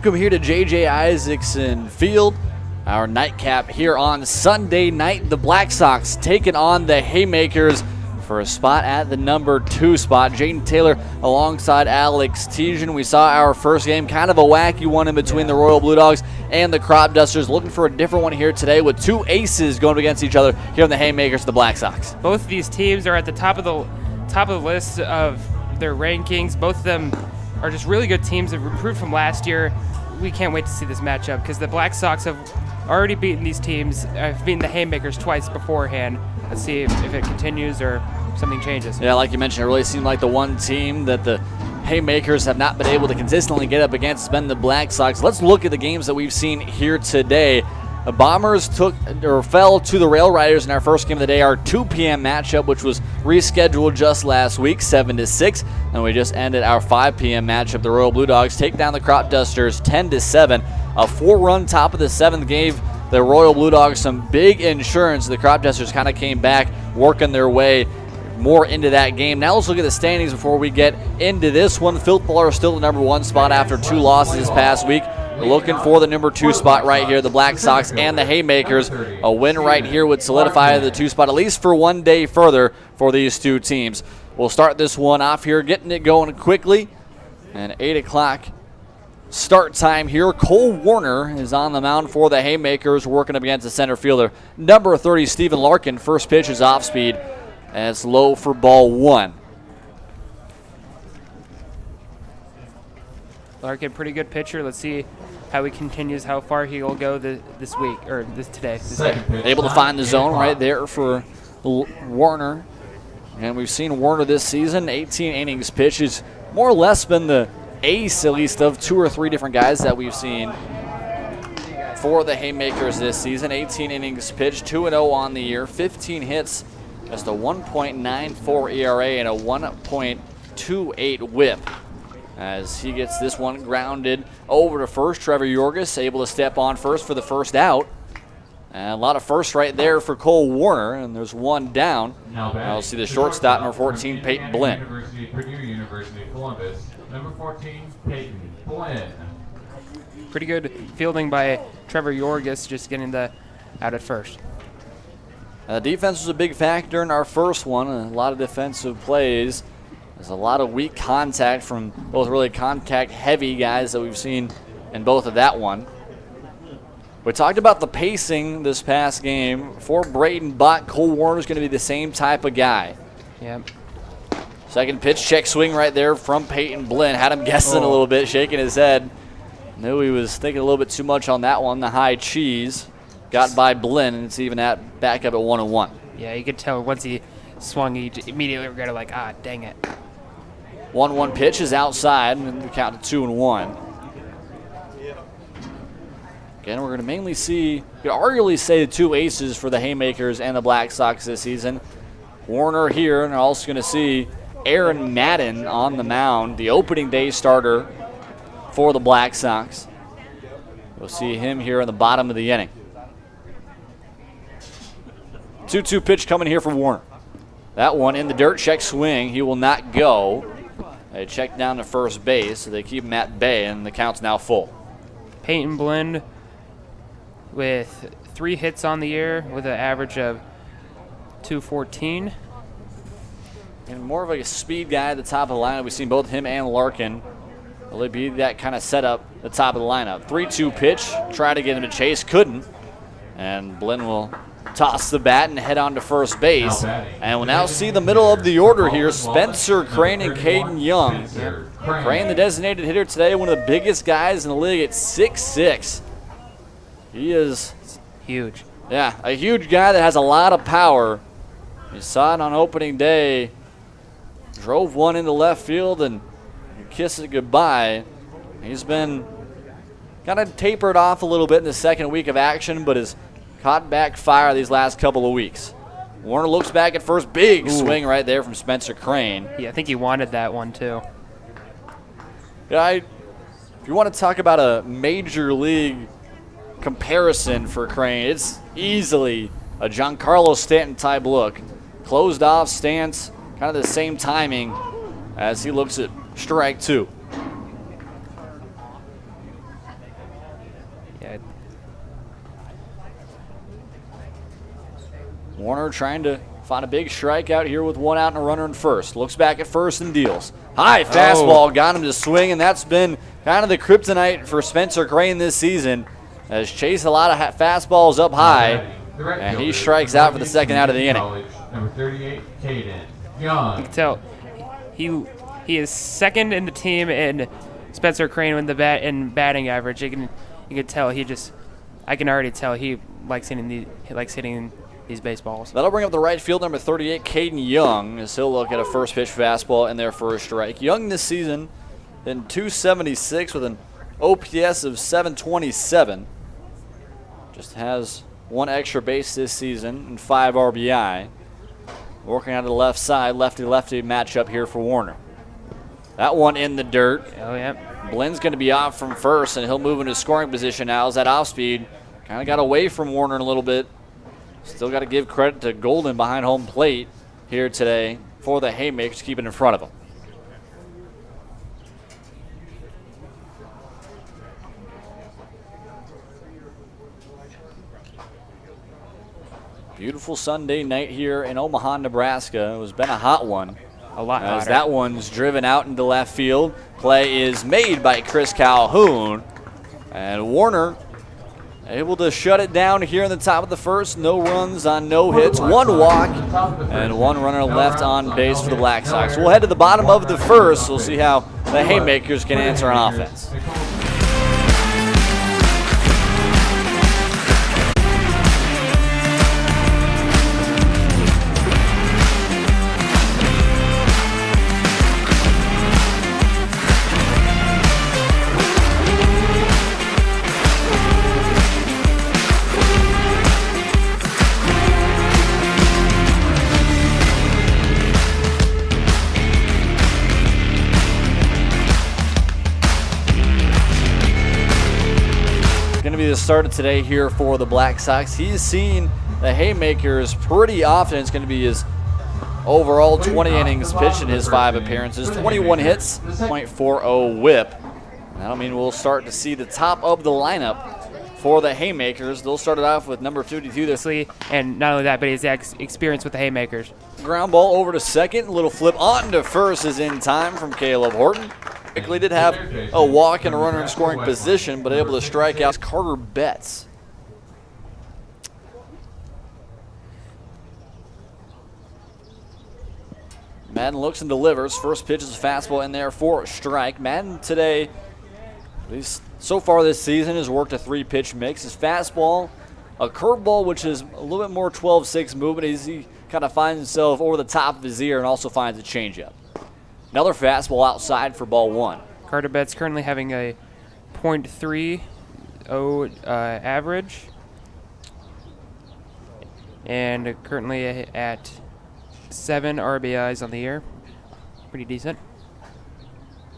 Welcome here to JJ Isaacson Field, our nightcap here on Sunday night. The Black Sox taking on the Haymakers for a spot at the number 2 spot. Jaden Taylor alongside Alex Teitjen. We saw our first game, kind of a wacky one in between the Royal Blue Dogs and the Crop Dusters. Looking for a different one here today with two aces going against each other here on the Haymakers, the Black Sox. Both of these teams are at the top of the list of their rankings. Both of them are just really good teams that improved from last year. We can't wait to see this matchup because the Black Sox have already beaten these teams. I've beaten the Haymakers twice beforehand. Let's see if it continues or something changes. Yeah, like you mentioned, it really seemed like the one team that the Haymakers have not been able to consistently get up against has been the Black Sox. Let's look at the games that we've seen here today. The Bombers fell to the Rail Riders in our first game of the day, our 2 p.m. matchup, which was rescheduled just last week, 7-6. And we just ended our 5 p.m. matchup. The Royal Blue Dogs take down the Crop Dusters 10-7. A 4-run top of the 7th gave the Royal Blue Dogs some big insurance. The Crop Dusters kind of came back, working their way more into that game. Now let's look at the standings before we get into this one. Filth Ball are still the number 1 spot after 2 losses this past week. We're looking for the number 2 spot right here, the Black Sox and the Haymakers. A win right here would solidify the 2 spot, at least for one day further for these two teams. We'll start this one off here, getting it going quickly. And 8 o'clock start time here. Cole Warner is on the mound for the Haymakers, working up against the center fielder, number 30, Stephen Larkin. First pitch is off speed, and it's low for ball 1. Larkin, pretty good pitcher. Let's see how he continues, how far he will go this week, or today. Able to find the zone right there for Warner. And we've seen Warner this season, 18 innings pitched. He's more or less been the ace, at least, of 2 or 3 different guys that we've seen for the Haymakers this season. 18 innings pitched, 2-0 on the year, 15 hits, just a 1.94 ERA and a 1.28 whip. As he gets this one grounded over to first, Trevor Yorgis able to step on first for the first out. And a lot of firsts right there for Cole Warner, and there's one down. I'll see the shortstop, number 14, Peyton Blinn. University Columbus, number 14, Peyton Blinn. Pretty good fielding by Trevor Yorgis, just getting the out at first. Defense was a big factor in our first one. A lot of defensive plays. There's a lot of weak contact from both really contact-heavy guys that we've seen in both of that one. We talked about the pacing this past game. For Braden Buck, Cole Warner's going to be the same type of guy. Yep. Second pitch, check swing right there from Peyton Blinn. Had him guessing a little bit, shaking his head. Knew he was thinking a little bit too much on that one. The high cheese got by Blinn, and it's even at back up at 1-1. Yeah, you could tell once he swung, he immediately regretted, like, dang it. 1-1 pitch is outside, and the count to 2-1. Again, we're going to mainly see, you could arguably say, the 2 aces for the Haymakers and the Black Sox this season. Warner here, and we're also going to see Aaron Madden on the mound, the opening day starter for the Black Sox. We'll see him here in the bottom of the inning. 2-2 pitch coming here for Warner. That one in the dirt, check swing. He will not go. They check down to first base, so they keep him at bay, and the count's now full. Peyton Blinn with 3 hits on the year with an average of 214. And more of a speed guy at the top of the lineup. We've seen both him and Larkin really be that kind of setup at the top of the lineup. 3-2 pitch, try to get him to chase, couldn't. And Blinn will toss the bat and head on to first base. And we'll now see the middle of the order here, Spencer Crane and Caden Young. Crane, the designated hitter today, one of the biggest guys in the league at 6'6". He is huge. Yeah, a huge guy that has a lot of power. You saw it on opening day. Drove one into left field and kissed it goodbye. He's been kind of tapered off a little bit in the second week of action, but has caught back fire these last couple of weeks. Warner looks back at first. Big swing right there from Spencer Crane. Yeah, I think he wanted that one too. Yeah, if you want to talk about a major league comparison for Crane, it's easily a Giancarlo Stanton type look. Closed off stance, kind of the same timing as he looks at strike 2. Warner trying to find a big strikeout here with 1 out and a runner in first. Looks back at first and deals. High fastball got him to swing, and that's been kind of the kryptonite for Spencer Crane this season. Has chased a lot of fastballs up high, and he strikes out for the second out of the inning. Number 38, Jaden. Young. You can tell he is second in the team in Spencer Crane with the batting average. You can tell I can already tell he likes hitting these baseballs. That'll bring up the right field, number 38, Caden Young, as he'll look at a first pitch fastball in their first strike. Young this season in 276 with an OPS of 727. Just has 1 extra base this season and 5 RBI. Working out of the left side, lefty-lefty matchup here for Warner. That one in the dirt. Oh, yeah. Blenn's going to be off from first, and he'll move into scoring position now as that off speed kind of got away from Warner a little bit. Still got to give credit to Golden behind home plate here today for the Haymakers, keeping in front of him. Beautiful Sunday night here in Omaha, Nebraska. It has been a hot one. A lot hotter. As that one's driven out into left field. Play is made by Chris Calhoun. And Warner able to shut it down here in the top of the first. No runs on no hits. 1 walk and 1 runner left on base for the Black Sox. We'll head to the bottom of the first. We'll see how the Haymakers can answer on offense. The start of today here for the Black Sox. He's seen the Haymakers pretty often. It's going to be his overall 20 innings pitched in his 5 appearances, 21 hits, .40 whip. That'll mean we'll start to see the top of the lineup for the Haymakers. They'll start it off with number 52 this league. And not only that, but his experience with the Haymakers. Ground ball over to second. A little flip on to first is in time from Caleb Horton. Quickly did have a walk and a runner in scoring position, but able to strike out Carter Betts. Madden looks and delivers. First pitch is a fastball in there for a strike. Madden today, at least so far this season, has worked a 3-pitch mix. His fastball, a curveball, which is a little bit more 12-6 movement. He kind of finds himself over the top of his ear and also finds a changeup. Another fastball outside for ball 1. Carter Betts currently having a .30 average. And currently at 7 RBIs on the year. Pretty decent.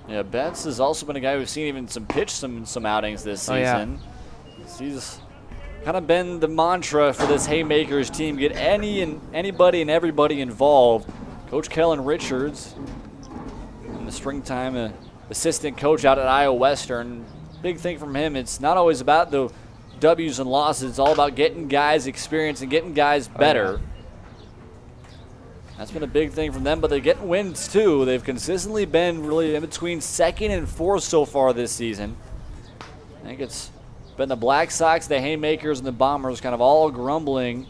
Yeah, Betts has also been a guy we've seen even some outings this season. He's kind of been the mantra for this Haymakers team. Get anybody and everybody involved. Coach Kellen Richards, in the springtime, assistant coach out at Iowa Western. Big thing from him, it's not always about the W's and losses. It's all about getting guys experience and getting guys better. That's been a big thing from them, but they're getting wins too. They've consistently been really in between 2nd and 4th so far this season. I think it's been the Black Sox, the Haymakers, and the Bombers kind of all grumbling.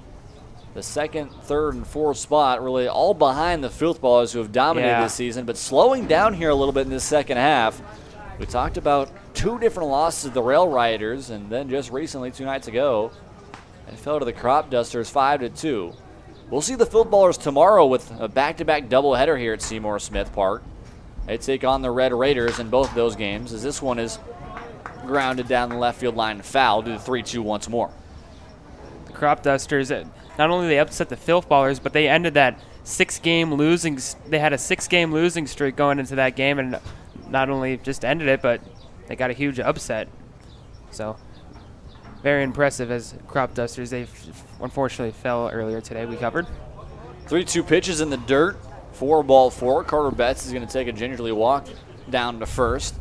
The 2nd, 3rd, and 4th spot really all behind the Filth Ballers who have dominated this season, but slowing down here a little bit in this second half. We talked about 2 different losses to the Rail Riders, and then just recently, 2 nights ago, they fell to the Crop Dusters 5-2. We'll see the Filth Ballers tomorrow with a back-to-back doubleheader here at Seymour Smith Park. They take on the Red Raiders in both of those games, as this one is grounded down the left field line and foul. Do the 3-2 once more. The Crop Dusters, not only they upset the Filth Ballers, but they ended that 6-game losing. They had a 6-game losing streak going into that game, and not only just ended it, but they got a huge upset. So very impressive as Crop Dusters. They unfortunately fell earlier today. We covered 3-2 pitches in the dirt. 4-4. Carter Betts is going to take a gingerly walk down to first.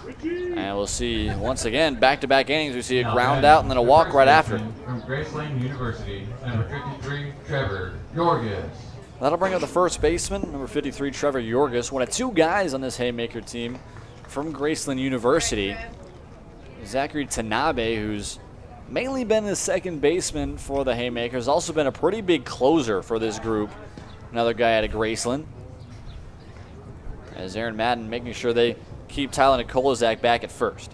And we'll see, once again, back-to-back innings. We see a ground out and then a walk right after. From Graceland University, number 53, Trevor Yorgis. That'll bring up the first baseman, number 53, Trevor Yorgis. One of two guys on this Haymaker team from Graceland University. Zachary Tanabe, who's mainly been the second baseman for the Haymakers, also been a pretty big closer for this group. Another guy out of Graceland. As Aaron Madden making sure they keep Tyler Nikolazak back at first.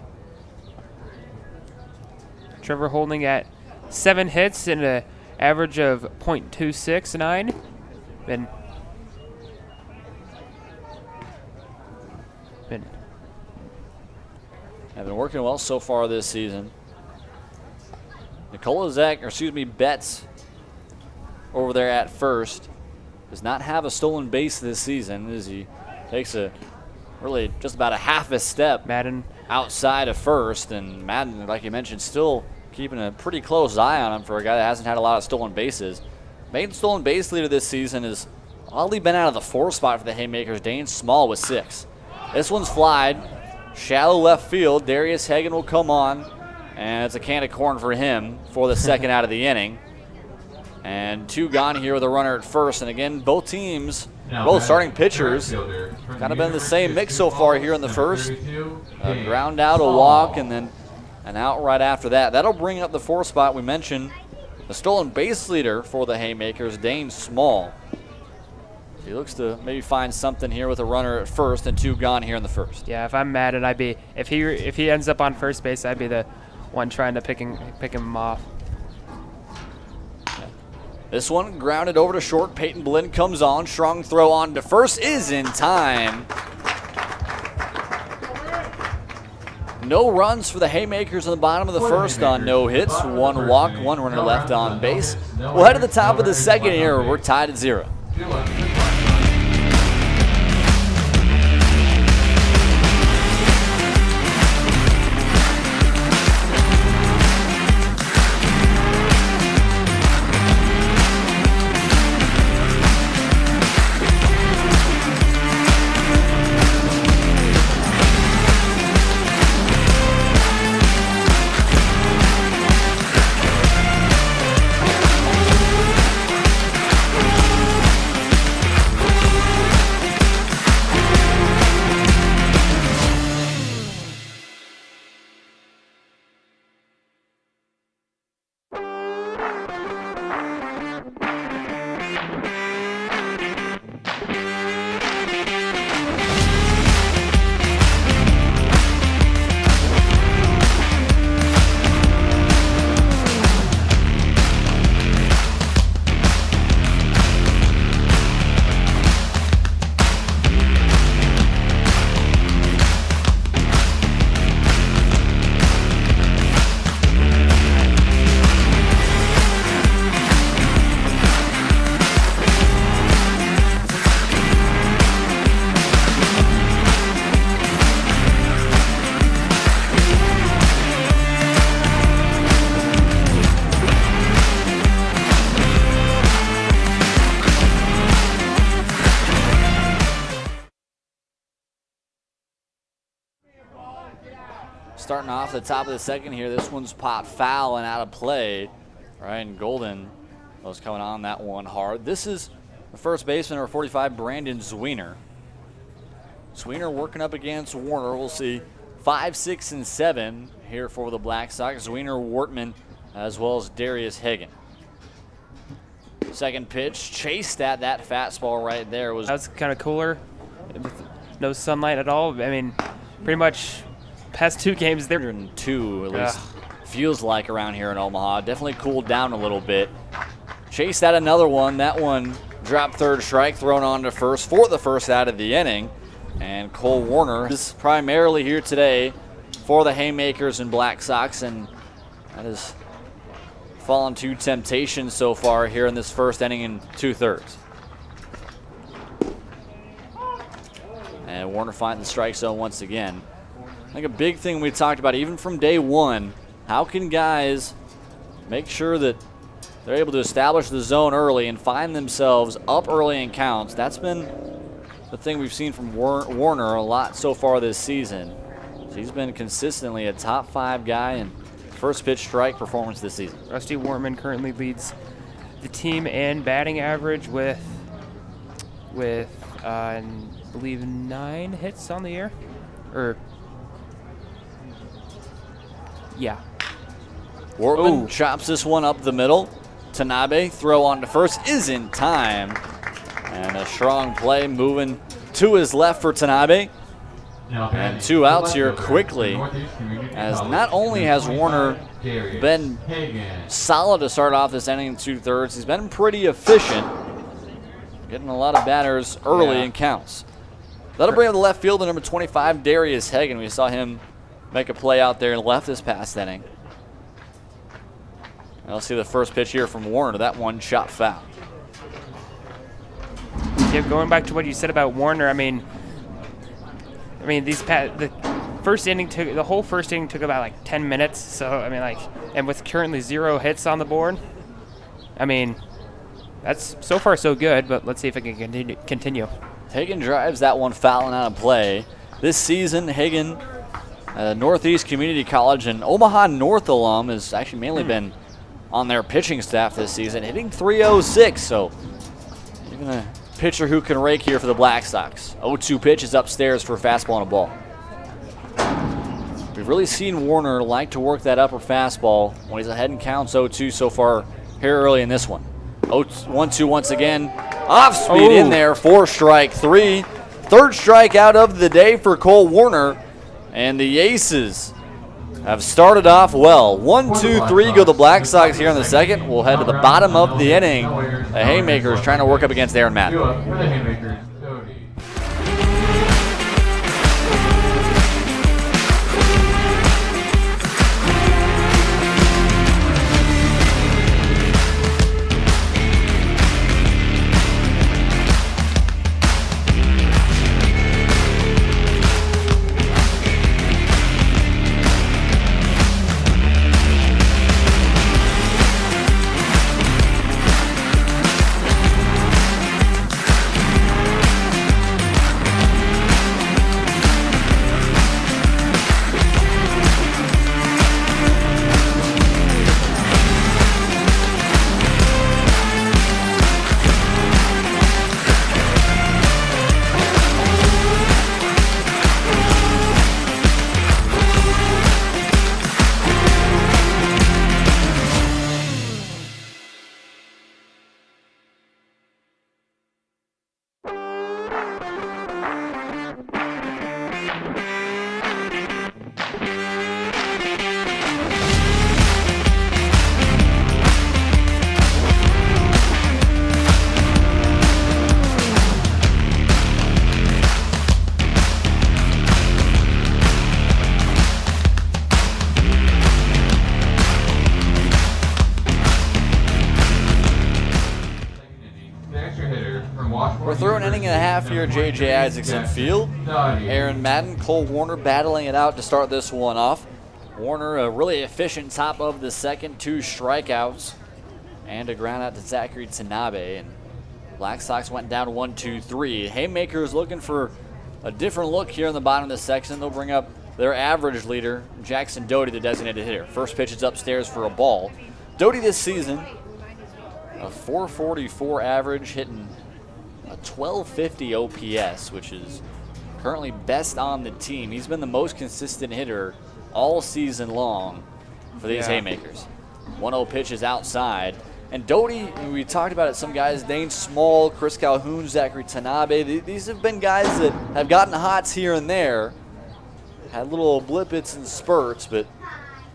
Trevor holding at 7 hits and an average of .269. Been have been working well so far this season. Betts over there at first does not have a stolen base this season as he takes a really just about a half a step Madden outside of first, and Madden, like you mentioned, still keeping a pretty close eye on him for a guy that hasn't had a lot of stolen bases. Main stolen base leader this season has oddly been out of the 4th spot for the Haymakers, Dane Small with 6. This one's flied, shallow left field. Darius Hagan will come on, and it's a can of corn for him for the second out of the inning. And 2 gone here with a runner at first, and again, both teams, both starting pitchers, kind of been the same mix so far here in the first. A ground out, a walk, and then an out right after that. That'll bring up the 4th spot. We mentioned the stolen base leader for the Haymakers, Dane Small. He looks to maybe find something here with a runner at first and 2 gone here in the first. Yeah, if I'm Madden, I'd be if he ends up on first base, I'd be the one trying to pick him off. This one grounded over to short. Peyton Blinn comes on. Strong throw on to first is in time. No runs for the Haymakers in the bottom of the first on no hits. 1 walk, 1 runner left on base. We'll head to the top of the second here. We're tied at 0. Starting off the top of the second here, this one's popped foul and out of play. Ryan Golden was coming on that one hard. This is the first baseman, number 45, Brandon Zwiener. Zwiener working up against Warner. We'll see 5, 6, and 7 here for the Black Sox. Zwiener, Wortman, as well as Darius Hagan. Second pitch, chased at that fastball right there. That was kind of cooler. No sunlight at all. I mean, pretty much past 2 games there. 102 at least feels like around here in Omaha. Definitely cooled down a little bit. Chased at another one. That one dropped third strike, thrown on to first for the first out of the inning. And Cole Warner is primarily here today for the Haymakers and Black Sox, and that has fallen to temptation so far here in this first inning in 2/3. And Warner finds the strike zone once again. I think a big thing we talked about even from day one, how can guys make sure that they're able to establish the zone early and find themselves up early in counts? That's been the thing we've seen from Warner a lot so far this season. So he's been consistently a top 5 guy in first pitch strike performance this season. Rusty Warman currently leads the team in batting average with I believe 9 hits on the year, or yeah. Wortman chops this one up the middle. Tanabe throw on to first is in time, and a strong play moving to his left for Tanabe. And 2 outs here quickly, as not only has Warner been solid to start off this inning in 2/3, he's been pretty efficient, getting a lot of batters early in counts. That'll bring up the left fielder, number 25, Darius Hagan. We saw him make a play out there and left this past inning. I'll see the first pitch here from Warner. That one shot foul. Yeah, going back to what you said about Warner, I mean, the first inning the whole first inning took about like 10 minutes. So I mean, like, and with currently 0 hits on the board, I mean, that's so far so good. But let's see if it can continue. Hagan drives that one fouling out of play. This season, Hagan, Northeast Community College and Omaha North alum, has actually mainly been on their pitching staff this season, hitting .306. So even a pitcher who can rake here for the Black Sox. 0-2 pitch is upstairs for a fastball and a ball. We've really seen Warner like to work that upper fastball when he's ahead in counts. 0-2 so far here early in this one. 1-2 once again. Off speed in there for strike 3. Third strikeout of the day for Cole Warner. And the Aces have started off well. 1-2-3 go the Black Sox here in the second. We'll head to the bottom of the inning. The Haymakers trying to work up against Aaron Madden. We're through an inning and a half here at JJ Isaacson Field. Aaron Madden, Cole Warner battling it out to start this one off. Warner, a really efficient top of the second, 2 strikeouts, and a ground out to Zachary Tanabe. And Black Sox went down 1-2-3. Haymakers looking for a different look here in the bottom of the section. They'll bring up their average leader, Jackson Doty, the designated hitter. First pitch is upstairs for a ball. Doty this season, a .444 average, hitting a 1250 OPS, which is currently best on the team. He's been the most consistent hitter all season long for these Haymakers. 1-0 pitch is outside. And Doty, we talked about it, some guys, Dane Small, Chris Calhoun, Zachary Tanabe, these have been guys that have gotten hots here and there, had little blippets and spurts, but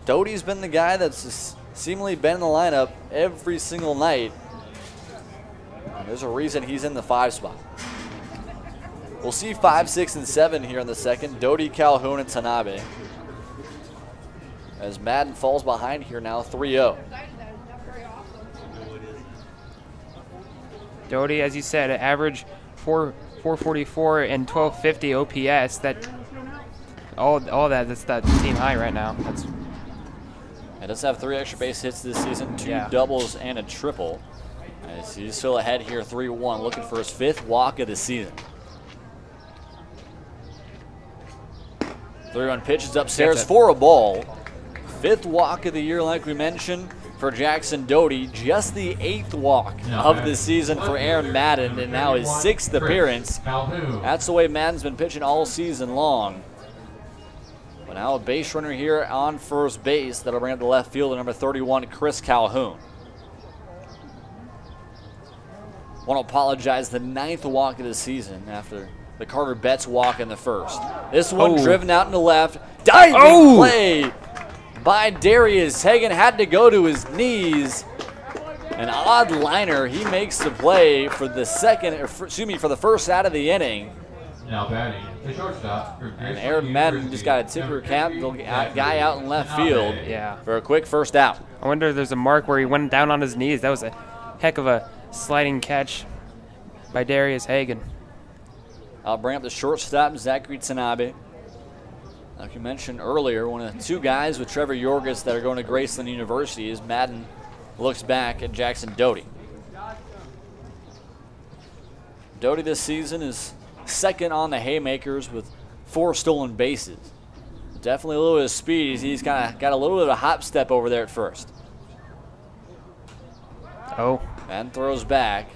Doty's been the guy that's seemingly been in the lineup every single night. And there's a reason he's in the 5 spot. We'll see 5, 6, and 7 here in the second. Doty, Calhoun, and Tanabe. As Madden falls behind here now, 3-0. Doty, as you said, average 444 and 1250 OPS. That all that's that team high right now. It does have 3 extra base hits this season, 2 doubles and a triple. As he's still ahead here, 3-1, looking for his 5th walk of the season. 3-1 pitch is upstairs for a ball. 5th walk of the year, like we mentioned, for Jackson Doty. Just the 8th walk of the season for Aaron Madden, and now his 6th appearance. That's the way Madden's been pitching all season long. But now a base runner here on first base. That'll bring up the left fielder, number 31, Chris Calhoun. Want to apologize, the 9th walk of the season after the Carter Betts walk in the first. This one driven out in the left. Diving play by Darius Hagan, had to go to his knees. An odd liner. He makes the play for the for the first out of the inning. Now batting the shortstop. And Aaron Madden just got a tipper cap guy out in left field for a quick first out. I wonder if there's a mark where he went down on his knees. That was a heck of a sliding catch by Darius Hagan. I'll bring up the shortstop, Zachary Tanabe. Like you mentioned earlier, one of the 2 guys with Trevor Yorgis that are going to Graceland University as Madden looks back at Jackson Doty. Doty this season is 2nd on the Haymakers with 4 stolen bases. Definitely a little bit of speed. He's kind of got a little bit of a hop step over there at first. And throws back.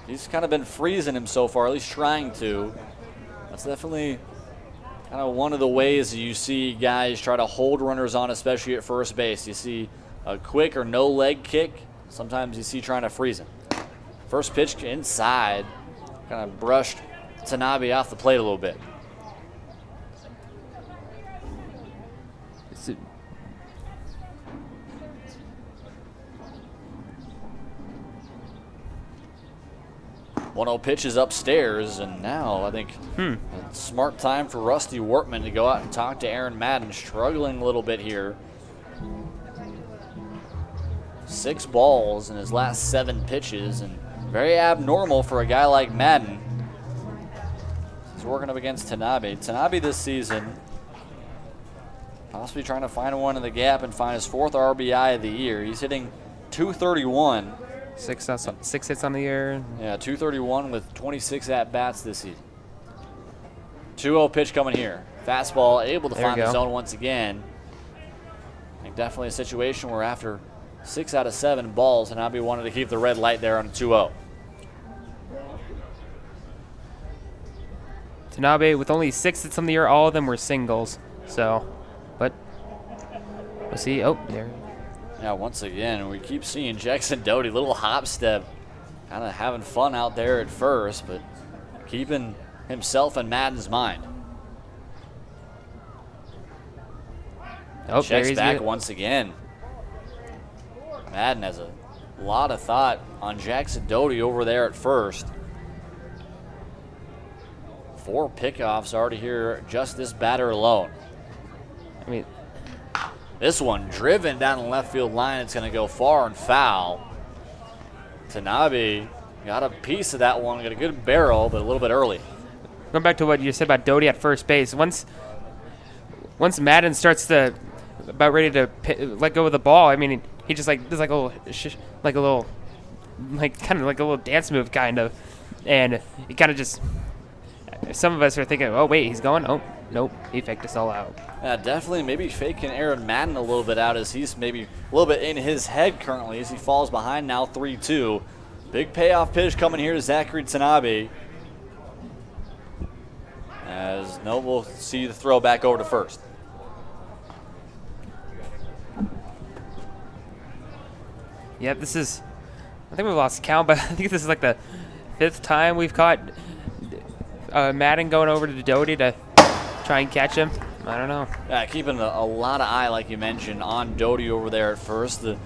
He's kind of been freezing him so far, at least trying to. That's definitely kind of one of the ways you see guys try to hold runners on, especially at first base. You see a quick or no leg kick. Sometimes you see trying to freeze him. First pitch inside, kind of brushed Tanabe off the plate a little bit. One-0 pitch is upstairs, and now I think a smart time for Rusty Wortman to go out and talk to Aaron Madden, struggling a little bit here. 6 balls in his last 7 pitches, and very abnormal for a guy like Madden. He's working up against Tanabe. Tanabe this season possibly trying to find one in the gap and find his 4th RBI of the year. He's hitting .231. 6 hits on the year. Yeah, .231 with 26 at-bats this season. 2-0 pitch coming here. Fastball able to find the zone once again. I think definitely a situation where after 6 out of 7 balls, Tanabe wanted to keep the red light there on a 2-0. Tanabe with only 6 hits on the year, all of them were singles. So, but we'll see. Oh, there. Yeah, once again, we keep seeing Jackson Doty, little hop step, kind of having fun out there at first, but keeping himself in Madden's mind. Oh, checks back once again. Madden has a lot of thought on Jackson Doty over there at first. 4 pickoffs already here, just this batter alone. I mean, this one driven down the left field line. It's going to go far and foul. Tanabe got a piece of that one, got a good barrel, but a little bit early. Going back to what you said about Doty at first base, once Madden starts to about ready to let go of the ball, I mean, he just does like a little dance move kind of, and he kind of just. Some of us are thinking, oh wait, he's going. Oh nope, he faked us all out. Yeah, definitely maybe faking Aaron Madden a little bit out as he's maybe a little bit in his head currently as he falls behind now 3-2. Big payoff pitch coming here to Zachary Tanabe. As we'll see the throw back over to first. Yep, this is, I think we've lost count, but I think this is like the 5th time we've caught Madden going over to Doty to try and catch him. I don't know. Yeah, keeping a lot of eye, like you mentioned, on Doty over there at first. The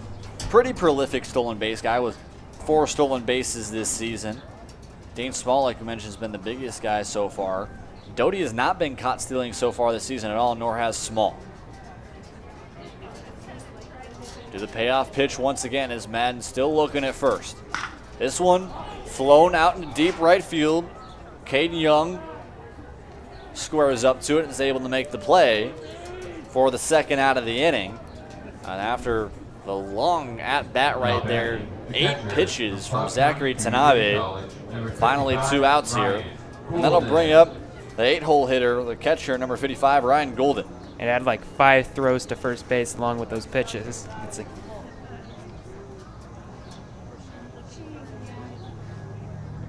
pretty prolific stolen base guy with 4 stolen bases this season. Dane Small, like you mentioned, has been the biggest guy so far. Doty has not been caught stealing so far this season at all, nor has Small. Do the payoff pitch once again as Madden still looking at first. This one flown out into deep right field. Caden Young squares up to it and is able to make the play for the 2nd out of the inning. And after the long at-bat right there, 8 pitches from Zachary Tanabe, finally 2 outs here. And that'll bring up the 8-hole hitter, the catcher, number 55, Ryan Golden. And had like 5 throws to first base along with those pitches. It's like,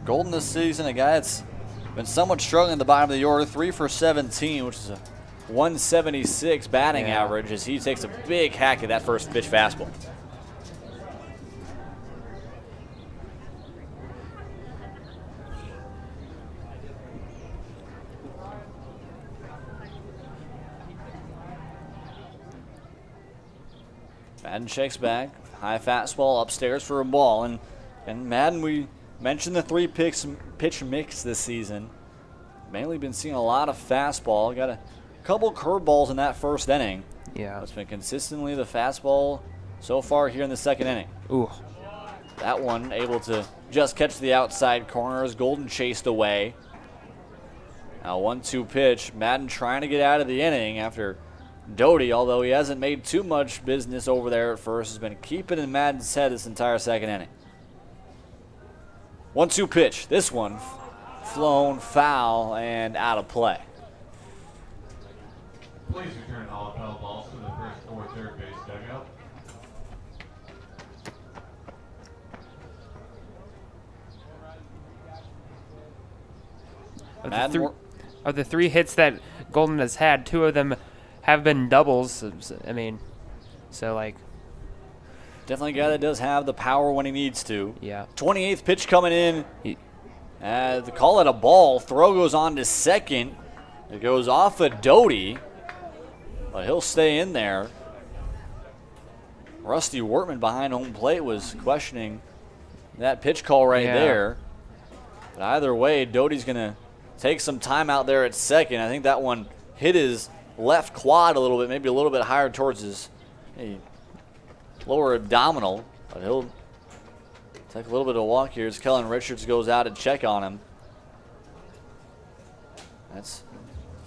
Golden this season, a guy that's been somewhat struggling at the bottom of the order, 3 for 17, which is a 176 batting average as he takes a big hack at that first pitch fastball. Madden shakes back, high fastball upstairs for a ball, and Madden, we mentioned the 3 pitch mix this season. Mainly been seeing a lot of fastball. Got a couple curveballs in that first inning. yeah. It's been consistently the fastball so far here in the second inning. Ooh. That one able to just catch the outside corner as Golden chased away. Now 1-2 pitch. Madden trying to get out of the inning after Doty, although he hasn't made too much business over there at first, has been keeping in Madden's head this entire second inning. 1-2 pitch. This one flown foul and out of play. Please return all foul balls to the first or third base dugout. Of the 3 hits that Golden has had, 2 of them have been doubles. I mean, so like, Definitely a guy that does have the power when he needs to. yeah. 28th pitch coming in. They call it a ball. Throw goes on to second. It goes off of Doty, but he'll stay in there. Rusty Wortman behind home plate was questioning that pitch call right there. But either way, Doty's going to take some time out there at second. I think that one hit his left quad a little bit, maybe a little bit higher towards his lower abdominal. But he'll take a little bit of a walk here as Kellen Richards goes out to check on him. That's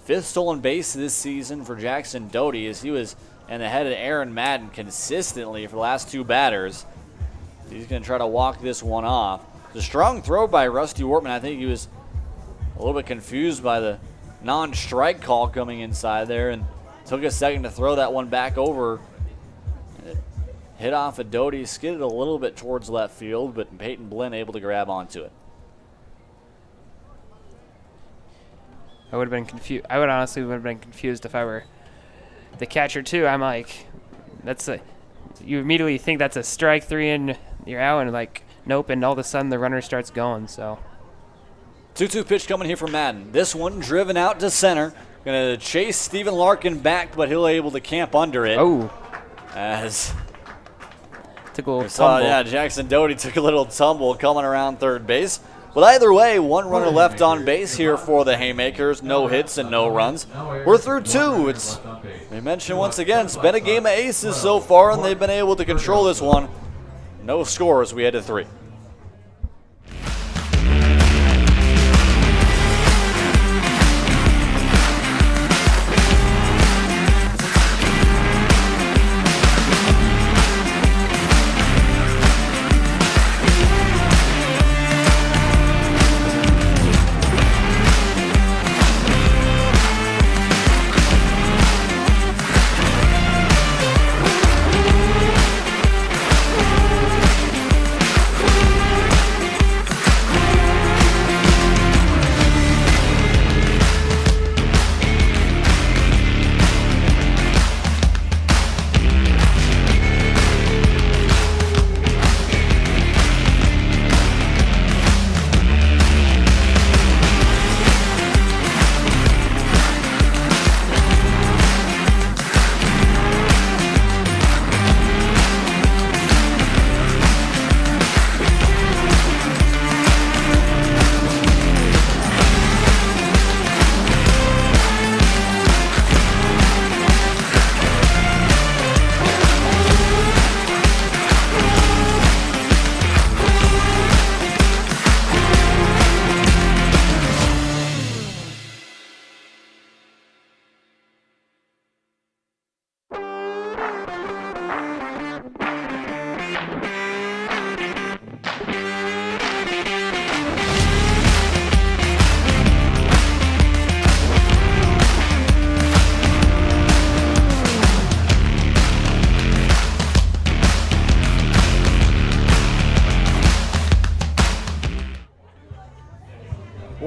5th stolen base this season for Jackson Doty, as he was in the head of Aaron Madden consistently for the last 2 batters. He's going to try to walk this one off. The strong throw by Rusty Wortman. I think he was a little bit confused by the non-strike call coming inside there and took a second to throw that one back over. It hit off of Doty, skidded a little bit towards left field, but Peyton Blinn able to grab onto it. I would have been confused. I would honestly have been confused if I were the catcher too. I'm like, you immediately think that's a strike 3 and you're out, and like, nope, and all of a sudden the runner starts going. So 2-2 pitch coming here from Madden. This one driven out to center. Going to chase Stephen Larkin back, but he'll able to camp under it. oh, As took a little saw, tumble. yeah, Jackson Doty took a little tumble coming around third base. But either way, 1 runner left on base here for the Haymakers. No hits and no runs. We're through 2. We mentioned once again, it's been a game of aces so far, and they've been able to control this one. No scores. We head to 3.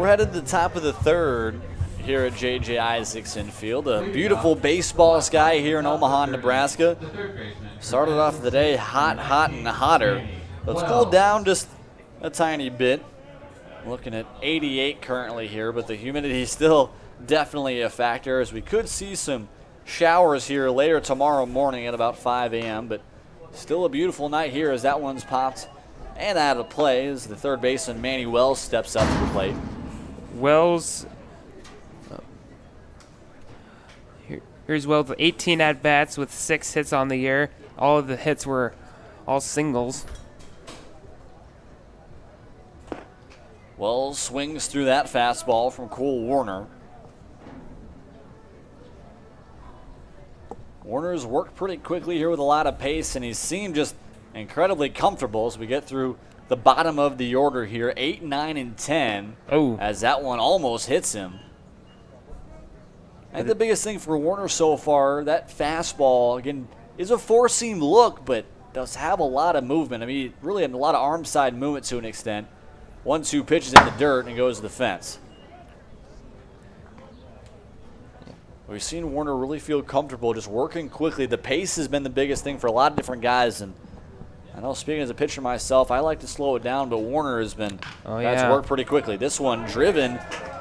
headed to the top of the third here at JJ Isaacson Field. A beautiful baseball sky here in Omaha, Nebraska. Started off the day hot, and hotter. It's cooled down just a tiny bit. Looking at 88 currently here, but the humidity is still definitely a factor, as we could see some showers here later tomorrow morning at about 5 a.m., but still a beautiful night here as that one's popped and out of play as the third baseman Manny Wells steps up to the plate. Wells, here's Wells with 18 at-bats with 6 hits on the year. All of the hits were all singles. Wells swings through that fastball from Cole Warner. Warner's worked pretty quickly here with a lot of pace, and he seemed just incredibly comfortable as we get through the bottom of the order here. 8, 9, and 10. Oh. As that one almost hits him. I think the biggest thing for Warner so far, that fastball, again, is a four-seam look, but does have a lot of movement. I mean, really a lot of arm side movement to an extent. 1-2 pitches in the dirt and goes to the fence. We've seen Warner really feel comfortable just working quickly. The pace has been the biggest thing for a lot of different guys, and I know, speaking as a pitcher myself, I like to slow it down, but Warner has been that's worked pretty quickly. This one driven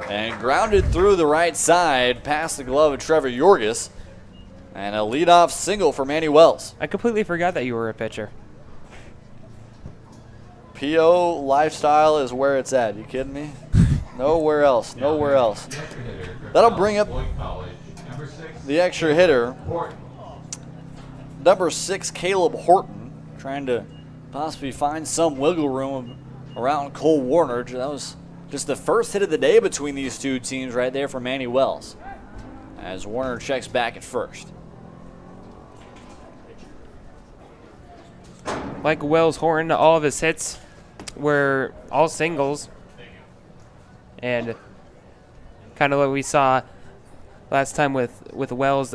and grounded through the right side past the glove of Trevor Yorgis, and a leadoff single for Manny Wells. I completely forgot that you were a pitcher. PO lifestyle is where it's at. You kidding me? Nowhere else. Nowhere else. That'll bring up the extra hitter. Number 6, Caleb Horton, trying to possibly find some wiggle room around Cole Warner. That was just the first hit of the day between these two teams right there for Manny Wells, as Warner checks back at first. Like Wells, Horton, all of his hits were all singles, and kind of what we saw last time with Wells.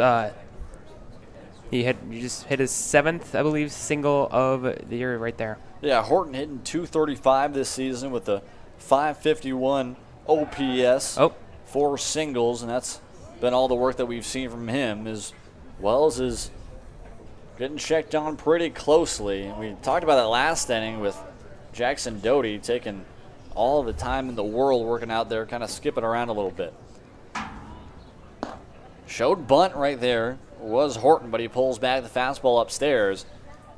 He just hit his 7th, I believe, single of the year right there. Yeah, Horton hitting .235 this season with a .551 OPS. 4 singles, and that's been all the work that we've seen from him. As Wells is getting checked on pretty closely. We talked about that last inning with Jackson Doty taking all the time in the world working out there, kind of skipping around a little bit. Showed bunt right there. Was Horton, but he pulls back the fastball upstairs.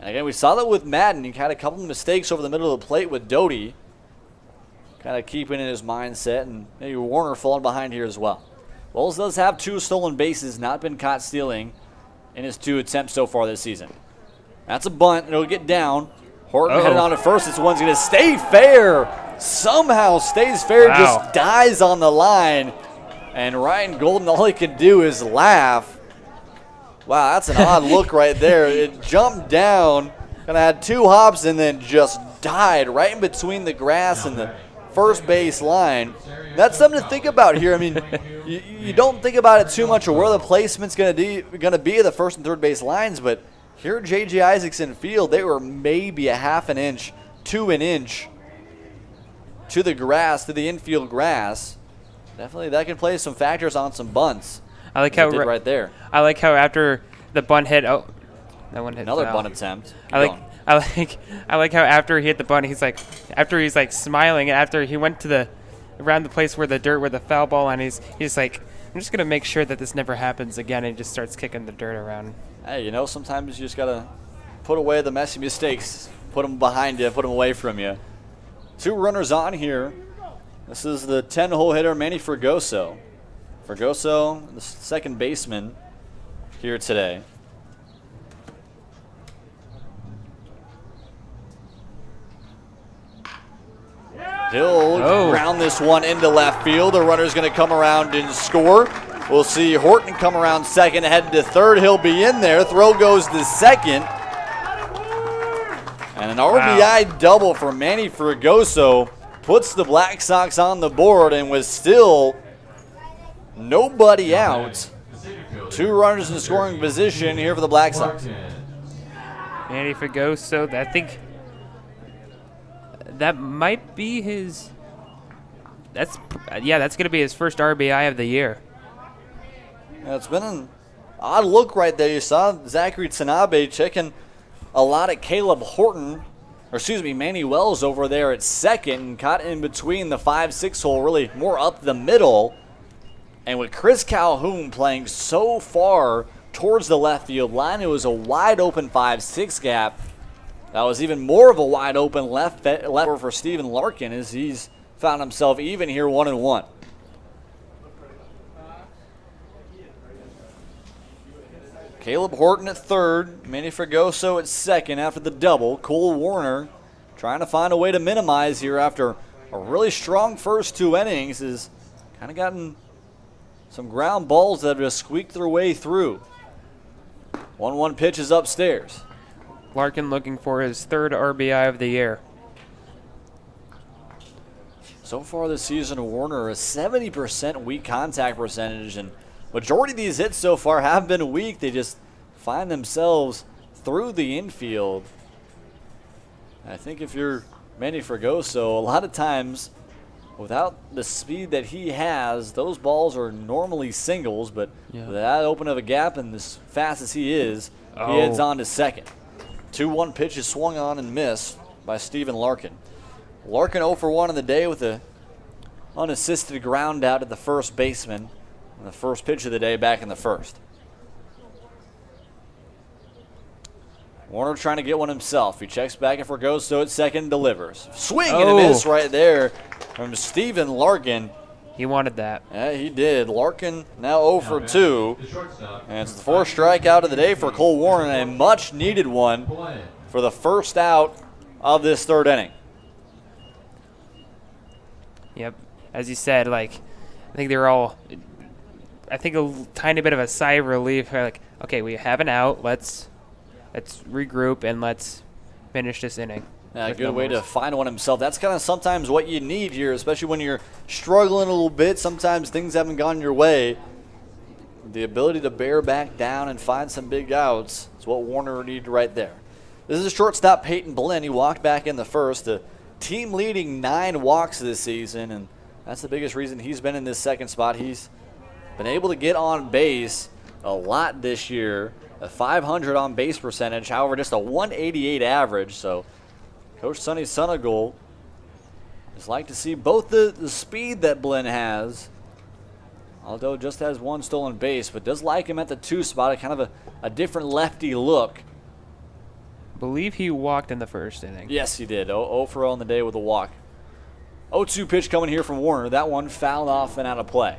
And again, we saw that with Madden. He had a couple of mistakes over the middle of the plate with Doty, kind of keeping in his mindset, and maybe Warner falling behind here as well. Wells does have 2 stolen bases, not been caught stealing in his 2 attempts so far this season. That's a bunt. It'll get down. Horton headed on to first. This one's going to stay fair. Somehow stays fair, just dies on the line. And Ryan Golden, all he can do is laugh. Wow, that's an odd look right there. It jumped down, kind of had 2 hops, and then just died right in between the grass and the first base line. That's something to think about here. I mean, you don't think about it too much or where the placement's going to be at the first and third base lines, but here at JJ Isaacson Field, they were maybe a half an inch to an inch to the grass, to the infield grass. Definitely that can play some factors on some bunts. I like how right there. I like how after the bunt hit, that one hit another foul. bunt attempt. I like how after he hit the bunt, he's like smiling, and after he went to around the place where the foul ball, and he's like, I'm just gonna make sure that this never happens again, and he just starts kicking the dirt around. Hey, sometimes you just gotta put away the messy mistakes, put them behind you, put them away from you. 2 runners on here. This is the 10-hole hitter Manny Fregoso. Fregoso, the second baseman here today. He'll ground this one into left field. The runner's going to come around and score. We'll see Horton come around second, head to third. He'll be in there. Throw goes to second. And an RBI double for Manny Fregoso puts the Black Sox on the board, and with still nobody out, 2 runners in scoring position here for the Black Sox. Manny Fregoso, I think that might be his That's going to be his first RBI of the year. Yeah, it's been an odd look right there. You saw Zachary Tanabe checking a lot at Caleb Manny Wells over there at second, and caught in between the 5-6 hole, really more up the middle. And with Chris Calhoun playing so far towards the left field line, it was a wide open 5-6 gap. That was even more of a wide open left for Stephen Larkin, as he's found himself even here 1-1. Caleb Horton at third, Manny Fregoso at second after the double. Cole Warner trying to find a way to minimize here after a really strong first 2 innings. Has kind of gotten some ground balls that have just squeaked their way through. 1-1 pitch is upstairs. Larkin looking for his third RBI of the year. So far this season, Warner a 70% weak contact percentage, and majority of these hits so far have been weak. They just find themselves through the infield. I think if you're Manny Fregoso, a lot of times without the speed that he has, those balls are normally singles, but with that open of a gap and as fast as he is, he heads on to second. 2-1 pitch is swung on and missed by Stephen Larkin. Larkin 0 for 1 in the day with a unassisted ground out at the first baseman on the first pitch of the day back in the first. Warner trying to get one himself. He checks back and Fregoso at second, delivers. Swing and a miss right there from Stephen Larkin. He wanted that. Yeah, he did. Larkin now 0 for 2. And it's the fourth strikeout of the day for Cole Warner, and a much-needed one for the first out of this third inning. Yep. As you said, I think they're all, a tiny bit of a sigh of relief. Like, okay, we have an out. Let's regroup and let's finish this inning. Yeah, a good way to find one himself. That's kind of sometimes what you need here, especially when you're struggling a little bit. Sometimes things haven't gone your way. The ability to bear back down and find some big outs is what Warner needed right there. This is shortstop Peyton Blinn. He walked back in the first. A team-leading 9 walks this season, and that's the biggest reason he's been in this second spot. He's been able to get on base a lot this year. A 500 on base percentage, however, just a 188 average. So Coach Sonny Sunagul is like to see both the speed that Blinn has, although just has 1 stolen base, but does like him at the 2 spot, kind of a different lefty look. I believe he walked in the first inning. Yes, he did. 0 for 0 on the day with a walk. 0-2 pitch coming here from Warner. That one fouled off and out of play.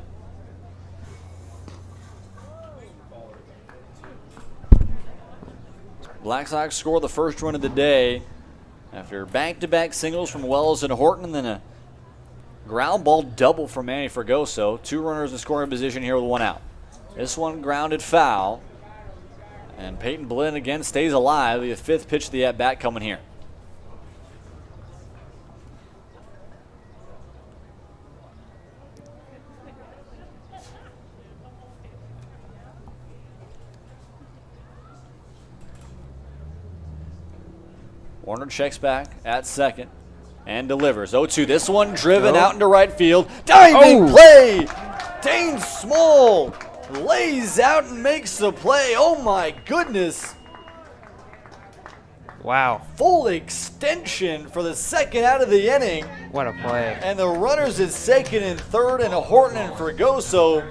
Black Sox score the first run of the day after back-to-back singles from Wells and Horton, and then a ground ball double from Manny Fregoso. 2 runners in scoring position here with 1 out. This one grounded foul, and Peyton Blinn again stays alive. The 5th pitch of the at-bat coming here. Warner checks back at second and delivers. 0-2. This one driven out into right field. Diving play! Dane Small lays out and makes the play. Oh my goodness. Wow. Full extension for the second out of the inning. What a play. And the runners at second and third, and Horton and Fregoso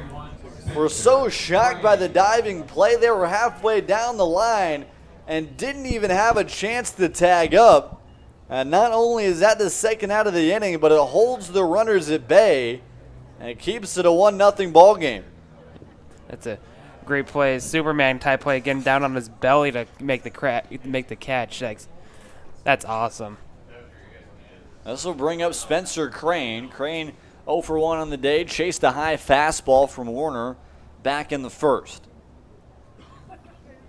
were so shocked by the diving play. They were halfway down the line and didn't even have a chance to tag up. And not only is that the second out of the inning, but it holds the runners at bay, and it keeps it a 1-0 ball game. That's a great play. Superman type play, getting down on his belly to make the catch. That's awesome. This will bring up Spencer Crane. Crane 0 for 1 on the day, chased a high fastball from Warner back in the first.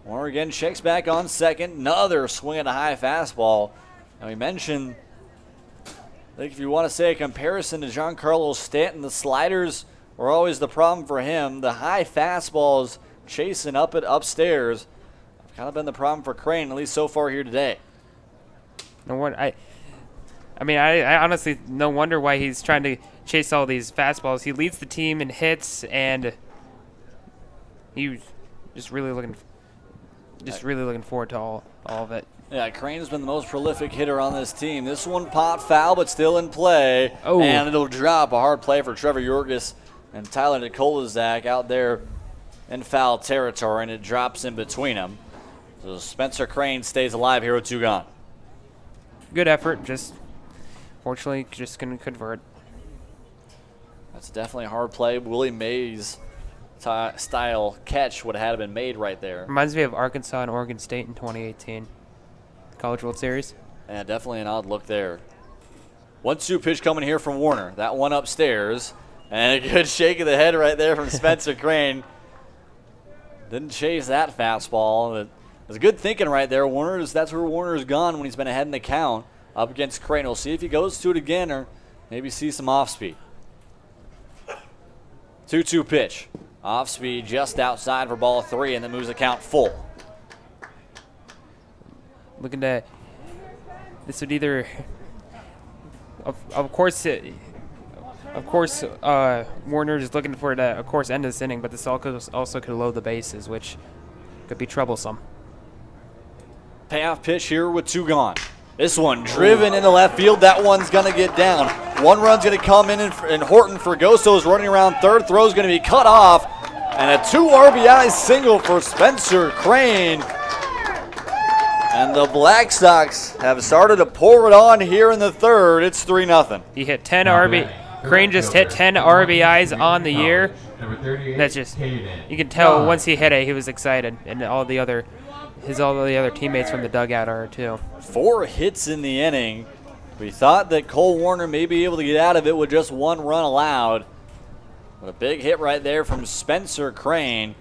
Warner again checks back on second. Another swing at a high fastball. And we mentioned, I think if you want to say a comparison to Giancarlo Stanton, the sliders were always the problem for him. The high fastballs chasing up it upstairs have kind of been the problem for Crane, at least so far here today. And what I mean, I honestly no wonder why he's trying to chase all these fastballs. He leads the team in hits, and he's just really looking forward to all of it. Yeah, Crane's been the most prolific hitter on this team. This one popped foul, but still in play. Oh. And it'll drop. A hard play for Trevor Yorgis and Tyler Nikolazak out there in foul territory, and it drops in between them. So Spencer Crane stays alive here with 2 gone. Good effort, just fortunately just couldn't convert. That's definitely a hard play. Willie Mays style catch would have been made right there. Reminds me of Arkansas and Oregon State in 2018. College World Series. Yeah, definitely an odd look there. 1-2 pitch coming here from Warner. That one upstairs. And a good shake of the head right there from Spencer Crane. Didn't chase that fastball. It was good thinking right there. That's where Warner's gone when he's been ahead in the count up against Crane. We'll see if he goes to it again or maybe see some off speed. 2-2 pitch. Off speed just outside for ball 3, and then moves the count full. Looking at this would either, of course, Warner is looking for it to, of course, end this inning, but this also could load the bases, which could be troublesome. Payoff pitch here with 2 gone. This one driven into left field. That one's going to get down. 1 run's going to come in, and Horton Fergoso is running around third. Throw's going to be cut off. And a 2 RBI single for Spencer Crane. And the Black Sox have started to pour it on here in the third. It's 3-0. He hit 10 Crane just hit 10 RBIs on the year. That's just, you can tell once he hit it, he was excited, and all the other teammates from the dugout are too. 4 hits in the inning. We thought that Cole Warner may be able to get out of it with just 1 run allowed. But a big hit right there from Spencer Crane.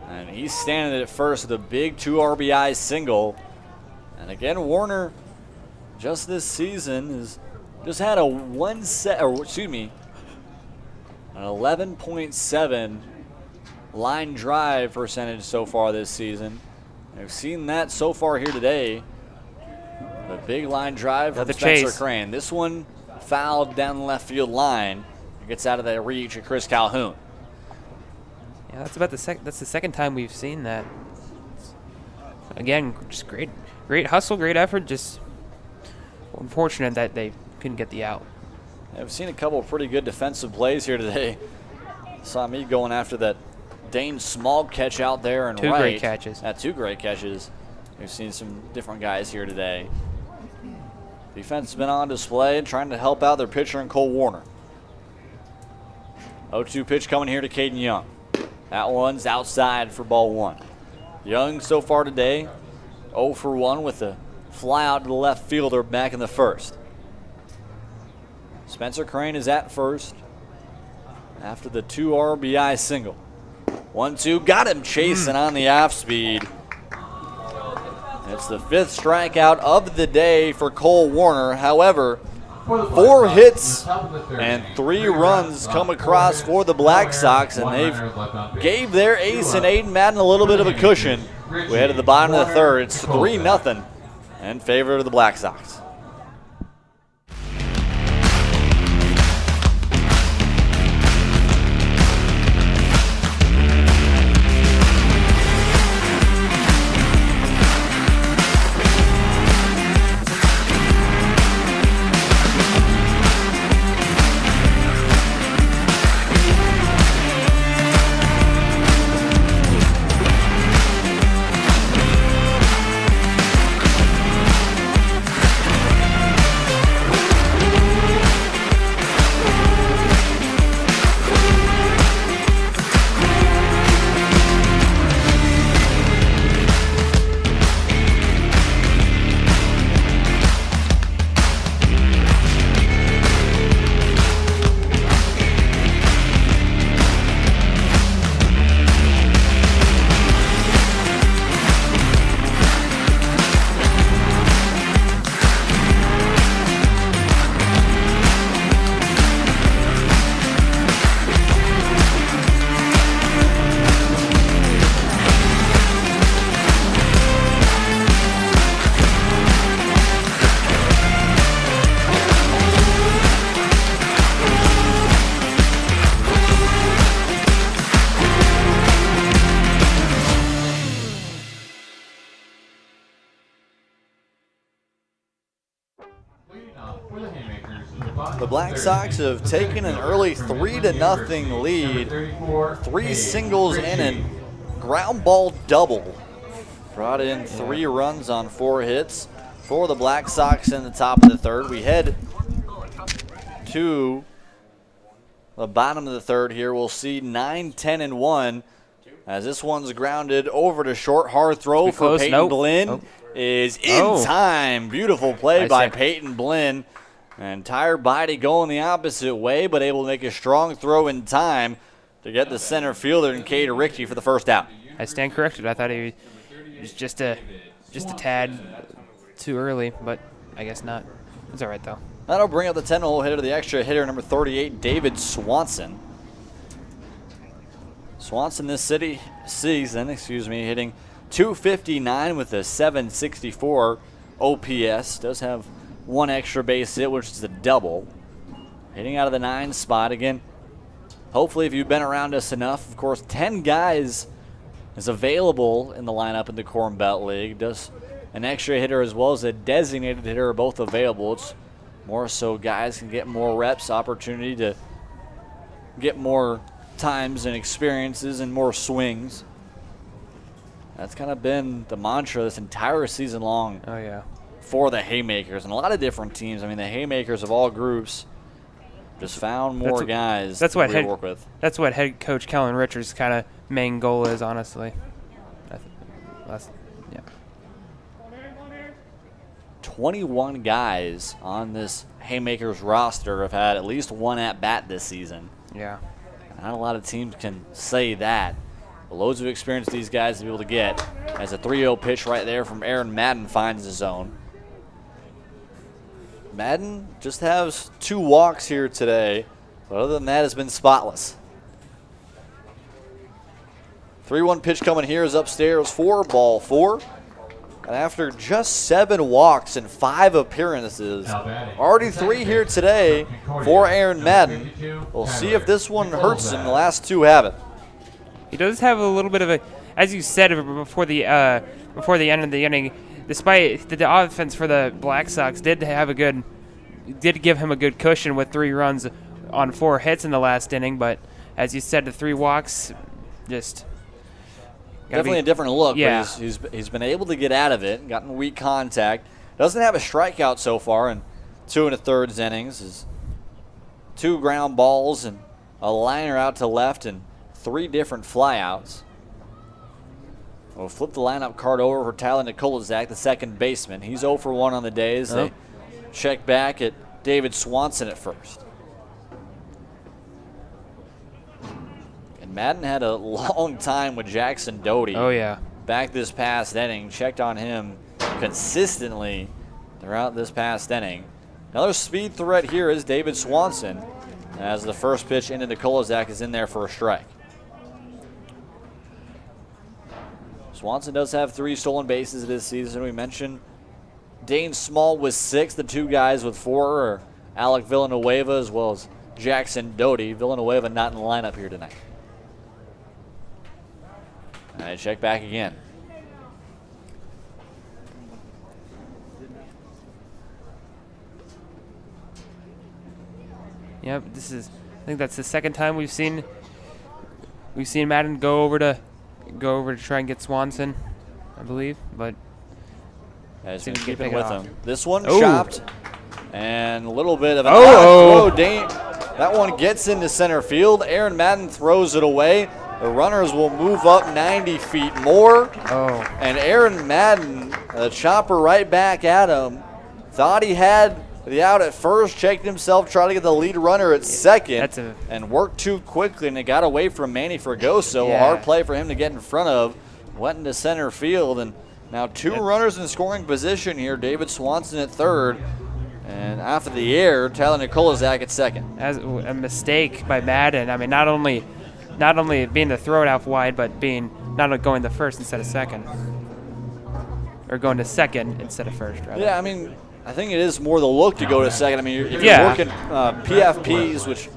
And he's standing at first with a big 2 RBI single. And again, Warner just this season has just had an 11.7 line drive percentage so far this season. We've seen that so far here today. A big line drive from Spencer Crane. This one fouled down the left field line. It gets out of the reach of Chris Calhoun. Yeah, that's about that's the second time we've seen that. Again, just great hustle, great effort. Just unfortunate that they couldn't get the out. Yeah, we've seen a couple of pretty good defensive plays here today. Saw me going after that Dane Small catch out there and 2 great catches. 2 great catches. We've seen some different guys here today. Defense has been on display and trying to help out their pitcher in Cole Warner. 0-2 pitch coming here to Caden Young. That one's outside for ball 1. Young so far today 0 for 1 with a fly out to the left fielder back in the first. Spencer Crane is at first after the 2 RBI single. 1-2, got him chasing on the off speed. It's the 5th strikeout of the day for Cole Warner. However, 4 hits and 3 runs come across for the Black Sox, and they've gave their ace and Aiden Madden a little bit of a cushion. We head to the bottom of the third. It's 3-0 in favor of the Black Sox. the Black Sox have taken an early 3-0 lead. 3 singles and a ground ball double. Brought in 3 runs on 4 hits for the Black Sox in the top of the third. We head to the bottom of the third here. We'll see 9, 10, and 1 as this one's grounded over to short. Hard throw for Peyton Blinn is in time. Beautiful play by Peyton Blinn. And Tyre Beide going the opposite way, but able to make a strong throw in time to get the center fielder in Cade Rickey for the first out. I stand corrected. I thought he was just a tad too early, but I guess not. It's all right, though. That'll bring up the 10-hole hitter, the extra hitter, number 38, David Swanson. Swanson this season, hitting .259 with a .764 OPS. Does have 1 extra base hit, which is a double. Hitting out of the 9 spot. Again, hopefully if you've been around us enough, of course, 10 guys is available in the lineup in the Corn Belt League. Does an extra hitter as well as a designated hitter are both available. It's more so guys can get more reps, opportunity to get more times and experiences and more swings. That's kind of been the mantra this entire season long. Oh, yeah. For the Haymakers and a lot of different teams. I mean, the Haymakers of all groups just found more guys to work with. That's what head coach Kellen Richards' kind of main goal is, honestly. 21 guys on this Haymakers roster have had at least 1 at-bat this season. Yeah. Not a lot of teams can say that. But loads of experience these guys to be able to get as a 3-0 pitch right there from Aaron Madden finds the zone. Madden just has 2 walks here today, but other than that, has been spotless. 3-1 pitch coming here is upstairs for ball 4. And after just 7 walks and 5 appearances, already 3 here today for Aaron Madden. We'll see if this one hurts him. The last 2 haven't. He does have a little bit of a, as you said before the end of the inning, despite the offense for the Black Sox did give him a good cushion with 3 runs on 4 hits in the last inning. But as you said, the 3 walks just. Definitely a different look, but he's been able to get out of it, gotten weak contact. Doesn't have a strikeout so far in 2 1/3 innings. Is 2 ground balls and a liner out to left and 3 different flyouts. We'll flip the lineup card over for Tyler Nikolazak, the second baseman. He's 0 for 1 on the day as they check back at David Swanson at first. Madden had a long time with Jackson Doty. Oh, yeah. Back this past inning. Checked on him consistently throughout this past inning. Another speed threat here is David Swanson as the first pitch into Nikolazak is in there for a strike. Swanson does have 3 stolen bases this season. We mentioned Dane Small with 6. The 2 guys with 4 are Alec Villanueva as well as Jackson Doty. Villanueva not in the lineup here tonight. All right, check back again. Yep, I think that's the second time we've seen Madden go over to try and get Swanson, I believe, but he's been keeping with him. This one chopped and a little bit of an throw. That one gets into center field. Aaron Madden throws it away. The runners will move up 90 feet more. And Aaron Madden, the chopper right back at him, thought he had the out at first, checked himself, tried to get the lead runner at second, and worked too quickly, and it got away from Manny Fragoso. A hard play for him to get in front of. Went into center field, and now 2 runners in scoring position here. David Swanson at third, and after the air, Tyler Nikolazak at second. As a mistake by Madden. I mean, not only being the throw it out wide, but not going to first instead of second. Or going to second instead of first, rather. Yeah, I mean, I think it is more the look to go to second. I mean, if you're working PFPs, which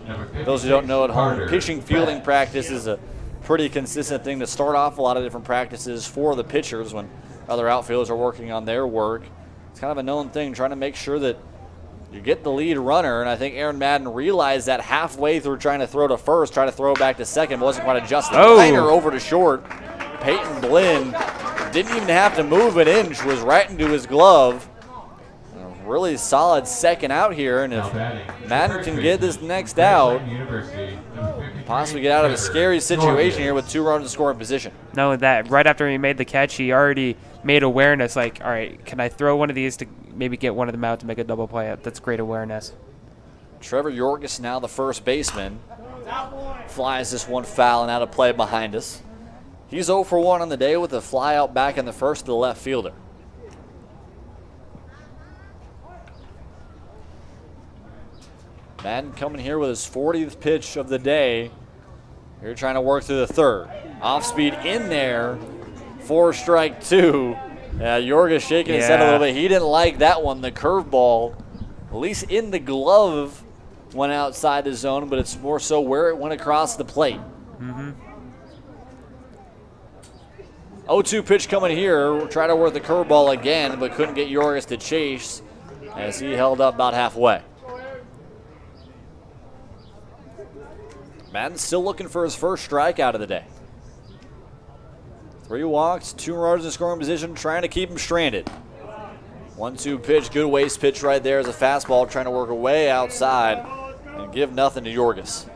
those who don't know at home, pitching fielding practice is a pretty consistent thing to start off a lot of different practices for the pitchers when other outfielders are working on their work. It's kind of a known thing, trying to make sure that you get the lead runner, and I think Aaron Madden realized that halfway through trying to throw to first, trying to throw back to second, wasn't quite adjusted. Liner over to short. Peyton Blinn didn't even have to move an inch, was right into his glove. A really solid second out here, and if Madden can get this next out, possibly get out of a scary situation here with 2 runners in scoring position. Not only that, right after he made the catch, he already made awareness like, all right, can I throw one of these to maybe get one of them out to make a double play? That's great awareness. Trevor Yorgis, now the first baseman, flies this one foul and out of play behind us. He's 0 for 1 on the day with a fly out back in the first to the left fielder. Madden coming here with his 40th pitch of the day. Here trying to work through the third. Off speed in there for strike 2. Yorgis shaking his head a little bit. He didn't like that one. The curveball, at least in the glove, went outside the zone, but it's more so where it went across the plate. 0-2 pitch coming here. Try to work the curveball again, but couldn't get Yorgis to chase as he held up about halfway. Madden's still looking for his first strikeout of the day. 3 walks, 2 runners in scoring position, trying to keep him stranded. 1-2 pitch, good waste pitch right there as a fastball, trying to work away outside and give nothing to Yorgis.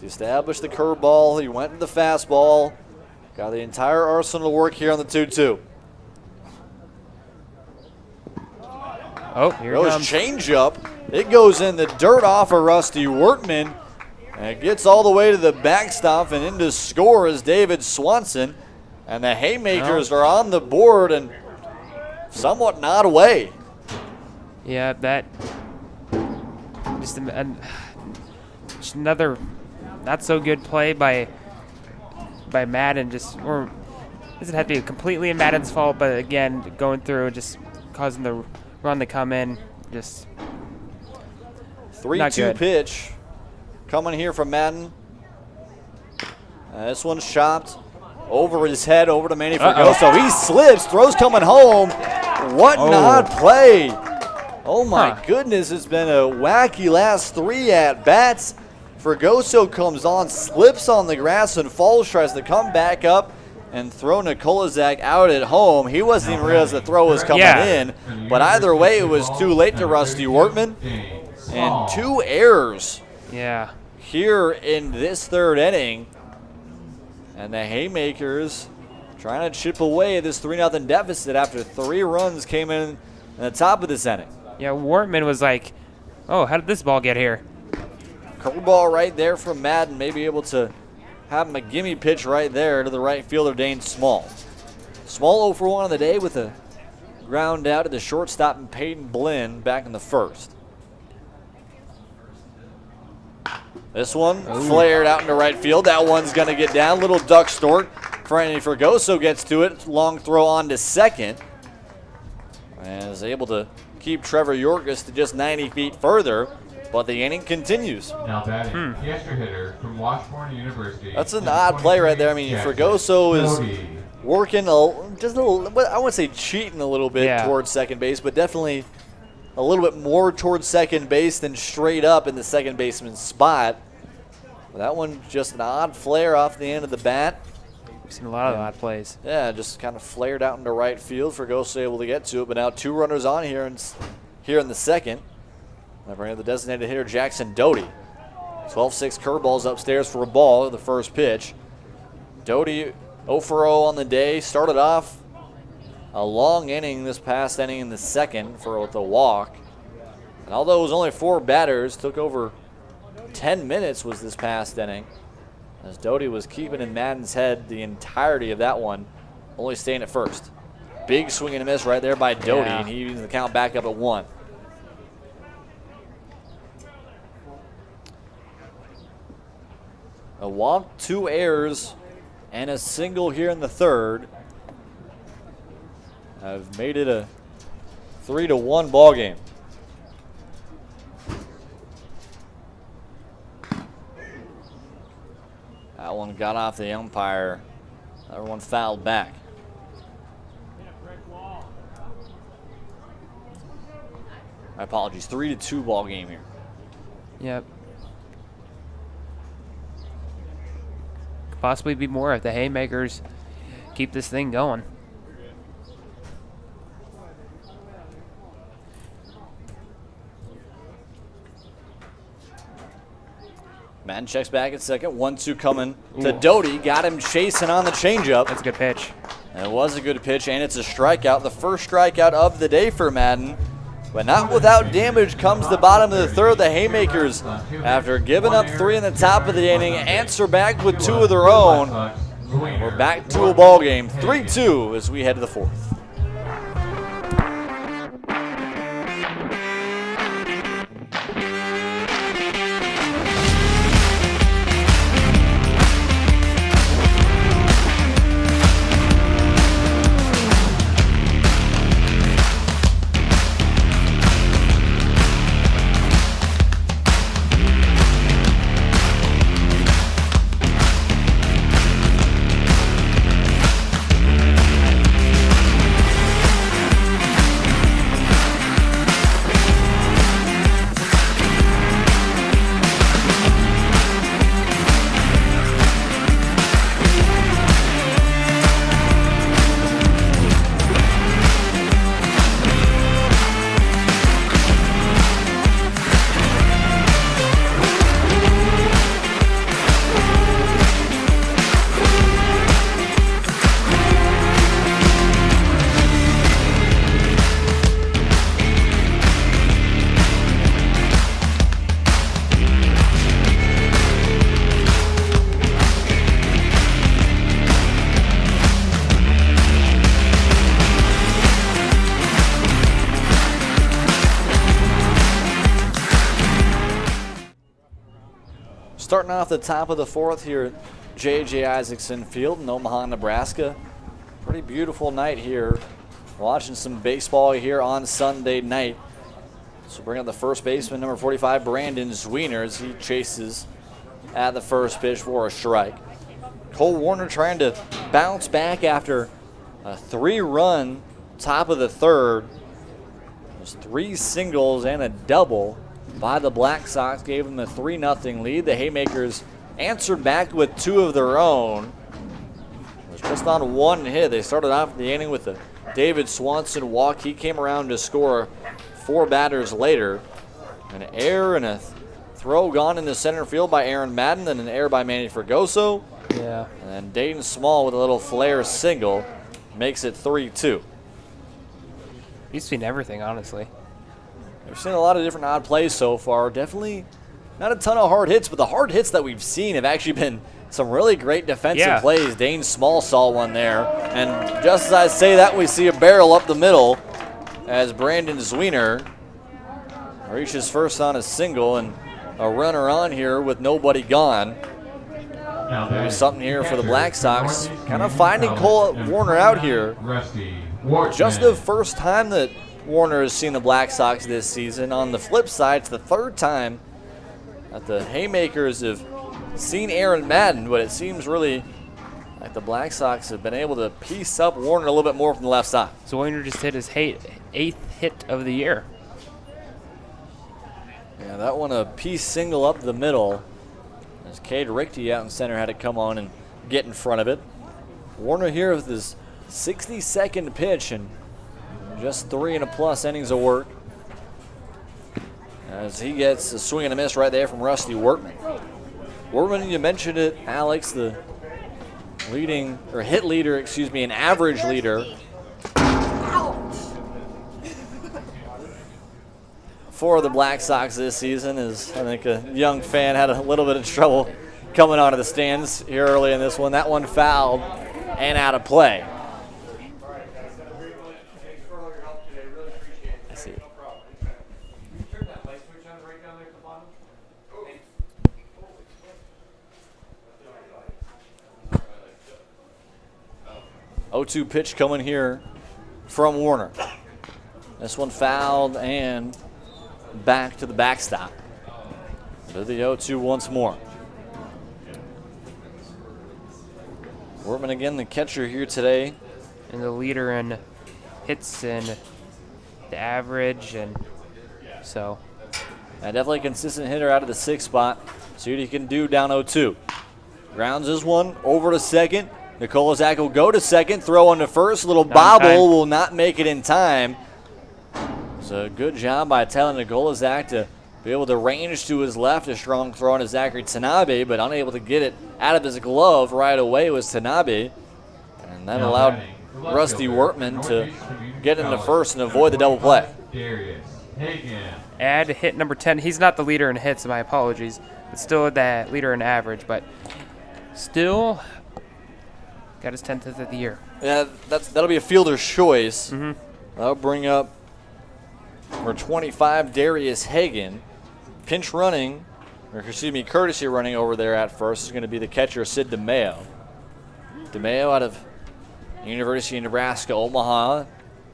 He established the curveball, he went to the fastball, got the entire arsenal to work here on the 2-2. Oh, here it comes. Changeup. It goes in the dirt off of Rusty Wortman. And it gets all the way to the backstop and into score is David Swanson. And the Haymakers are on the board and somewhat an odd way. Yeah, that just another not so good play by Madden. Or doesn't have to be completely Madden's fault, but again, going through and just causing the run to come in, just 3-2 pitch coming here from Madden. This one's chopped over his head, over to Manny Fregoso. He slips, throws coming home. What an odd play. Oh my goodness, it's been a wacky last 3 at-bats. Fregoso comes on, slips on the grass and falls, tries to come back up and throw Nikolazak out at home. He wasn't even realize the throw was coming in, but either way, it was too late to Rusty Wortman. And 2 errors here in this 3rd inning. And the Haymakers trying to chip away at this 3-0 deficit after 3 runs came in the top of this inning. Yeah, Wortman was like, oh, how did this ball get here? Curveball right there from Madden, maybe able to have him a gimme pitch right there to the right fielder, Dane Small. Small 0 for 1 on the day with a ground out to the shortstop and Peyton Blinn back in the first. This one flared out into right field. That one's going to get down. Little duck stort. Franny Fregoso gets to it. Long throw on to second. And is able to keep Trevor Yorgis to just 90 feet further. But the inning continues. Now batting, extra hitter from Washburn University. That's an odd play right there. I mean, Fregoso is working just a little, I wouldn't say cheating a little bit towards second base, but definitely a little bit more towards second base than straight up in the second baseman's spot. That one just an odd flare off the end of the bat. We've seen a lot of odd plays. Yeah, just kind of flared out into right field. Fregoso able to get to it, but now 2 runners on here in the second. I bring up the designated hitter, Jackson Doty. 12-6 curveballs upstairs for a ball at the first pitch. Doty 0 for 0 on the day. Started off a long inning this past inning in the second with a walk. And although it was only 4 batters, took over 10 minutes was this past inning. As Doty was keeping in Madden's head the entirety of that one, only staying at first. Big swing and a miss right there by Doty, and he evens the count back up at 1. A walk, 2 errors, and a single here in the third have made it a 3-1 ball game. That one got off the umpire. That one fouled back. My apologies, 3-2 ball game here. Yep. Could possibly be more if the Haymakers keep this thing going. Madden checks back at second. 1-2 coming to Doty. Got him chasing on the changeup. That's a good pitch. And it was a good pitch, and it's a strikeout. The first strikeout of the day for Madden. But not without damage comes the bottom of the third. The Haymakers, after giving up 3 in the top of the inning, answer back with 2 of their own. We're back to a ball game, 3-2 as we head to the fourth. Starting off the top of the fourth here at JJ Isaacson Field in Omaha, Nebraska. Pretty beautiful night here. Watching some baseball here on Sunday night. So bring up the first baseman, number 45, Brandon Zwiener, as he chases at the first pitch for a strike. Cole Warner trying to bounce back after a 3-run top of the third. There's 3 singles and a double by the Black Sox, gave them a 3-0 lead. The Haymakers answered back with 2 of their own. It was just on 1 hit. They started off the inning with a David Swanson walk. He came around to score 4 batters later. An error and a throw gone into center field by Aaron Madden, and an error by Manny Fregoso. Yeah. And then Jaden Small with a little flare single makes it 3-2. He's seen everything, honestly. We've seen a lot of different odd plays so far. Definitely not a ton of hard hits, but the hard hits that we've seen have actually been some really great defensive plays. Dane Small saw one there. And just as I say that, we see a barrel up the middle as Brandon Zwiener reaches first on a single, and a runner on here with nobody gone. There's something here for the Black Sox. Kind of finding Cole Warner out here. Just the first time that Warner has seen the Black Sox this season. On the flip side, it's the 3rd time that the Haymakers have seen Aaron Madden, but it seems really like the Black Sox have been able to piece up Warner a little bit more from the left side. Zwiener just hit his 8th hit of the year. Yeah, that one a piece single up the middle. As Cade Richter out in center had to come on and get in front of it. Warner here with his 62nd pitch and just 3+ innings of work, as he gets a swing and a miss right there from Rusty Wortman. Wortman, you mentioned it, Alex, the hit leader, an average leader for the Black Sox this season. Is, I think, a young fan had a little bit of trouble coming onto the stands here early in this one. That one fouled and out of play. I see. 0-2 pitch coming here from Warner. This one fouled and back to the backstop. To the 0-2 once more. Wortman again, the catcher here today. And the leader in hits and the average and So, And definitely a consistent hitter out of the 6th spot. See what he can do down 0-2. Grounds this one over to second. Nikolazak will go to second, throw on to first. Little bobble will not make it in time. It's a good job by Tyler Nikolazak to be able to range to his left. A strong throw on to Zachary Tanabe, but unable to get it out of his glove right away was Tanabe. And that allowed Rusty Wortman to get into first and avoid the double play. add hit number 10. He's not the leader in hits, my apologies. It's still the leader in average, but still got his 10th of the year. Yeah, that'll be a fielder's choice. That'll bring up number 25, Darius Hagan. Pinch running, or excuse me, courtesy running over there at first is going to be the catcher, Sid DeMayo. DeMayo out of University of Nebraska, Omaha.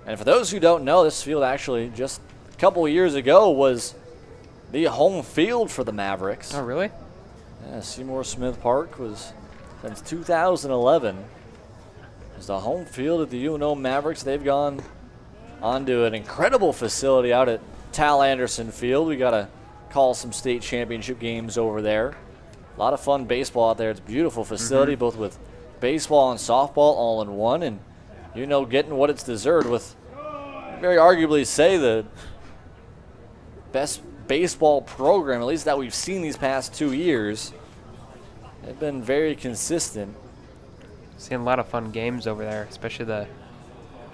And for those who don't know, this field actually just a couple years ago was the home field for the Mavericks. Oh, really? Yeah, Seymour Smith Park was, since 2011, is the home field of the UNO Mavericks. They've gone onto an incredible facility out at Tal Anderson Field. We got to call some state championship games over there. A lot of fun baseball out there. It's a beautiful facility, both with baseball and softball all in one, and UNO getting what it's deserved with, very arguably say, the best baseball program, at least that we've seen these past 2 years. They've been very consistent. Seeing a lot of fun games over there, especially the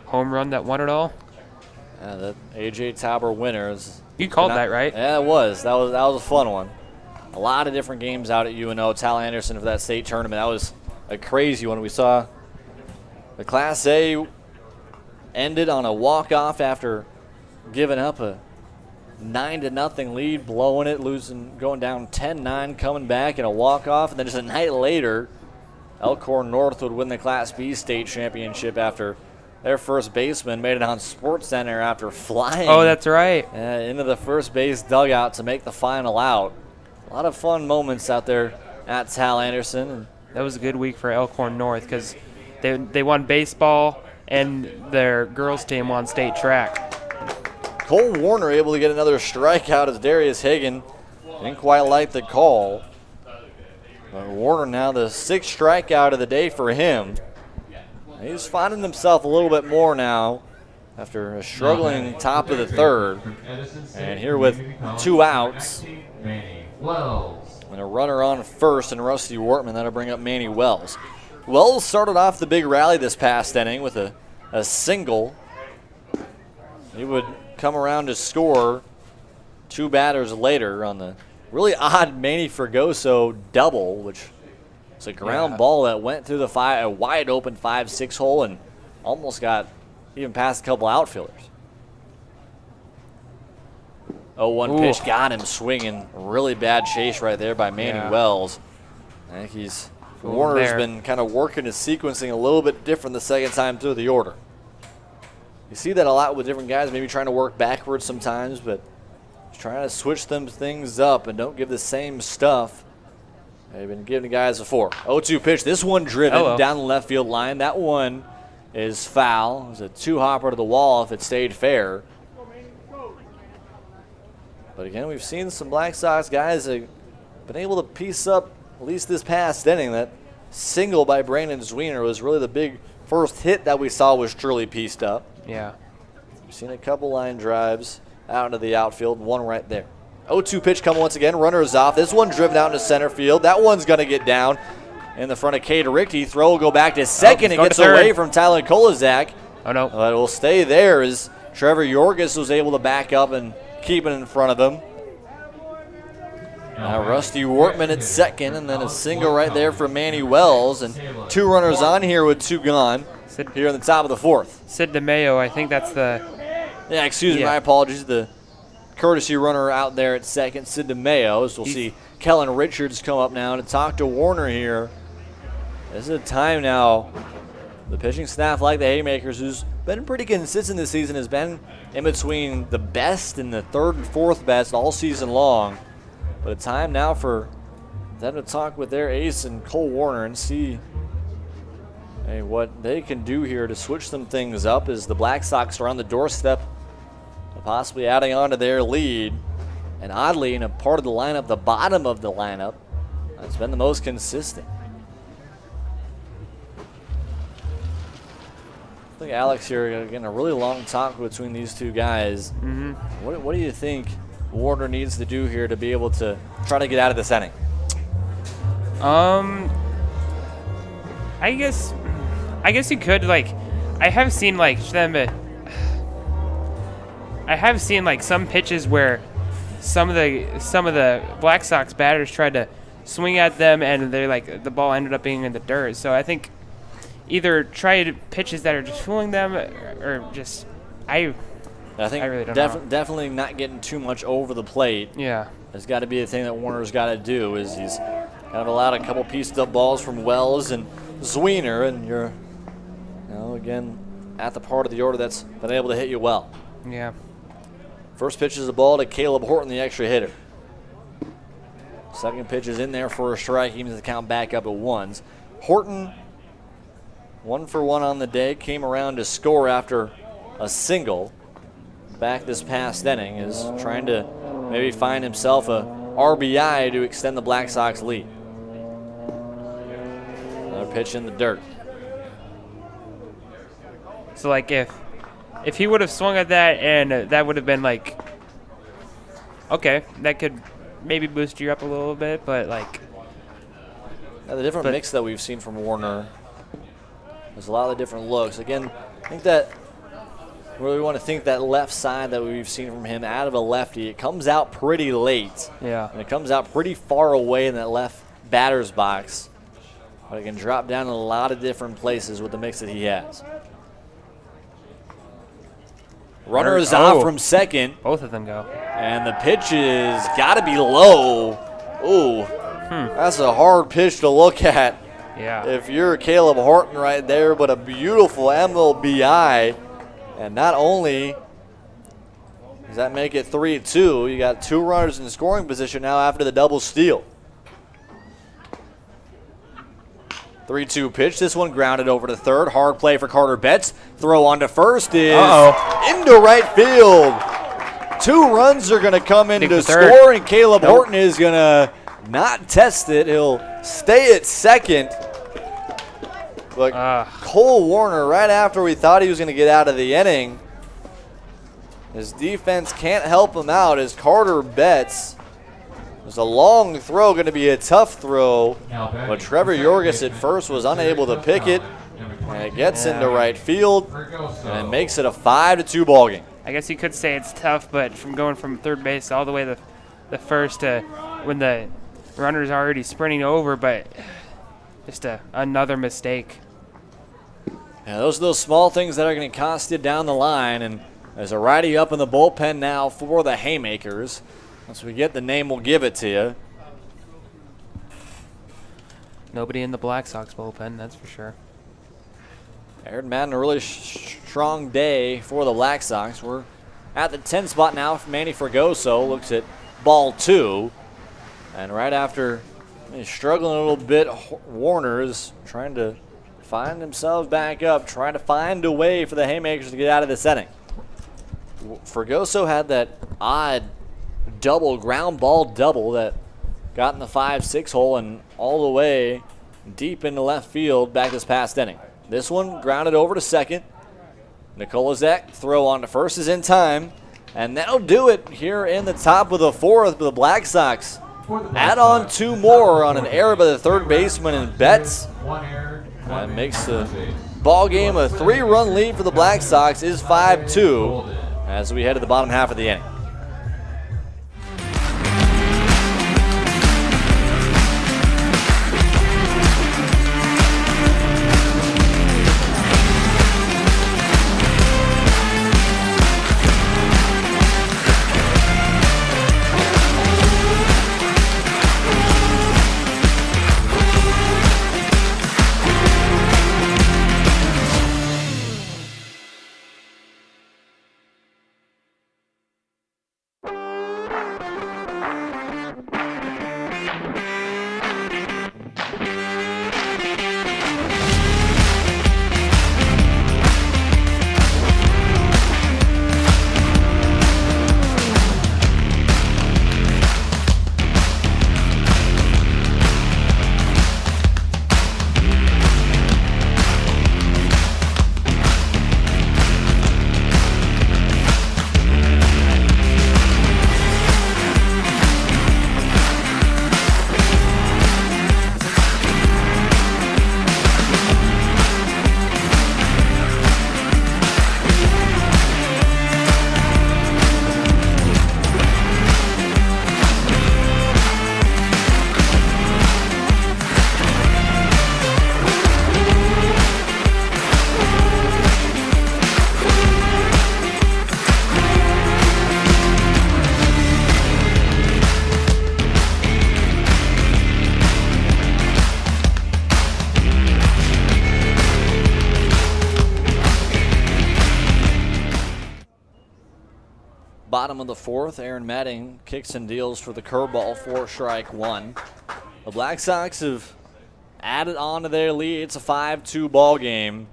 home run that won it all. Yeah, the A.J. Tauber winners. You called that, right? Yeah, it was. That was a fun one. A lot of different games out at UNO. Tal Anderson for that state tournament. That was a crazy one. We saw the Class A ended on a walk-off after giving up a 9-0 lead, blowing it, losing, going down 10-9, coming back in a walk-off, and then just a night later, Elkhorn North would win the Class B state championship after their first baseman made it on SportsCenter after flying. Oh, that's right. Into the first base dugout to make the final out. A lot of fun moments out there at Tal Anderson. That was a good week for Elkhorn North because they won baseball and their girls team won state track. Cole Warner able to get another strikeout as Darius Hagan didn't quite like the call. But Warner now the 6th strikeout of the day for him. He's finding himself a little bit more now after a struggling top of the 3rd. And here with 2 outs and a runner on first and Rusty Wortman, that'll bring up Manny Wells. Wells started off the big rally this past inning with a single. He would come around to score 2 batters later on the really odd Manny Fregoso double, which is a ground ball that went through a wide open 5-6 hole and almost got even past a couple outfielders. 0-1 pitch got him swinging. Really bad chase right there by Manny Wells. I think Warner's been kind of working his sequencing a little bit different the second time through the order. You see that a lot with different guys, maybe trying to work backwards sometimes, but trying to switch them things up and don't give the same stuff they've been giving the guys before. 0-2 pitch. This one driven down the left field line. That one is foul. It was a 2-hopper to the wall if it stayed fair. But again, we've seen some Black Sox guys that have been able to piece up, at least this past inning. That single by Brandon Zwiener was really the big first hit that we saw was truly pieced up. Yeah. We've seen a couple line drives out into the outfield, one right there. 0-2 pitch coming once again. Runner is off. This one driven out into center field. That one's going to get down in the front of Cade Rickey. Throw will go back to second. It gets away from Tyler Kolizak. Oh, no. But it will stay there as Trevor Yorgis was able to back up and keep it in front of him. Now Rusty Wortman at second, and then a single right there for Manny Wells. And 2 runners on here with 2 gone here in the top of the 4th. Sid DeMayo, I think that's the... Yeah, excuse me, my apologies. The courtesy runner out there at second, Sid DeMayo. So we'll see Kellen Richards come up now to talk to Warner here. This is a time now. The pitching staff, like the Haymakers, who's been pretty consistent this season, has been in between the best and the 3rd and 4th best all season long. But a time now for them to talk with their ace and Cole Warner and see what they can do here to switch some things up as the Black Sox are on the doorstep possibly adding on to their lead. And oddly, in a part of the lineup, the bottom of the lineup, that's been the most consistent. I think Alex here, again, a really long talk between these two guys. What do you think Warner needs to do here to be able to try to get out of this inning? I guess you could, like, I have seen like some pitches where some of the Black Sox batters tried to swing at them and they're like the ball ended up being in the dirt. So I think either try pitches that are just fooling them or just I really don't know. Definitely not getting too much over the plate. Yeah. There's got to be the thing that Warner's got to do is he's kind of allowed a couple pieced up balls from Wells and Zwiener, and you're, again, at the part of the order that's been able to hit you well. Yeah. First pitch is a ball to Caleb Horton, the extra hitter. Second pitch is in there for a strike. He moves the count back up at ones. Horton, 1 for 1 on the day, came around to score after a single back this past inning, is trying to maybe find himself a RBI to extend the Black Sox lead. Another pitch in the dirt. So like if he would have swung at that and that would have been like, okay, that could maybe boost you up a little bit, but like. Now the different mix that we've seen from Warner, there's a lot of different looks. Again, I think that really want to think that left side that we've seen from him out of a lefty, it comes out pretty late. Yeah. And it comes out pretty far away in that left batter's box. But it can drop down in a lot of different places with the mix that he has. Runner is off from second. Both of them go. And the pitch is got to be low. Ooh, that's a hard pitch to look at. Yeah. If you're Caleb Horton right there, but a beautiful MLBI. And not only does that make it 3-2, you got 2 runners in scoring position now after the double steal. 3-2 pitch. This one grounded over to third. Hard play for Carter Betts. Throw on to first is into right field. 2 runs are going to come in to score, and Caleb Horton is going to not test it. He'll stay at second. But Cole Warner, right after we thought he was going to get out of the inning, his defense can't help him out as Carter Betts. There's a long throw, going to be a tough throw, but Trevor Yorgis at first was unable to pick it, and it gets into right field, and it makes it a 5-2 ball game. I guess you could say it's tough, but from going from third base all the way to the first to when the runner's already sprinting over, but just another mistake. Yeah, those are those small things that are going to cost you down the line, and there's a righty up in the bullpen now for the Haymakers. Once we get the name, we'll give it to you. Nobody in the Black Sox bullpen, that's for sure. Aaron Madden, a really strong day for the Black Sox. We're at the 10 spot now. Manny Fregoso looks at ball 2. And right after he's struggling a little bit, Warner is trying to find himself back up, trying to find a way for the Haymakers to get out of this inning. Fregoso had that odd ground ball double that got in the 5-6 hole and all the way deep into left field back this past inning. This one grounded over to second. Nikolazek throw on to first is in time, and that'll do it here in the top of the 4th. But the Black Sox add on 2 more on an error by the third baseman and Betts. That makes the ball game a 3-run lead for the Black Sox is 5-2 as we head to the bottom half of the inning. bottom of the fourth. Aaron Madden kicks and deals for the curveball for strike one. The Black Sox have added on to their lead. It's a 5-2 ball game.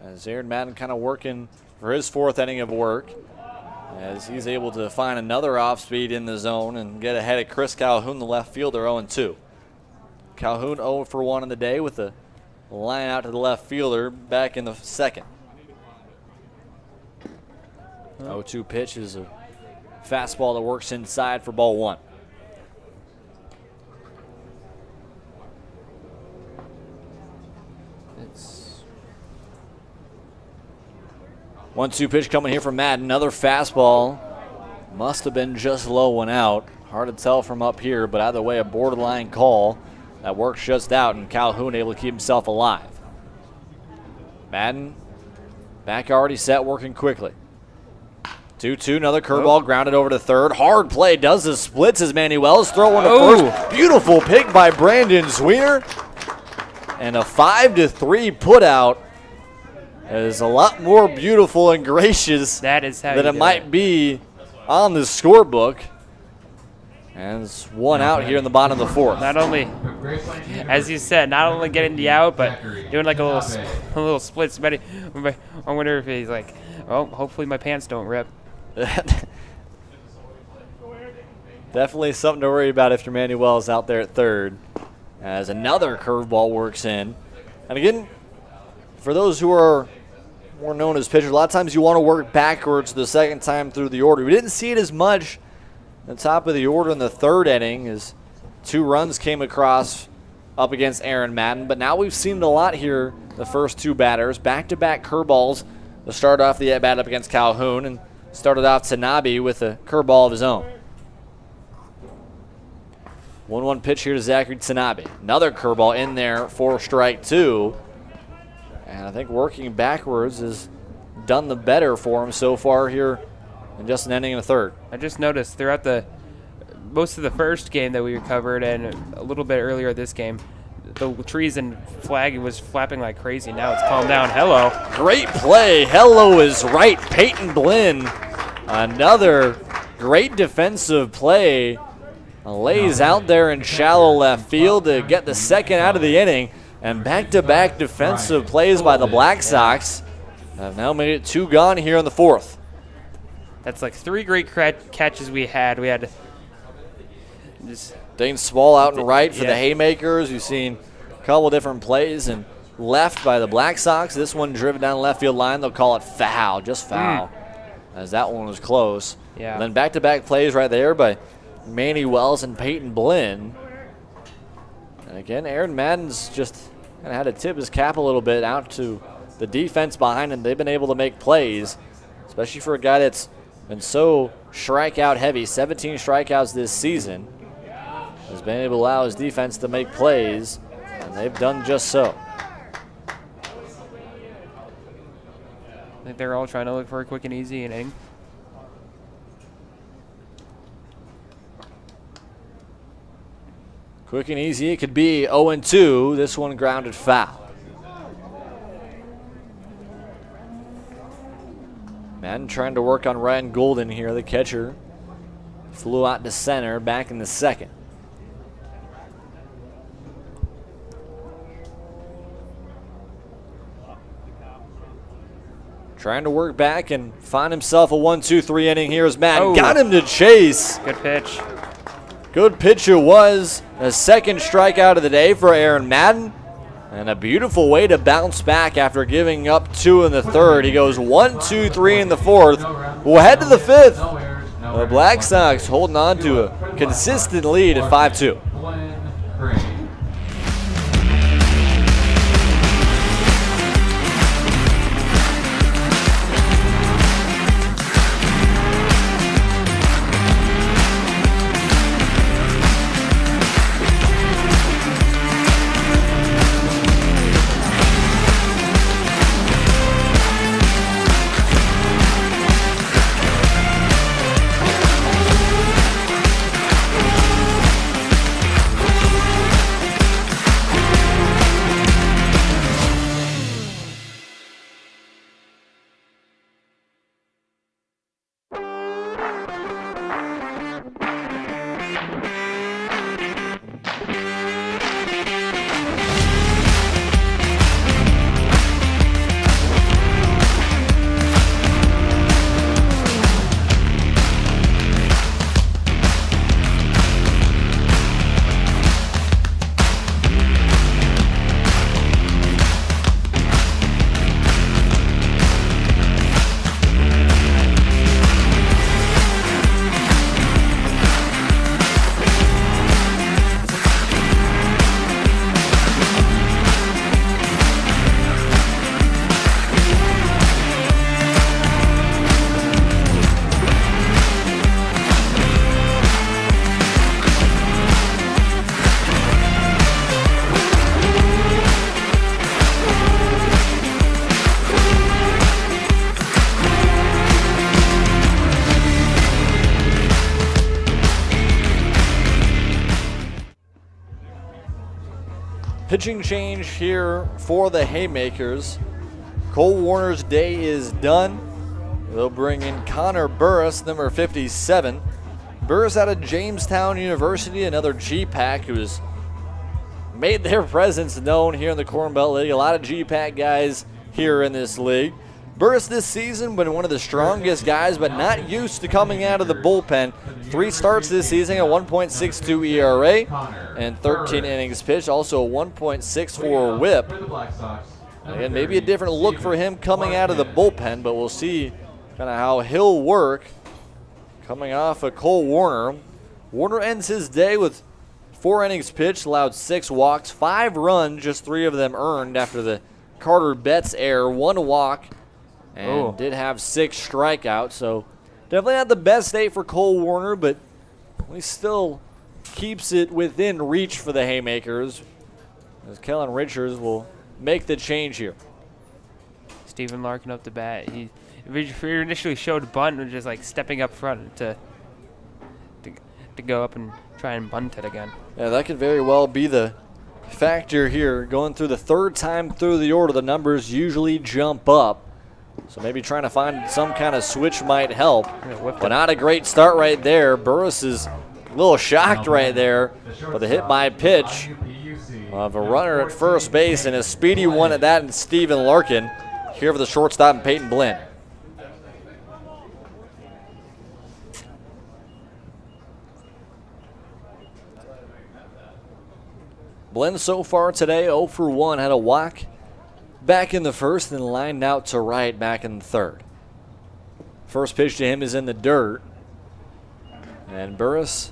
As Aaron Madden kind of working for his fourth inning of work, as he's able to find another off-speed in the zone and get ahead of Chris Calhoun, the left fielder, 0-2. Calhoun 0 for 1 in the day with a line out to the left fielder back in the second. 0-2 pitch is a fastball that works inside for ball one. It's 1-2 pitch coming here from Madden. Another fastball. Must have been just low and out. Hard to tell from up here, but either way, a borderline call that works just out, and Calhoun able to keep himself alive. Madden back already set, working quickly. 2-2, another curveball grounded over to third. Hard play, does the splits as Manuel's throwing to first. Beautiful pick by Brandon Zwiener. And a 5-3 put out is a lot more beautiful and gracious that is how than it might be on the scorebook. And it's one out here in the bottom of the fourth. Not only, as you said, not only getting the out, but doing like a little split. I wonder if he's like, oh, hopefully my pants don't rip. Definitely something to worry about if your Manuel's out there at third. As another curveball works in. And again, for those who are more known as pitchers, a lot of times you want to work backwards the second time through the order. We didn't see it as much at the top of the order in the third inning as 2 runs came across up against Aaron Madden. But now we've seen it a lot here, the first 2 batters. Back-to-back curveballs to start off the at-bat up against Calhoun, and started off Tanabe with a curveball of his own. 1-1 pitch here to Zachary Tanabe. Another curveball in there for strike 2. And I think working backwards has done the better for him so far here in just an inning and a third. I just noticed throughout most of the first game that we covered and a little bit earlier this game, the trees and flag was flapping like crazy. Now it's calmed down. Hello. Great play. Hello is right. Peyton Blinn, another great defensive play. Lays out there in shallow left field to get the second out of the inning. And back-to-back defensive plays by the Black Sox have now made it 2 gone here in the fourth. That's like 3 great catches we had. We had just Dane Small out and right for the Haymakers. You've seen a couple different plays and left by the Black Sox. This one driven down the left field line. They'll call it foul, just foul, as that one was close. Yeah. And then back-to-back plays right there by Manny Wells and Peyton Blinn. And again, Aaron Madden's just kind of had to tip his cap a little bit out to the defense behind him. They've been able to make plays, especially for a guy that's been so strikeout heavy. 17 strikeouts this season. Has been able to allow his defense to make plays, and they've done just so. I think they're all trying to look for a quick and easy inning. Quick and easy, it could be 0-2. This one grounded foul. Madden trying to work on Ryan Golden here, the catcher. Flew out to center, back in the second. Trying to work back and find himself a 1-2-3 inning here as Madden. Oh. Got him to chase. Good pitch. Good pitch it was. A second strikeout of the day for Aaron Madden. And a beautiful way to bounce back after giving up 2 in the third. He goes 1-2-3 in the fourth. We'll head to the fifth. The Black Sox holding on to a consistent lead at 5-2. Pitching change here for the Haymakers. Cole Warner's day is done. They'll bring in Connor Burris, number 57. Burris out of Jamestown University, another G-Pack who's made their presence known here in the Corn Belt League. A lot of G-Pack guys here in this league. Burris this season been one of the strongest guys, but not used to coming out of the bullpen. 3 starts this season, a 1.62 ERA and 13 innings pitched, also a 1.64 whip. And maybe a different look for him coming out of the bullpen, but we'll see kind of how he'll work coming off of Cole Warner. Warner ends his day with 4 innings pitched, allowed 6 walks, 5 runs, just 3 of them earned after the Carter Betts error, 1 walk, and did have 6 strikeouts. So definitely not the best day for Cole Warner, but he still keeps it within reach for the Haymakers, as Kellen Richards will make the change here. Stephen Larkin up the bat. He initially showed bunt and just like stepping up front to go up and try and bunt it again. Yeah, that could very well be the factor here. Going through the 3rd time through the order, the numbers usually jump up. So maybe trying to find some kind of switch might help. But not a great start right there. Burris is a little shocked right there for the hit by pitch of a runner at first base, and a speedy one at that, and Stephen Larkin here for the shortstop and Peyton Blinn. Blinn so far today 0 for 1, had a walk back in the first and lined out to right back in the 3rd. First pitch to him is in the dirt. And Burris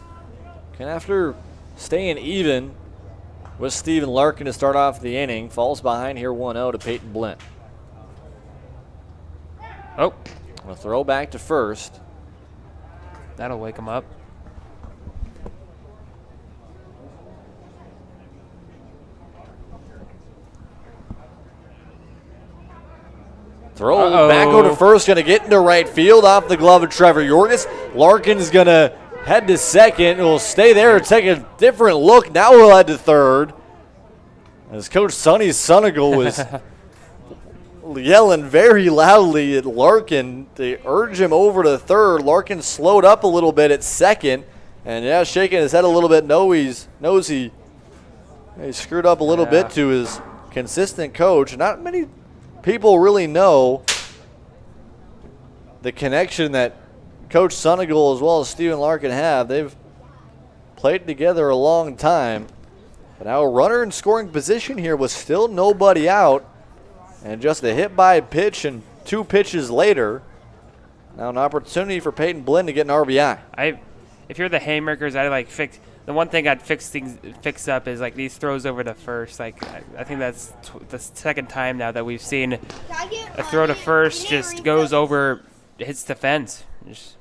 can, after staying even with Stephen Larkin to start off the inning, falls behind here 1-0 to Peyton Blinn. Oh. A throw back to first. That'll wake him up. Throw back over to first, going to get into right field off the glove of Trevor Yorgis. Larkin's going to head to second. Will stay there and take a different look. Now we'll head to third. As Coach Sonny Sunigal was yelling very loudly at Larkin to urge him over to third. Larkin slowed up a little bit at second. And, yeah, shaking his head a little bit. Knows he screwed up a little bit to his consistent coach. Not many people really know the connection that Coach Sunigal as well as Stephen Larkin have. They've played together a long time. But now a runner in scoring position here with still nobody out. And just a hit by pitch and 2 pitches later. Now an opportunity for Peyton Blinn to get an RBI. If you're the Haymakers, I'd like fix. The one thing I'd fix up is like these throws over to first. Like I think that's the 2nd time now that we've seen a throw to first just goes over, hits the fence. Just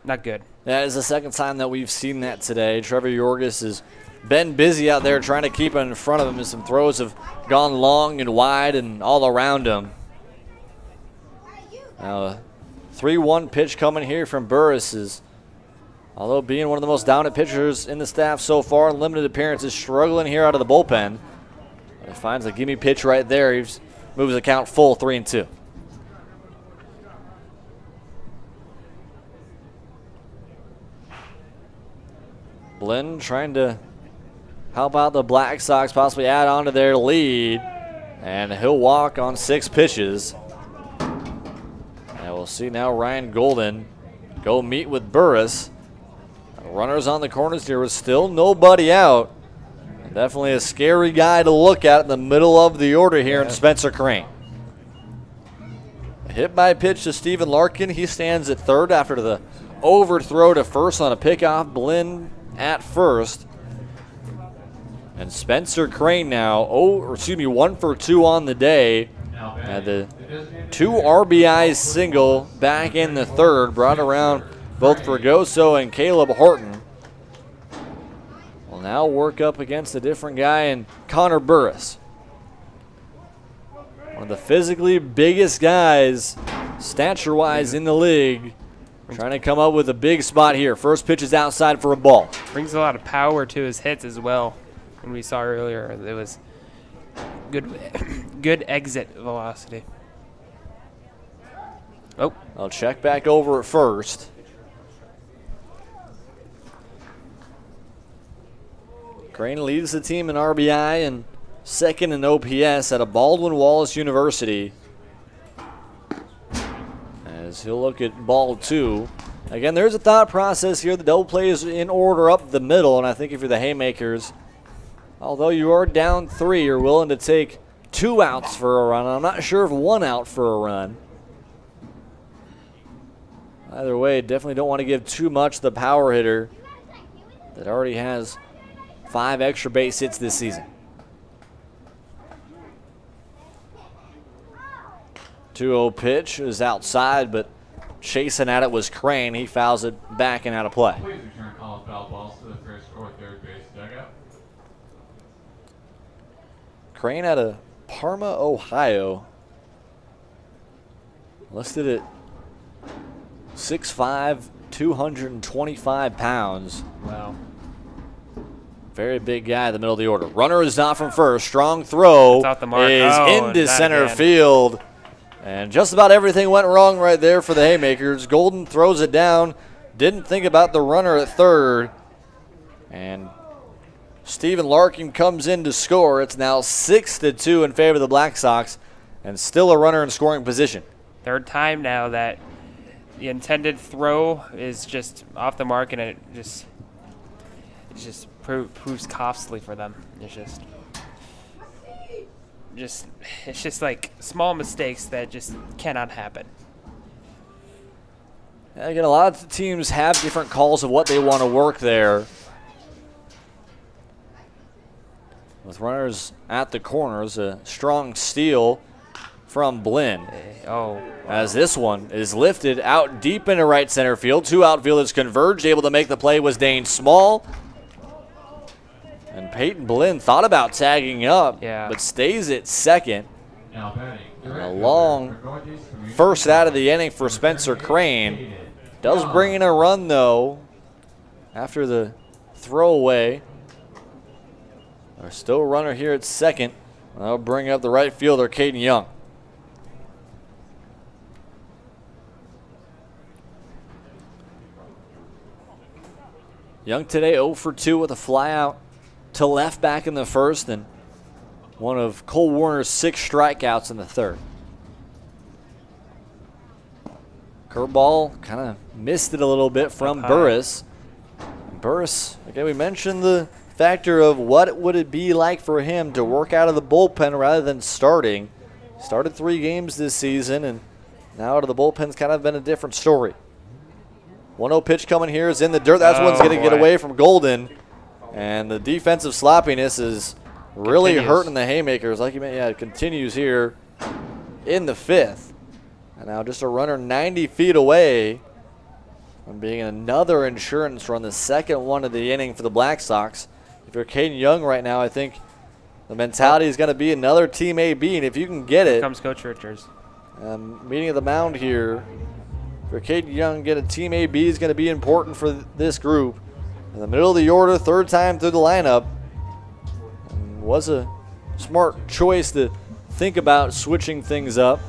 not good. That is the 2nd time that we've seen that today. Trevor Yorgis has been busy out there trying to keep it in front of him, and some throws have gone long and wide and all around him. Now a 3-1 pitch coming here from Burris is, although being one of the most dominant pitchers in the staff so far in limited appearances, struggling here out of the bullpen. He finds a gimme pitch right there. He moves the count full, 3-2. Blinn trying to help out the Black Sox, possibly add on to their lead. And he'll walk on 6 pitches. And we'll see now Ryan Golden go meet with Burris. Runners on the corners here with still nobody out. And definitely a scary guy to look at in the middle of the order here in Spencer Crane. A hit by pitch to Stephen Larkin. He stands at third after the overthrow to first on a pickoff. Blinn at first. And Spencer Crane now, 1 for 2 on the day. Had the 2 RBI single back in the 3rd, brought around both Fregoso and Caleb Horton. Will now work up against a different guy in Connor Burris. One of the physically biggest guys, stature-wise, in the league. Trying to come up with a big spot here. First pitch is outside for a ball. Brings a lot of power to his hits as well. When we saw earlier, it was good exit velocity. Oh, I'll check back over at first. Crane leads the team in RBI and second in OPS at a Baldwin-Wallace University. As he'll look at ball 2. Again, there's a thought process here. The double play is in order up the middle, and I think if you're the Haymakers, although you are down 3, you're willing to take 2 outs for a run. I'm not sure if 1 out for a run. Either way, definitely don't want to give too much to the power hitter that already has 5 extra base hits this season. 2-0 pitch is outside, but chasing at it was Crane. He fouls it back and out of play. Please return all foul balls to the first or third base dugout. Crane out of Parma, Ohio. Listed at 6'5", 225 pounds. wow. Very big guy in the middle of the order. Runner is not from first. Strong throw It's off the mark. is Oh, into not center again. field. And just about everything went wrong right there for the Haymakers. Golden throws it down. Didn't think about the runner at third. And Stephen Larkin comes in to score. It's now 6-2 in favor of the Black Sox, and still a runner in scoring position. Third time now that the intended throw is just off the mark, and it just proves costly for them. It's just like small mistakes that just cannot happen. Again, a lot of teams have different calls of what they want to work there. With runners at the corners, a strong steal from Blinn. Oh, wow. As this one is lifted out deep into right center field. 2 outfielders converged. Able to make the play was Dane Small. And Peyton Blinn thought about tagging up, but stays at second. Now batting. And a long first out of the inning for Spencer Crane. Does bring in a run, though, after the throwaway. There's still a runner here at second. That'll bring up the right fielder, Caden Young. Young today 0 for 2 with a fly out to left back in the first, and one of Cole Warner's 6 strikeouts in the third. Curveball kind of missed it a little bit from Burris. Burris, again, we mentioned the factor of what would it be like for him to work out of the bullpen rather than starting. Started 3 games this season, and now out of the bullpen's kind of been a different story. 1-0 pitch coming here is in the dirt. That's one's going to get away from Golden. And the defensive sloppiness is really hurting the Haymakers. Like you mentioned, it continues here in the 5th. And now just a runner 90 feet away from being another insurance run, the second one of the inning for the Black Sox. If you're Caden Young right now, I think the mentality is going to be another team AB. And if you can get it. Here comes Coach Richards. Meeting of the mound here. For Caden Young, get a team AB is going to be important for this group. In the middle of the order, 3rd time through the lineup. And was a smart choice to think about switching things up.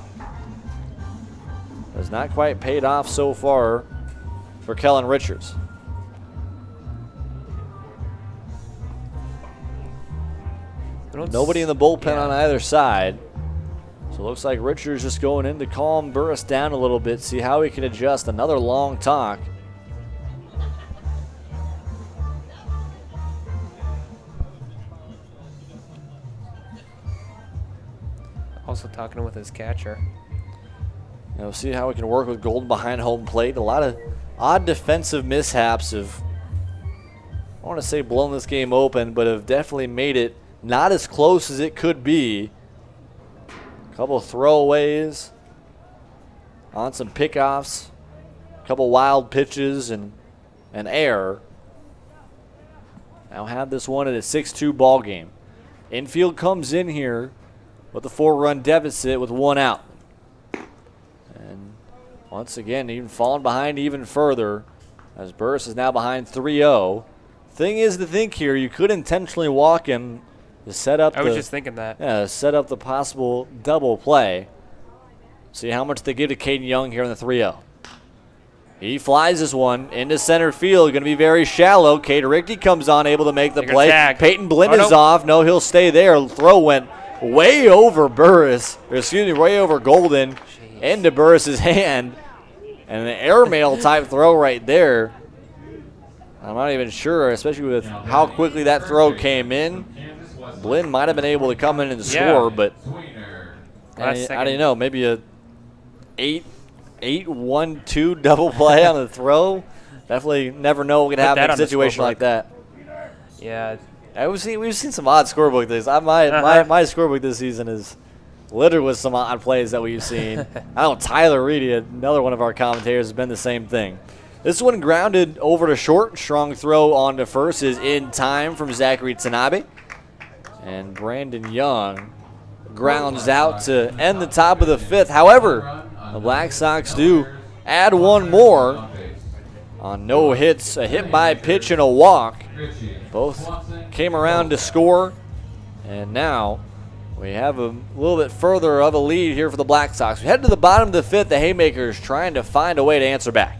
Has not quite paid off so far for Kellen Richards. Nobody in the bullpen on either side. So it looks like Richards just going in to calm Burris down a little bit, see how he can adjust. Another long talk. Also talking with his catcher. We'll see how we can work with Golden behind home plate. A lot of odd defensive mishaps have, I want to say, blown this game open, but have definitely made it not as close as it could be. A couple throwaways on some pickoffs, a couple wild pitches, and an error. Now have this one at a 6-2 ball game. Infield comes in here with a 4-run deficit with 1 out. And Once again, even falling behind even further as Burris is now behind 3-0. Thing is to think here, you could intentionally walk him to set up I was just thinking that. Yeah, set up the possible double play. See how much they give to Caden Young here in the 3-0. He flies this one into center field. Going to be very shallow. Cade Richte comes on, able to make the play. Tag. Peyton Blind is off. No, he'll stay there. Throw went way over Burris. Or excuse me, way over Golden. Into Burris's hand. And an airmail type throw right there. I'm not even sure, especially with how quickly that throw came in. Blind might have been able to come in and score, but I didn't know. Maybe a 8-1-2 double play on the throw. Definitely never know what could happen in a situation like that. Yeah. We've seen some odd scorebook things. My scorebook this season is littered with some odd plays that we've seen. I know Tyler Reedy, another one of our commentators, has been the same thing. This one grounded over to short. Strong throw on to first is in time from Zachary Tanabe. And Brandon Young grounds out to end the top of the fifth. However, the Black Sox do add one more on no hits, a hit by pitch and a walk. Both came around to score, and now we have a little bit further of a lead here for the Black Sox. We head to the bottom of the fifth. The Haymakers trying to find a way to answer back.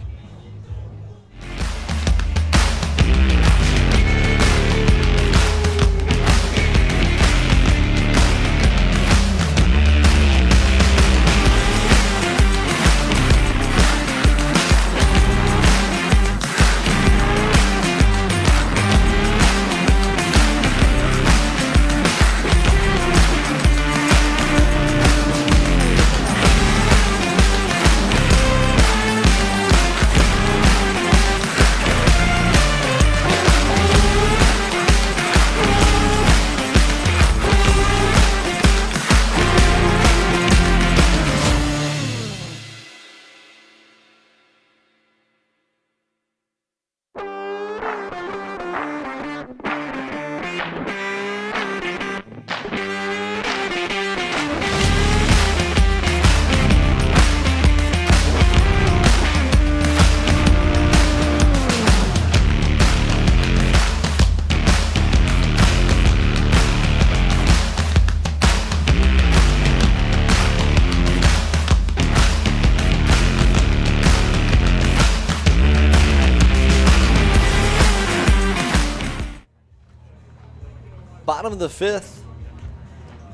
Bottom of the fifth,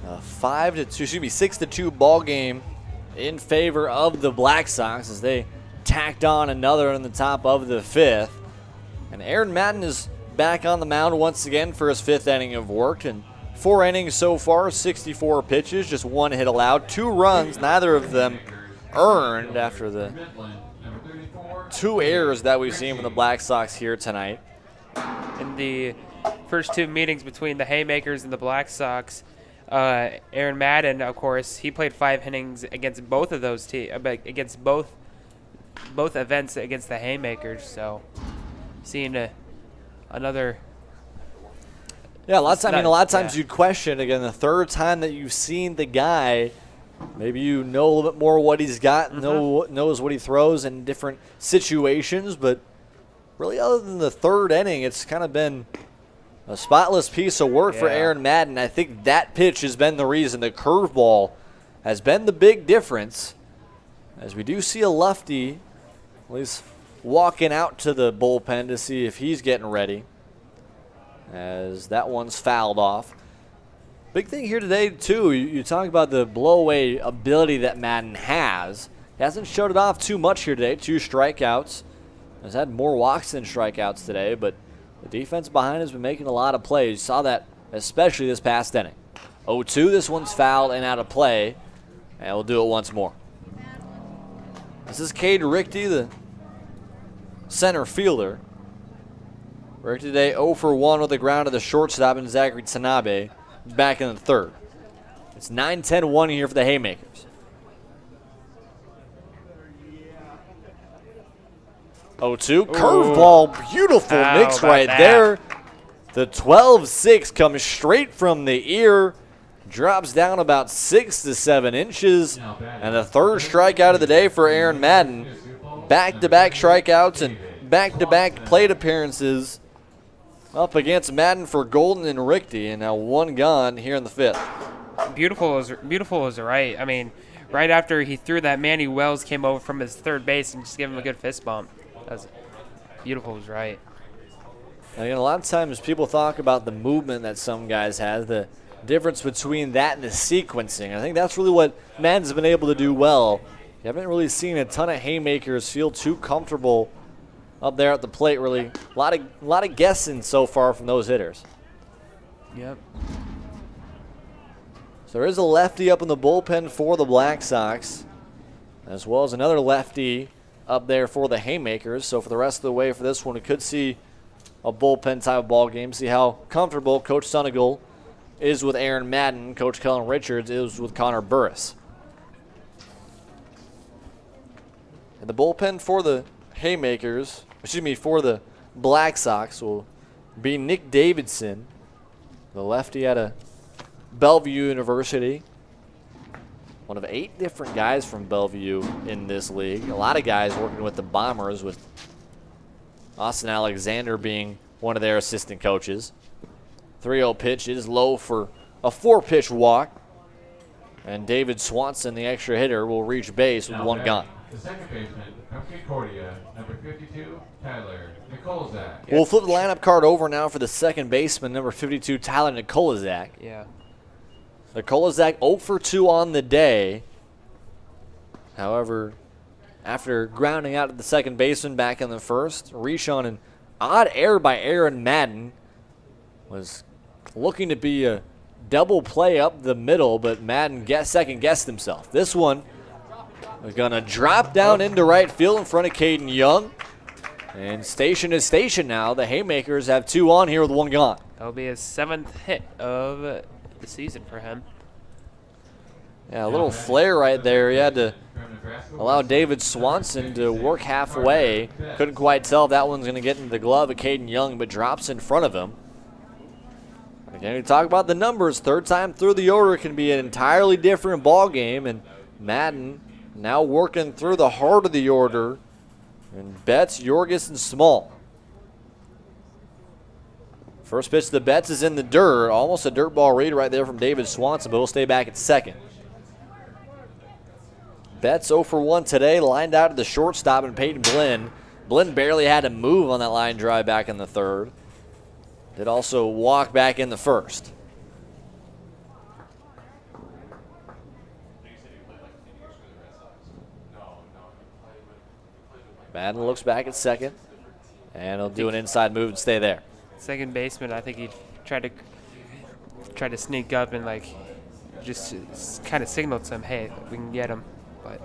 6-2 ball game in favor of the Black Sox as they tacked on another in the top of the fifth. And Aaron Madden is back on the mound once again for his fifth inning of work. And 4 innings so far, 64 pitches, just 1 hit allowed, 2 runs, neither of them earned after the 2 errors that we've seen from the Black Sox here tonight. In the first 2 meetings between the Haymakers and the Black Sox, Aaron Madden, of course, he played 5 innings against both of those against both events against the Haymakers. So, seeing another. Yeah, a lot of times you'd question again the third time that you've seen the guy. Maybe you know a little bit more what he's got, knows what he throws in different situations, but really, other than the third inning, it's kind of been a spotless piece of work for Aaron Madden. I think that pitch has been the reason. The curveball has been the big difference, as we do see a lefty at least walking out to the bullpen to see if he's getting ready, as that one's fouled off. Big thing here today, too, you talk about the blow-away ability that Madden has. He hasn't showed it off too much here today. 2 strikeouts. Has had more walks than strikeouts today, but the defense behind has been making a lot of plays. You saw that especially this past inning. 0-2, this one's fouled and out of play, and we'll do it once more. This is Cade Richte, the center fielder. Richte today 0 for 1 with the ground to the shortstop, and Zachary Tanabe back in the third. It's 9-10-1 here for the Haymakers. 0-2, curveball, beautiful mix right there. The 12-6 comes straight from the ear drops down about 6 to 7 inches. And the third strikeout of the day for Aaron Madden. Back-to-back strikeouts and back-to-back plate appearances up against Madden for Golden and Richter, and now one gone here in the 5th. Beautiful is right. I mean, right after he threw that, Manny Wells came over from his third base and just gave him a good fist bump. That was beautiful was right. Again, a lot of times people talk about the movement that some guys have, the difference between that and the sequencing. I think that's really what Madden's been able to do well. You haven't really seen a ton of haymakers feel too comfortable up there at the plate, really. A lot of guessing so far from those hitters. Yep. So there is a lefty up in the bullpen for the Black Sox, as well as another lefty up there for the Haymakers. So for the rest of the way for this one, we could see a bullpen type of ball game. See how comfortable Coach Sunnigal is with Aaron Madden. Coach Kellen Richards is with Connor Burris. And the bullpen for the Haymakers, for the Black Sox will be Nick Davidson, the lefty out of Bellevue University. One of 8 different guys from Bellevue in this league. A lot of guys working with the Bombers, with Austin Alexander being one of their assistant coaches. 3-0 pitch is low for a 4-pitch walk. And David Swanson, the extra hitter, will reach base with one gone. The second baseman from Concordia, number 52, Tyler Nikolazak. We'll flip the lineup card over now for the second baseman, number 52, Tyler Nikolazak. Yeah. Nikolazak 0 for 2 on the day. However, after grounding out at the second baseman back in the first, reach on an odd error by Aaron Madden. Was looking to be a double play up the middle, but Madden second-guessed himself. This one is going to drop down into right field in front of Caden Young. And station is station now. The Haymakers have 2 on here with 1 gone. That'll be his 7th hit of the season for him. Yeah, a little flare right there. He had to allow David Swanson to work halfway. Couldn't quite tell if that one's going to get into the glove of Caden Young, but drops in front of him. Again, we talk about the numbers. Third time through the order can be an entirely different ball game, and Madden now working through the heart of the order. And Betts, Yorgis, and Small. First pitch to the Betts is in the dirt. Almost a dirt ball read right there from David Swanson, but he'll stay back at second. Betts 0 for 1 today, lined out to the shortstop and Peyton Blinn. Blinn barely had to move on that line drive back in the third. Did also walk back in the first. Madden looks back at second, and he'll do an inside move and stay there. Second baseman, I think he tried to sneak up and just kind of signal to him, hey, we can get him. But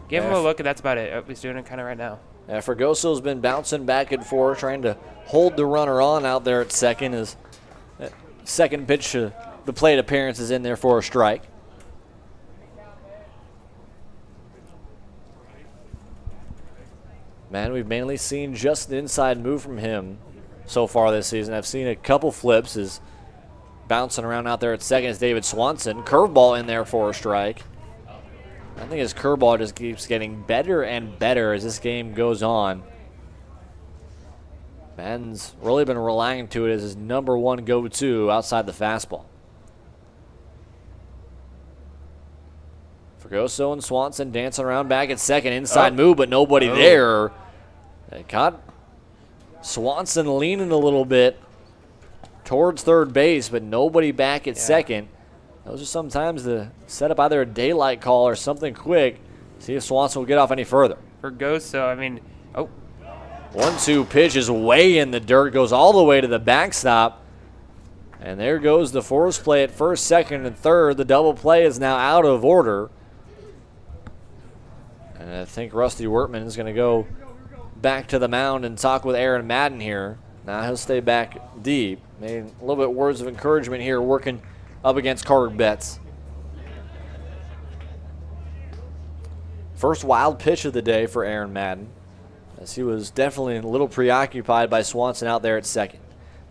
give him a look, and that's about it. He's doing it kind of right now. Fregoso's been bouncing back and forth, trying to hold the runner on out there at second. His second pitch to the plate appearance is in there for a strike. Man, we've mainly seen just an inside move from him so far this season. I've seen a couple flips. Is bouncing around out there at second is David Swanson. Curveball in there for a strike. I think his curveball just keeps getting better and better as this game goes on. Madden's really been relying to it as his number 1 go-to outside the fastball. Fregoso and Swanson dancing around back at second. Inside move, but nobody there. They caught Swanson leaning a little bit towards third base, but nobody back at second. Those are sometimes the set up either a daylight call or something quick. See if Swanson will get off any further. Fregoso, I mean, 1-2 pitch is way in the dirt, goes all the way to the backstop. And there goes the force play at first, second, and third. The double play is now out of order. And I think Rusty Wertman is going to go back to the mound and talk with Aaron Madden here. Now he'll stay back deep. Made a little bit words of encouragement here, working up against Carter Betts. First wild pitch of the day for Aaron Madden, as he was definitely a little preoccupied by Swanson out there at second.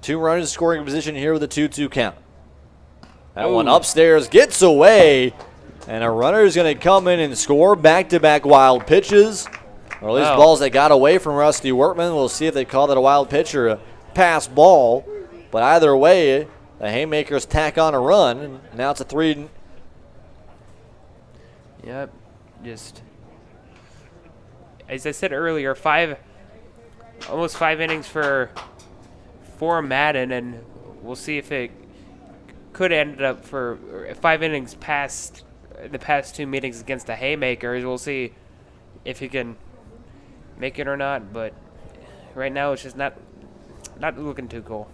2 runners in scoring position here with a 2-2 count. That one upstairs gets away, and a runner is going to come in and score. Back-to-back wild pitches, or at least balls that got away from Rusty Workman. We'll see if they call that a wild pitch or a pass ball. But either way, the Haymakers tack on a run, and now it's a 3. Yep, just as I said earlier, almost 5 innings for Madden, and we'll see if it could end up for 5 innings past the past 2 meetings against the Haymakers. We'll see if he can make it or not, but right now it's just not looking too cool.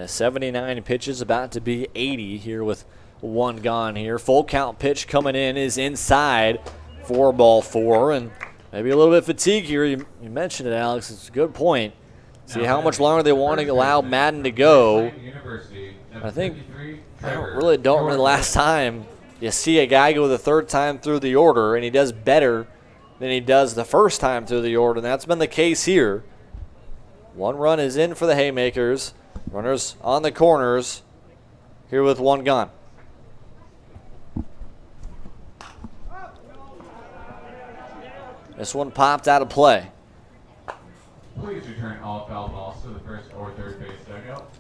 79 pitches, about to be 80 here with 1 gone here. Full count pitch coming in is inside for ball 4, and maybe a little bit fatigue here. You mentioned it, Alex. It's a good point. See how much longer they want to allow Madden to go. I think I don't remember the last time you see a guy go the 3rd time through the order, and he does better than he does the 1st time through the order, and that's been the case here. 1 run is in for the Haymakers. Runners on the corners here with 1 gone. This one popped out of play. Please return all foul balls to the first or third base dugout.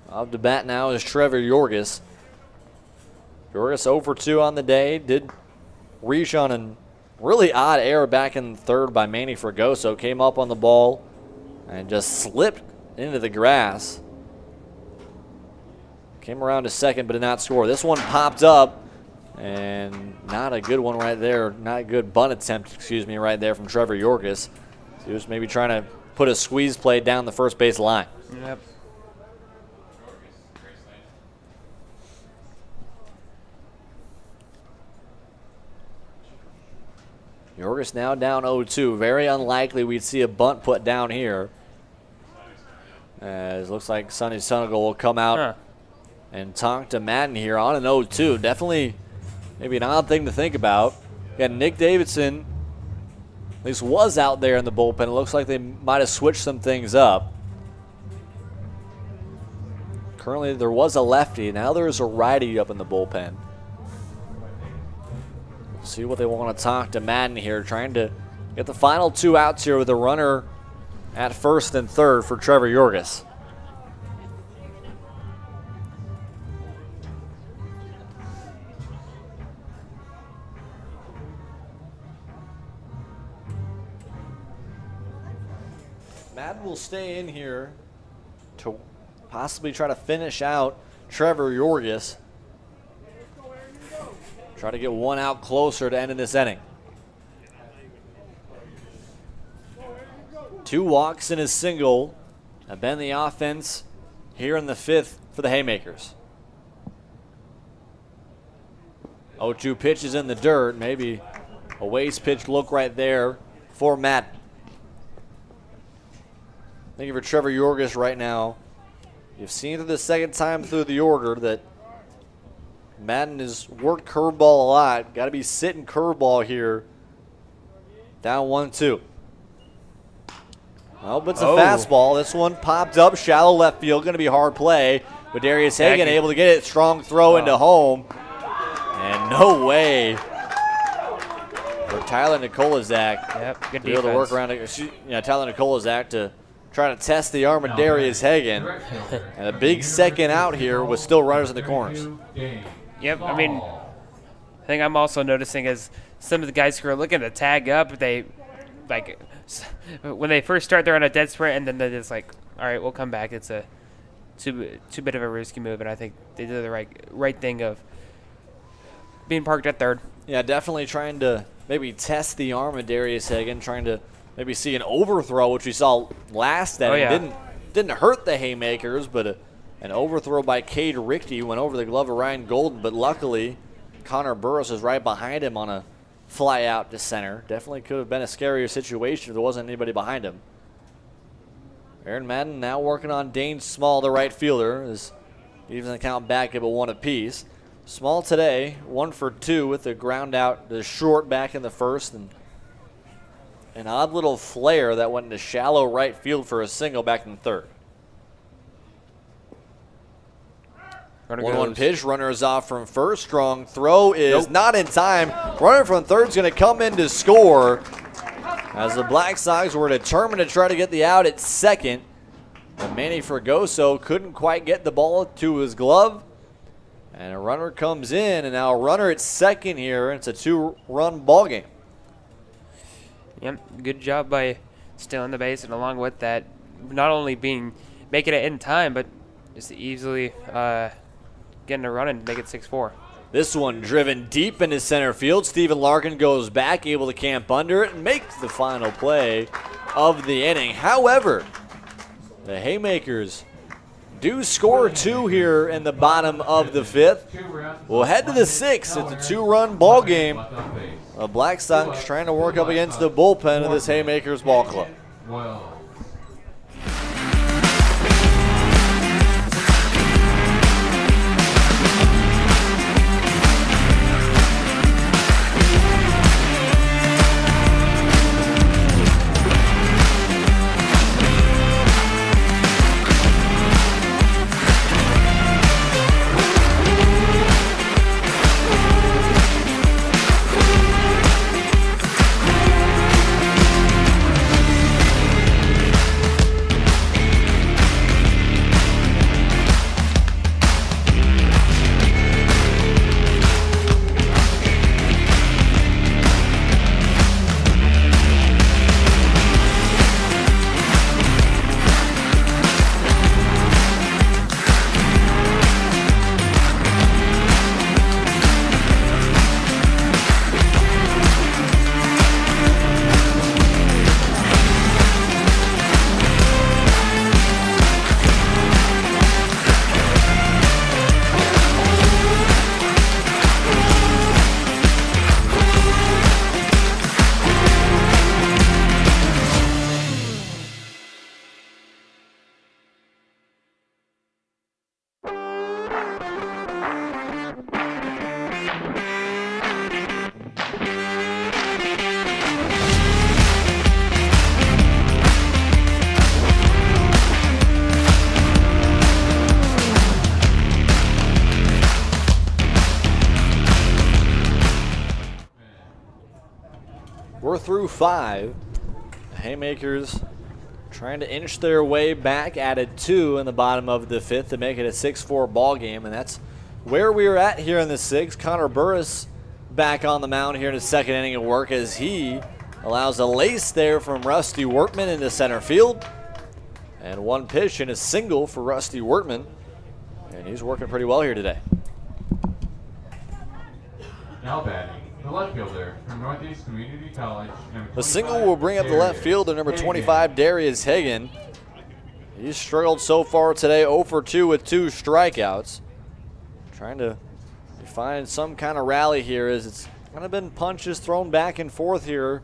Up to bat now is Trevor Yorgis. Yorgis 0 for 2 on the day. Did reach on a really odd error back in third by Manny Fragoso. Came up on the ball and just slipped into the grass. Came around to second but did not score. This one popped up, and not a good one right there. Not a good bunt attempt, right there from Trevor Yorgis. He was maybe trying to put a squeeze play down the first base line. Yep. Yorgis now down 0-2. Very unlikely we'd see a bunt put down here. As looks like Sonny Sunigal will come out and talk to Madden here on an 0-2. Definitely maybe an odd thing to think about. Got Nick Davidson, at least was out there in the bullpen. It looks like they might have switched some things up. Currently there was a lefty. Now there's a righty up in the bullpen. See what they want to talk to Madden here, trying to get the final 2 outs here with a runner at first and third for Trevor Yorgis. Madden will stay in here to possibly try to finish out Trevor Yorgis. Try to get 1 out closer to ending this inning. 2 walks and a single have been the offense here in the 5th for the Haymakers. 0-2 pitches in the dirt. Maybe a waste pitch look right there for Madden. Thinking for Trevor Yorgis right now. You've seen it the 2nd time through the order that Madden has worked curveball a lot. Got to be sitting curveball here. Down 1-2. Well, but it's a fastball. This one popped up, shallow left field. Going to be hard play. But Darius Hagan able to get it. Strong throw into home. And no way for Tyler Nikolazak. Yep, good to be able to work around Tyler Nikolazak to try to test the arm of Darius Hagan. And a big second out here with still runners in the corners. Yep, I mean, I think I'm also noticing as some of the guys who are looking to tag up, they, like, when they first start, they're on a dead sprint, and then they're just like, all right, we'll come back. It's a too bit of a risky move, and I think they did the right thing of being parked at third. Yeah, definitely trying to maybe test the arm of Darius Hagan, trying to maybe see an overthrow, which we saw last inning. Didn't hurt the Haymakers, but an overthrow by Cade Richte went over the glove of Ryan Golden, but luckily Connor Burris was right behind him on a fly out to center. Definitely could have been a scarier situation if there wasn't anybody behind him. Aaron Madden now working on Dane Small, the right fielder, as even the count back up at 1 apiece. Small today, 1 for 2 with the ground out, the short back in the first, and an odd little flare that went into shallow right field for a single back in third. 1-1 pitch. Runner is off from first. Strong throw is not in time. Runner from third is going to come in to score, as the Black Sox were determined to try to get the out at second. But Manny Fregoso couldn't quite get the ball to his glove. And a runner comes in, and now a runner at second here. It's a 2-run ball game. Yep, good job by stealing the base, and along with that, not only making it in time, but just easily getting a run and make it 6-4. This one driven deep into center field. Steven Larkin goes back, able to camp under it and makes the final play of the inning. However, the Haymakers do score 2 here in the bottom of the 5th. We'll head to the 6th. It's a 2-run ball game. The Black Sox trying to work up against the bullpen of this Haymakers ball club. We're through 5. The Haymakers trying to inch their way back, added 2 in the bottom of the 5th to make it a 6-4 ball game, and that's where we are at here in the 6th. Connor Burris back on the mound here in his second inning of work as he allows a lace there from Rusty Wortman into center field. And one pitch and a single for Rusty Wortman, and he's working pretty well here today. Now batting, the left fielder from Northeast Community College. The single will bring up the left fielder, number 25, Darius Hagan. He's struggled so far today, 0 for 2 with 2 strikeouts. Trying to find some kind of rally here as it's kind of been punches thrown back and forth here.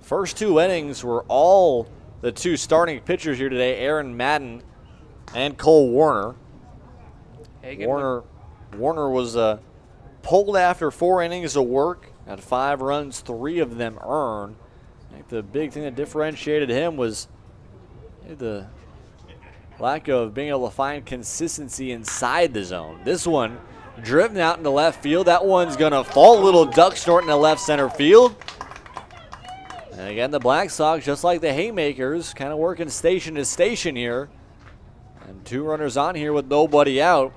First 2 innings were all the 2 starting pitchers here today, Aaron Madden and Cole Warner. Warner was pulled after 4 innings of work, had 5 runs, 3 of them earned. I think the big thing that differentiated him was the lack of being able to find consistency inside the zone. This one driven out into left field. That one's going to fall. Little duck short into left center field. And again, the Black Sox, just like the Haymakers, kind of working station to station here. And 2 runners on here with nobody out.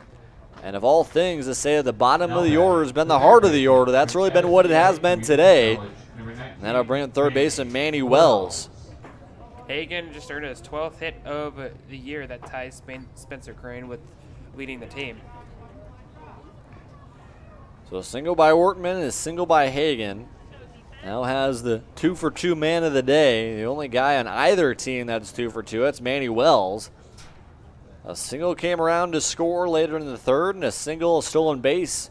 And of all things, to say at the bottom of the order has been the heart of the order. That's really been what it has been today. And that'll bring in third baseman Manny Wells. Hagan just earned his 12th hit of the year. That ties Spencer Crane with leading the team. So a single by Wortman and a single by Hagan. Now has the 2 for 2 man of the day. The only guy on either team that's 2 for 2, that's Manny Wells. A single came around to score later in the 3rd, and a single, a stolen base.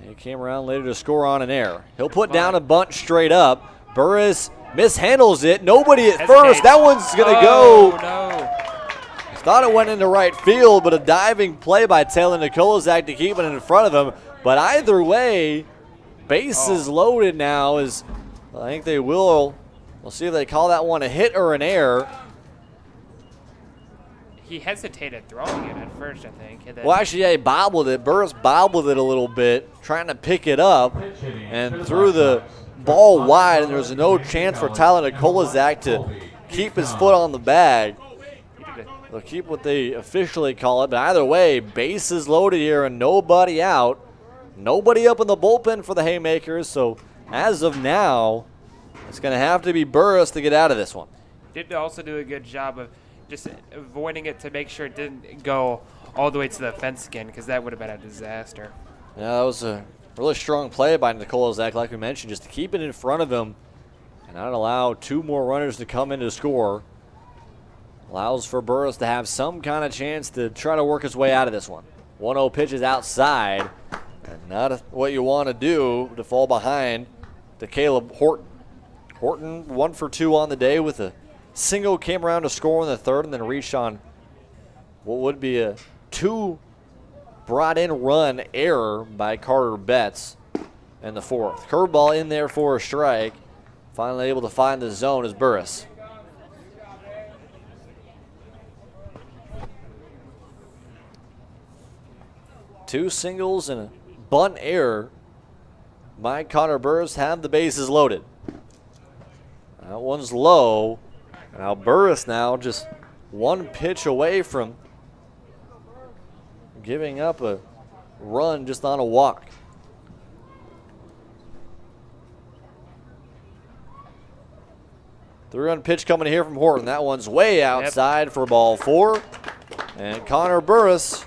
He came around later to score on an error. He'll put down a bunt straight up. Burris mishandles it. Nobody at first. That one's going to go. No. Thought it went into right field, but a diving play by Taylor Nikolazak to keep it in front of him. But either way, bases loaded now. As I think they will. We'll see if they call that one a hit or an error. he hesitated throwing it at first, I think. And then Well, actually, yeah, he bobbled it. Burris bobbled it a little bit, trying to pick it up, and threw the ball wide, and there's no chance for Tyler Nikolazak to keep his foot on the bag. They'll keep what they officially call it, but either way, bases loaded here and nobody out. Nobody up in the bullpen for the Haymakers, so as of now, it's going to have to be Burris to get out of this one. did also do a good job of just avoiding it to make sure it didn't go all the way to the fence again, because that would have been a disaster. Yeah, that was a really strong play by Nikolazak, like we mentioned, just to keep it in front of him and not allow two more runners to come in to score. Allows for Burris to have some kind of chance to try to work his way out of this one. 1-0 pitches outside, and not what you want to do to fall behind to Caleb Horton. Horton 1 for 2 on the day with a single, came around to score in the third and then reached on what would be a 2 brought in run error by Carter Betts in the fourth. Curveball in there for a strike. Finally able to find the zone is Burris. Two singles and a bunt error by Connor Burris have the bases loaded. That one's low. Now Burris now just one pitch away from giving up a run just on a walk. Three-run pitch coming here from Horton. That one's way outside for ball 4. And Connor Burris,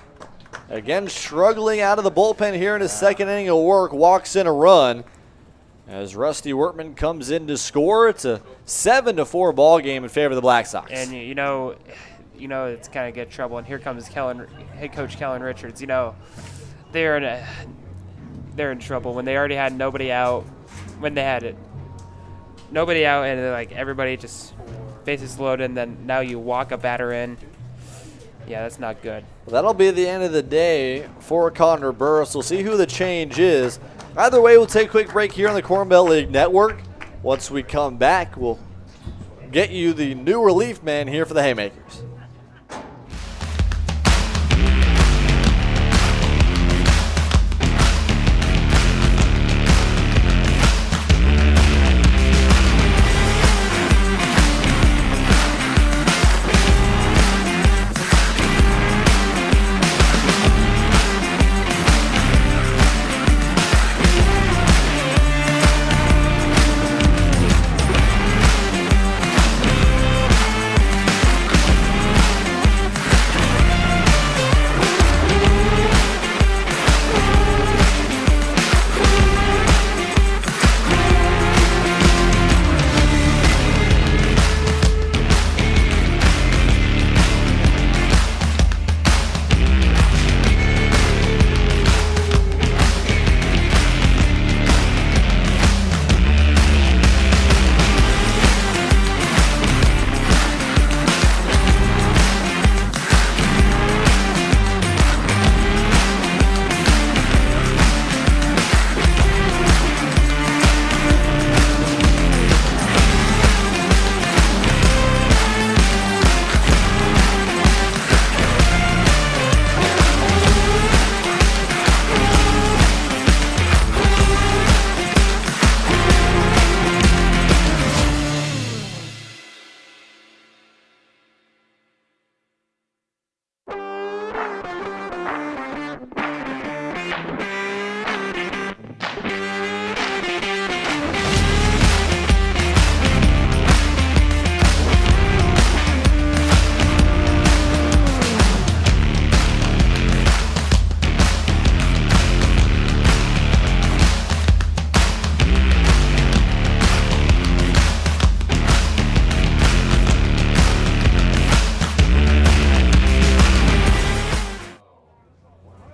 again struggling out of the bullpen here in his second inning of work, walks in a run. As Rusty Wortman comes in to score, it's a 7-4 ball game in favor of the Black Sox. And you know it's kind of good trouble. And here comes head coach Kellen Richards. You know, they're in trouble when they already had nobody out. When they had nobody out, and like everybody just bases loaded, and then now you walk a batter in. Yeah, that's not good. Well, that'll be the end of the day for Connor Burris. We'll see who the change is. Either way, we'll take a quick break here on the Corn Belt League Network. Once we come back, we'll get you the new relief man here for the Haymakers.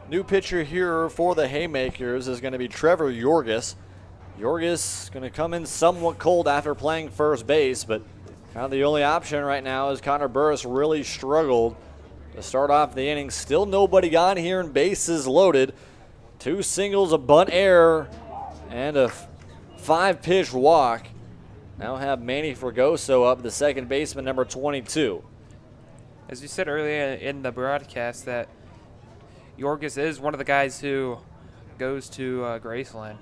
New pitcher here for the Haymakers is going to be Trevor Yorgis. Yorgis going to come in somewhat cold after playing first base, but kind of the only option right now is Connor Burris really struggled to start off the inning. Still nobody on here and bases loaded. Two singles, a bunt error, and a 5-pitch walk. Now have Manny Fragoso up, the second baseman, number 22. As you said earlier in the broadcast, that Yorgis is one of the guys who goes to Graceland.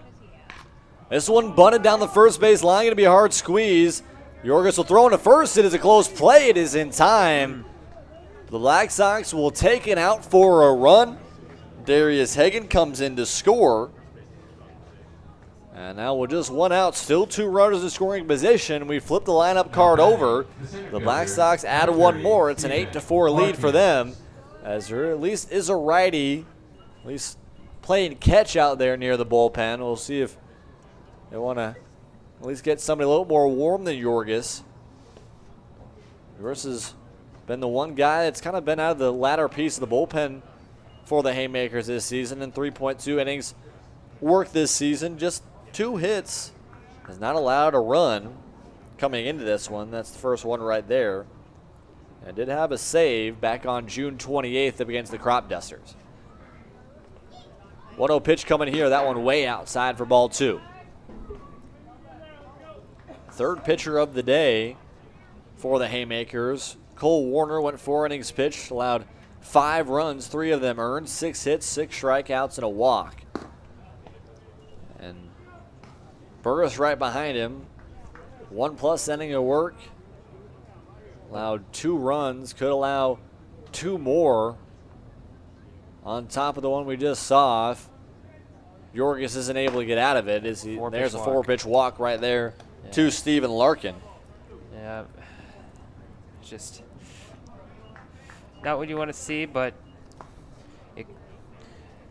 This one bunted down the first base line. Going to be a hard squeeze. Yorgis will throw into first. It is a close play. It is in time. The Black Sox will take it out for a run. Darius Hagan comes in to score. And now with just one out, still 2 runners in scoring position. We flip the lineup card over. The Black Sox add one more. It's an 8-4 lead for them. As there at least is a righty, at least playing catch out there near the bullpen. We'll see if they want to at least get somebody a little more warm than Yorgis. Yorgis has been the one guy that's kind of been out of the latter piece of the bullpen for the Haymakers this season in 3.2 innings work this season. Just 2 hits. Has not allowed a run coming into this one. That's the first one right there. And did have a save back on June 28th against the Crop Dusters. 1-0 pitch coming here. That one way outside for ball 2. Third pitcher of the day for the Haymakers. Cole Warner went 4 innings pitched, allowed 5 runs, 3 of them earned, 6 hits, 6 strikeouts, and a walk. And Burris right behind him. 1+ inning of work. Allowed 2 runs, could allow 2 more on top of the one we just saw. If Yorgis isn't able to get out of it, there's a 4-pitch walk right there to Stephen Larkin. Yeah, just not what you want to see, but it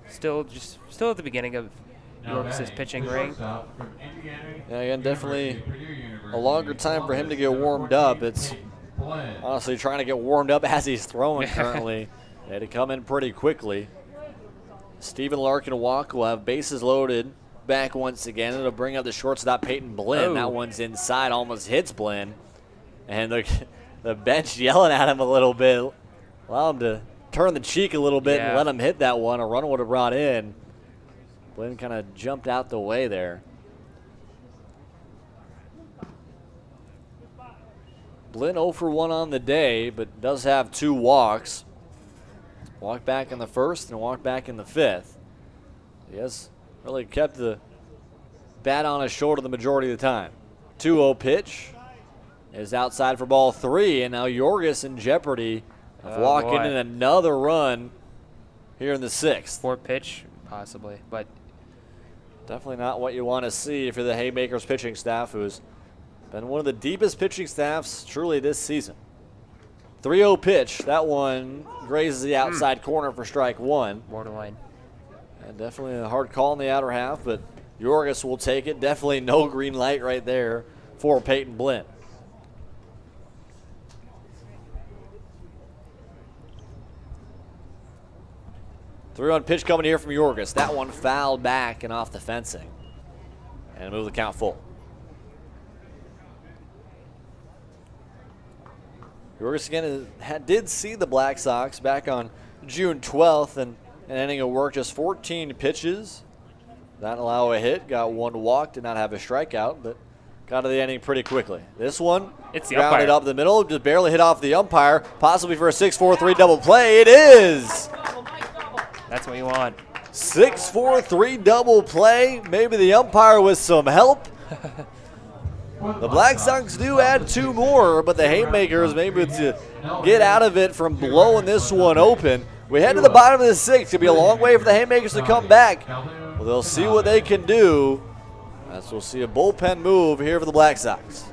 still at the beginning of Yorgis' pitching ring. Yeah, again, definitely a longer time for him to get warmed up. It's honestly trying to get warmed up as he's throwing currently. They had to come in pretty quickly. Stephen Larkin walk will have bases loaded back once again. It'll bring up the shortstop Peyton Blinn. Oh. That one's inside, almost hits Blinn. And the bench yelling at him a little bit. Allow him to turn the cheek a little bit and let him hit that one. A run would have brought in. Blinn kind of jumped out the way there. Blinn 0 for 1 on the day, but does have 2 walks. Walk back in the first and walk back in the 5th. He has really kept the bat on his shoulder the majority of the time. 2-0 pitch is outside for ball 3, and now Yorgis in jeopardy of walking in another run here in the 6th. 4 pitch, possibly, but definitely not what you want to see for the Haymakers pitching staff, who's been one of the deepest pitching staffs truly this season. 3-0 pitch. That one grazes the outside corner for strike 1. Borderline. And definitely a hard call in the outer half, but Yorgis will take it. Definitely no green light right there for Peyton Blinn. Three-on pitch coming here from Yorgis. That one fouled back and off the fencing. And move the count full. Yorgis again did see the Black Sox back on June 12th, and an inning of work, just 14 pitches. Not allow a hit, got 1 walk, did not have a strikeout, but got to the inning pretty quickly. This one, it's the grounded umpire up the middle, just barely hit off the umpire, possibly for a 6-4-3 double play. It is! That's what you want. 6-4-3 double play. Maybe the umpire with some help. The Black Sox do add 2 more, but the Haymakers maybe to get out of it from blowing this one open. We head to the bottom of the 6th. It'll be a long way for the Haymakers to come back. Well, they'll see what they can do, as we'll see a bullpen move here for the Black Sox.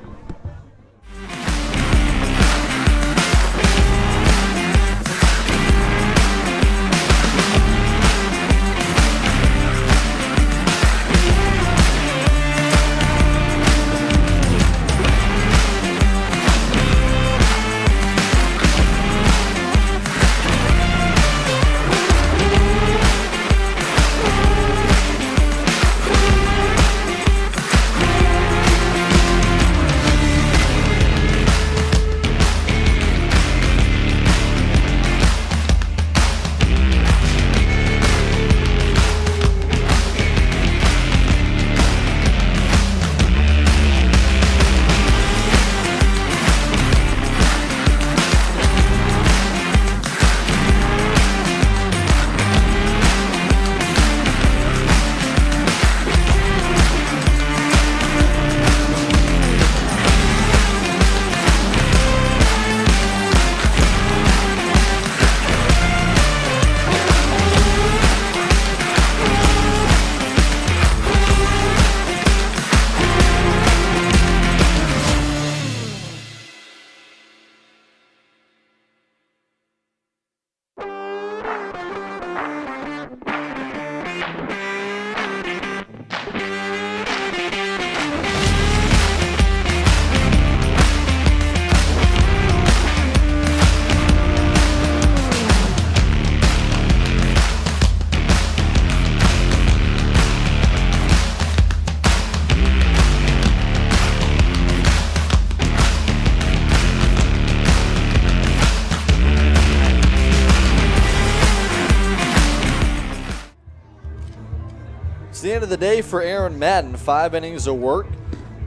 It's the end of the day for Aaron Madden. 5 innings of work,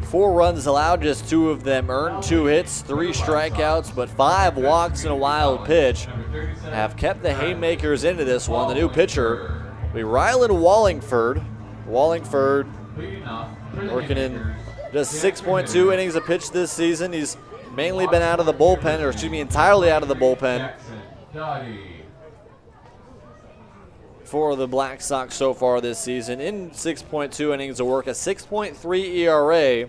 4 runs allowed, just 2 of them earned, 2 hits, 3 strikeouts, but 5 walks and a wild pitch have kept the Haymakers into this one. The new pitcher will be Rylan Wallingford. Wallingford working in just 6.2 innings of pitch this season. He's mainly been out of the bullpen, or excuse me, entirely out of the bullpen for the Black Sox so far this season. In 6.2 innings of work, a 6.3 ERA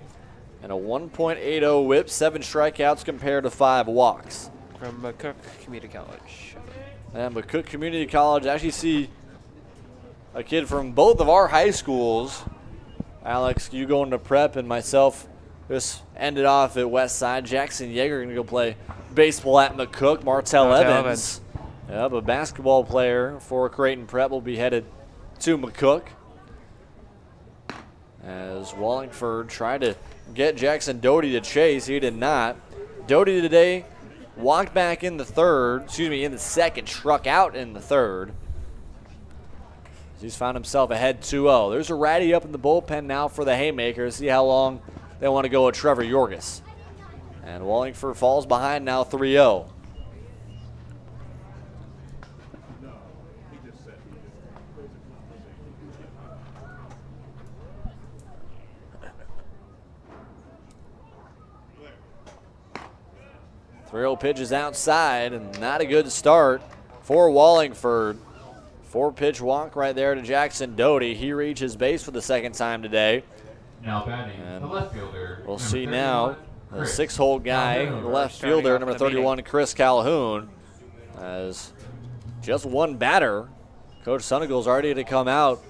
and a 1.80 whip, 7 strikeouts compared to 5 walks. From McCook Community College. And McCook Community College, actually see a kid from both of our high schools. Alex, you going to prep, and myself just ended off at West Side. Jackson Yeager going to go play baseball at McCook. Martell Evans. Yep, a basketball player for Creighton Prep will be headed to McCook. As Wallingford tried to get Jackson Doty to chase, he did not. Doty today walked back in the second, struck out in the third. He's found himself ahead 2-0. There's a ratty up in the bullpen now for the Haymakers. See how long they want to go with Trevor Yorgis. And Wallingford falls behind now 3-0. Pitch is outside, and not a good start for Wallingford. 4-pitch walk right there to Jackson Doty. He reaches base for the second time today. Now batting, the left fielder. We'll see now the 6-hole guy, the left fielder, number 31, Chris Calhoun. As just one batter, Coach Sunigal's already to come out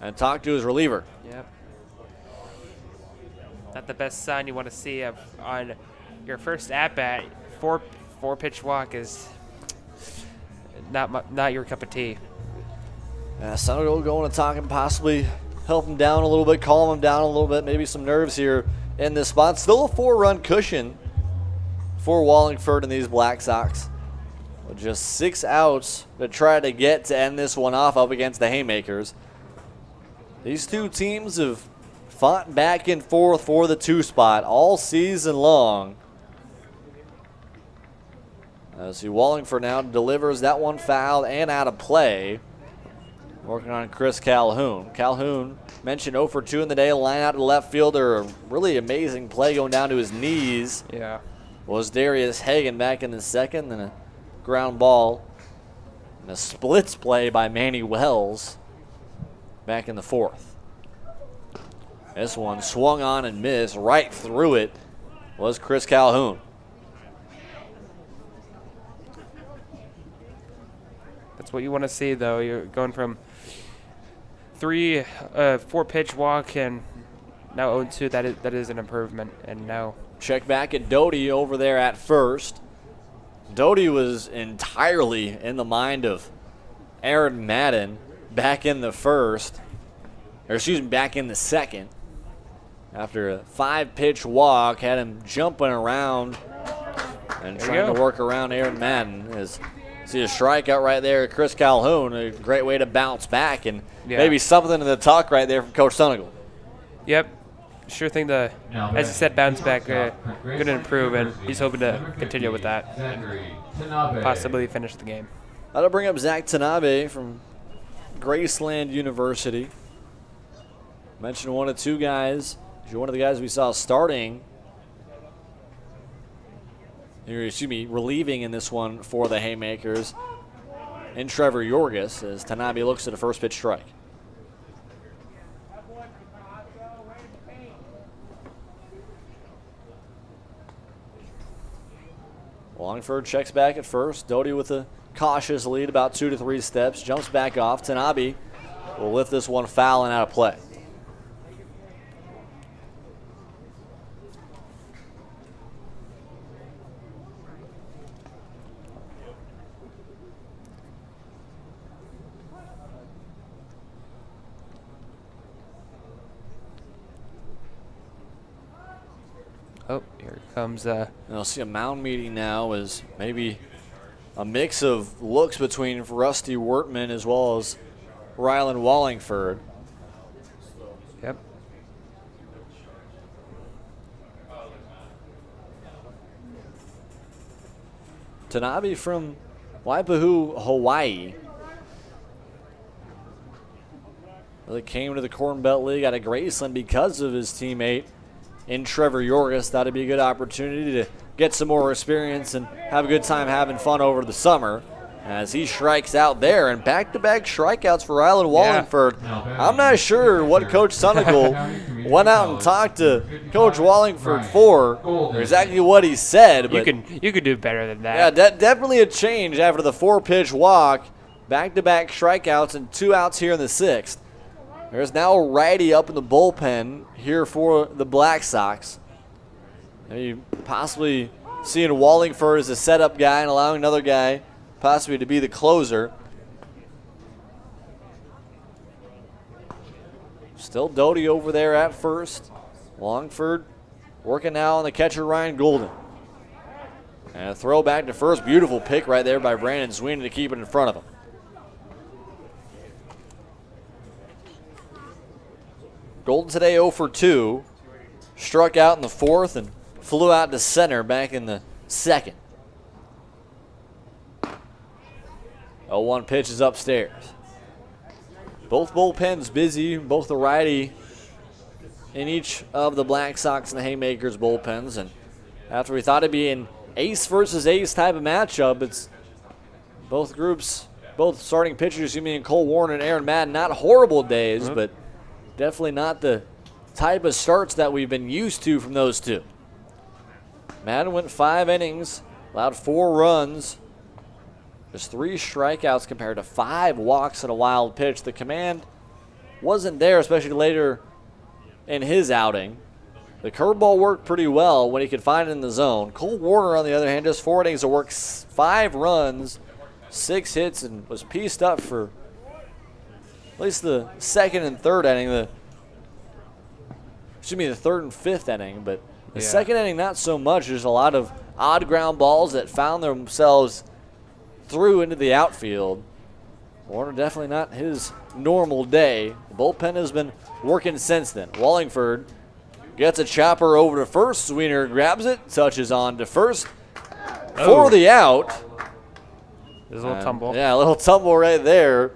and talk to his reliever. Yep. Not the best sign you want to see on your first at-bat. 4-pitch walk is not your cup of tea. Sunigal going to talk and possibly help him down a little bit, calm him down a little bit, maybe some nerves here in this spot. Still a 4-run cushion for Wallingford and these Black Sox. With just 6 outs to try to get to end this one off up against the Haymakers. These two teams have fought back and forth for the 2 spot all season long. See, Wallingford now delivers that one foul and out of play. Working on Chris Calhoun. Calhoun mentioned 0 for 2 in the day, line out to left fielder. A really amazing play going down to his knees. Yeah. Was Darius Hagan back in the second, then a ground ball and a splits play by Manny Wells back in the 4th. This one swung on and missed. Right through it was Chris Calhoun. That's what you want to see, though. You're going from 4-pitch walk and now 0-2. That is an improvement. And now check back at Doty over there at first. Doty was entirely in the mind of Aaron Madden back in the back in the second. After a 5-pitch walk, had him jumping around and trying to work around Aaron Madden. See a strikeout right there, Chris Calhoun. A great way to bounce back, and maybe something in the talk right there from Coach Sunigal. Yep, sure thing to, as you said, bounce back, going to improve, and he's hoping to continue with that and possibly finish the game. That'll bring up Zach Tanabe from Graceland University. Mentioned one of 2 guys. One of the guys we saw starting, relieving in this one for the Haymakers, and Trevor Yorgis, as Tanabe looks at a 1st-pitch strike. Wallingford checks back at first. Doty with a cautious lead, about 2 to 3 steps, jumps back off. Tanabe will lift this one foul and out of play. Oh, here comes. I'll see a mound meeting now as maybe a mix of looks between Rusty Wortman as well as Rylan Wallingford. Tanabe from Waipahu, Hawaii. Really came to the Corn Belt League out of Graceland because of his teammate in Trevor Yorgis. Thought it'd be a good opportunity to get some more experience and have a good time having fun over the summer as he strikes out there. And back-to-back strikeouts for Ryland Wallingford. I'm not sure what Coach Sunigal went out and talked to Coach Wallingford for, or exactly what he said. But you could do better than that. yeah, definitely a change after the 4-pitch walk. Back-to-back strikeouts and 2 outs here in the 6th. There's now a righty up in the bullpen here for the Black Sox. Maybe possibly seeing Wallingford as a setup guy and allowing another guy possibly to be the closer. Still Doty over there at first. Wallingford working now on the catcher Ryan Golden. And a throw back to first. Beautiful pick right there by Brandon Sweeney to keep it in front of him. Golden today 0 for 2. Struck out in the 4th and flew out to center back in the 2nd. 0-1 pitch is upstairs. Both bullpens busy, both the righty in each of the Black Sox and the Haymakers bullpens. And after we thought it'd be an ace versus ace type of matchup, it's both groups, both starting pitchers, you mean Cole Warren and Aaron Madden, not horrible days, but definitely not the type of starts that we've been used to from those two. Madden went 5 innings, allowed 4 runs, just 3 strikeouts compared to 5 walks and a wild pitch. The command wasn't there, especially later in his outing. The curveball worked pretty well when he could find it in the zone. Cole Warner, on the other hand, just 4 innings of work, 5 runs, 6 hits, and was pieced up for at least the 2nd and 3rd inning. The 3rd and 5th inning, but the 2nd inning not so much. There's a lot of odd ground balls that found themselves through into the outfield. Warner definitely not his normal day. The bullpen has been working since then. Wallingford gets a chopper over to first. Sweener grabs it, touches on to first for the out. There's a little tumble. Yeah, a little tumble right there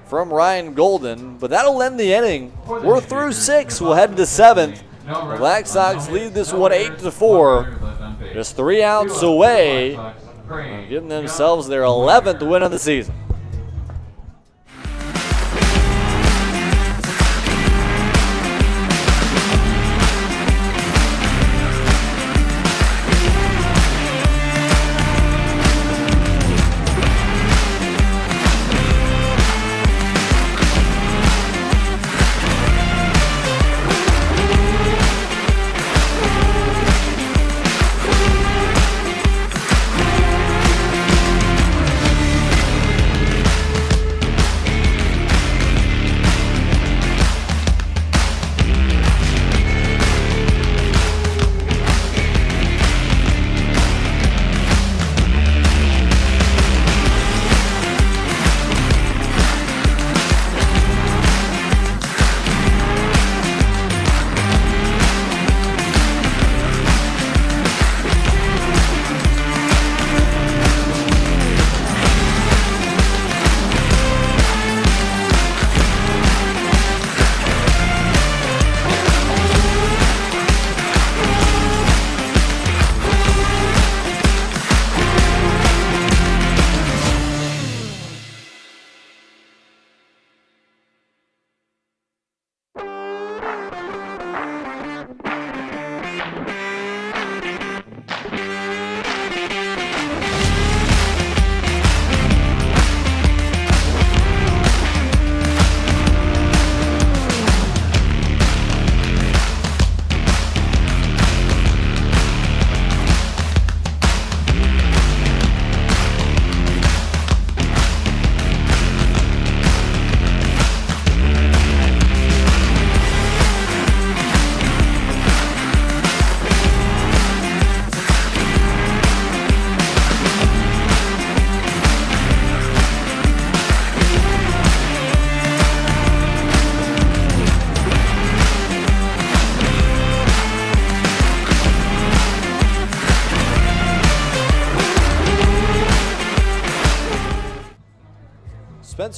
from Ryan Golden, but that'll end the inning. We're through 6. We'll head to the 7th. The Black Sox lead this one 8-4. Just 3 outs away, giving themselves their 11th win of the season.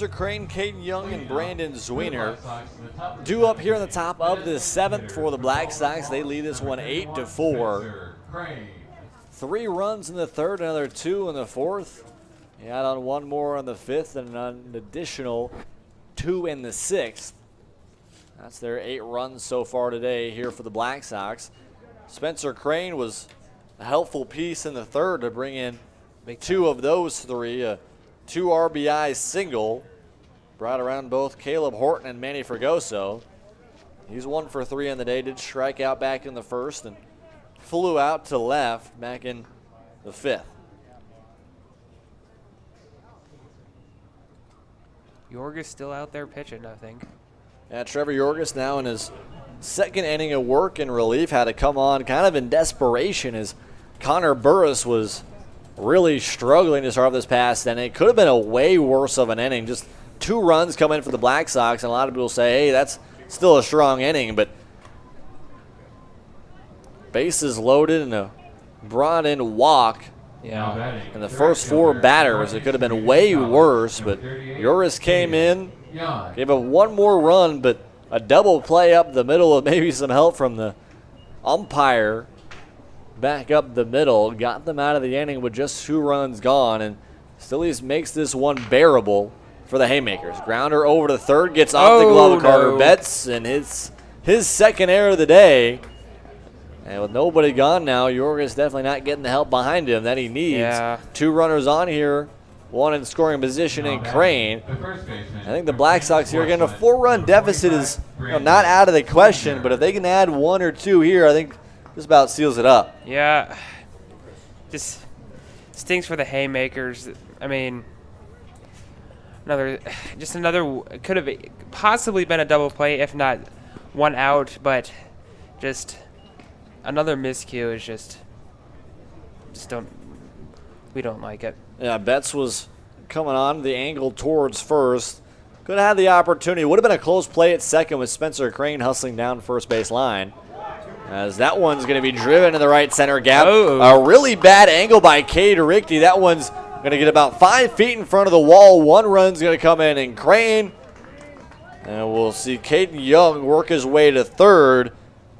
Spencer Crane, Caden Young, and Brandon Zwiener due up here in the top of the 7th for the Black Sox. They lead this one 8-4. 3 runs in the 3rd, another 2 in the 4th. You add on 1 more on the 5th and an additional 2 in the 6th. That's their 8 runs so far today here for the Black Sox. Spencer Crane was a helpful piece in the 3rd to bring in 2 of those 3. A 2 RBI single brought around both Caleb Horton and Manny Fregoso. He's 1 for 3 on the day. Did strike out back in the 1st and flew out to left back in the 5th. Yorgis still out there pitching, I think. Yeah, Trevor Yorgis now in his 2nd inning of work in relief, had to come on kind of in desperation as Connor Burris was really struggling to start off this past inning. It could have been a way worse of an inning. Just 2 runs come in for the Black Sox, and a lot of people say, hey, that's still a strong inning, but bases loaded and a brought-in walk. Yeah. And the first 4 batters, it could have been way worse, but Yorgis came in, gave up 1 more run, but a double play up the middle with maybe some help from the umpire back up the middle, got them out of the inning with just 2 runs gone, and still makes this one bearable for the Haymakers. Grounder over to 3rd, gets off the glove of Carter Betts, and it's his 2nd error of the day. And with nobody gone now, Yorgis definitely not getting the help behind him that he needs. Yeah. 2 runners on here, 1 in scoring position in Crane. I think the Black Sox here, again, a 4-run deficit is not out of the question, but if they can add 1 or 2 here, I think this about seals it up. Yeah. Just stinks for the Haymakers. I mean, another could have possibly been a double play if not 1 out, but just another miscue is just we don't like it. Yeah, Betts was coming on the angle towards first. Could have had the opportunity. Would have been a close play at second with Spencer Crane hustling down first base line. As that one's going to be driven to the right center gap. Oh. A really bad angle by Cade Richter. That one's going to get about 5 feet in front of the wall. 1 run's going to come in, and Crane. And we'll see Caden Young work his way to third.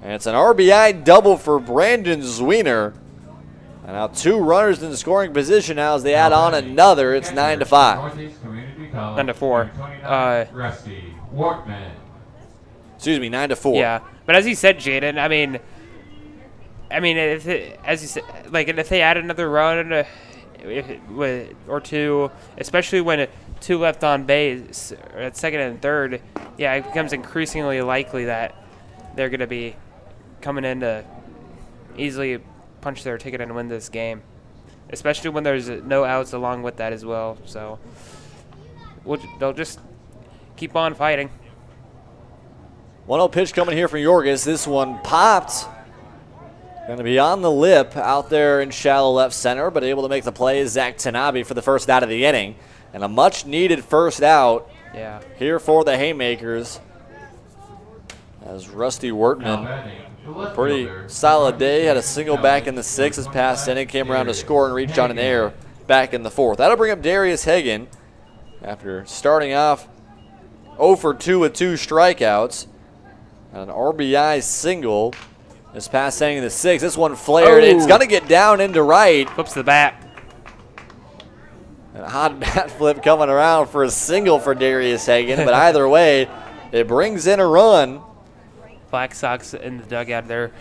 And it's an RBI double for Brandon Zwiener. And now 2 runners in the scoring position now as they add on another. It's 9-5. 9-4. Rusty Workman. Excuse me, 9-4. Yeah, but as you said, Jaden, I mean, if they add another run or 2, especially when 2 left on base at second and third, yeah, it becomes increasingly likely that they're going to be coming in to easily punch their ticket and win this game, especially when there's no outs along with that as well. So they'll just keep on fighting. 1-0 pitch coming here from Yorgis. This one popped. Going to be on the lip out there in shallow left center, but able to make the play is Zach Tanabe for the first out of the inning. And a much-needed first out here for the Haymakers. As Rusty Wortman, pretty solid day, had a single back in the 6th this past inning, came around to score and reached on an error back in the 4th. That'll bring up Darius Hagan after starting off 0 for 2 with 2 strikeouts. An RBI single this past inning in the 6th. This one flared. It's going to get down into right. Flips the bat. And a hot bat flip coming around for a single for Darius Hagan. But either way, it brings in a run. Black Sox in the dugout there.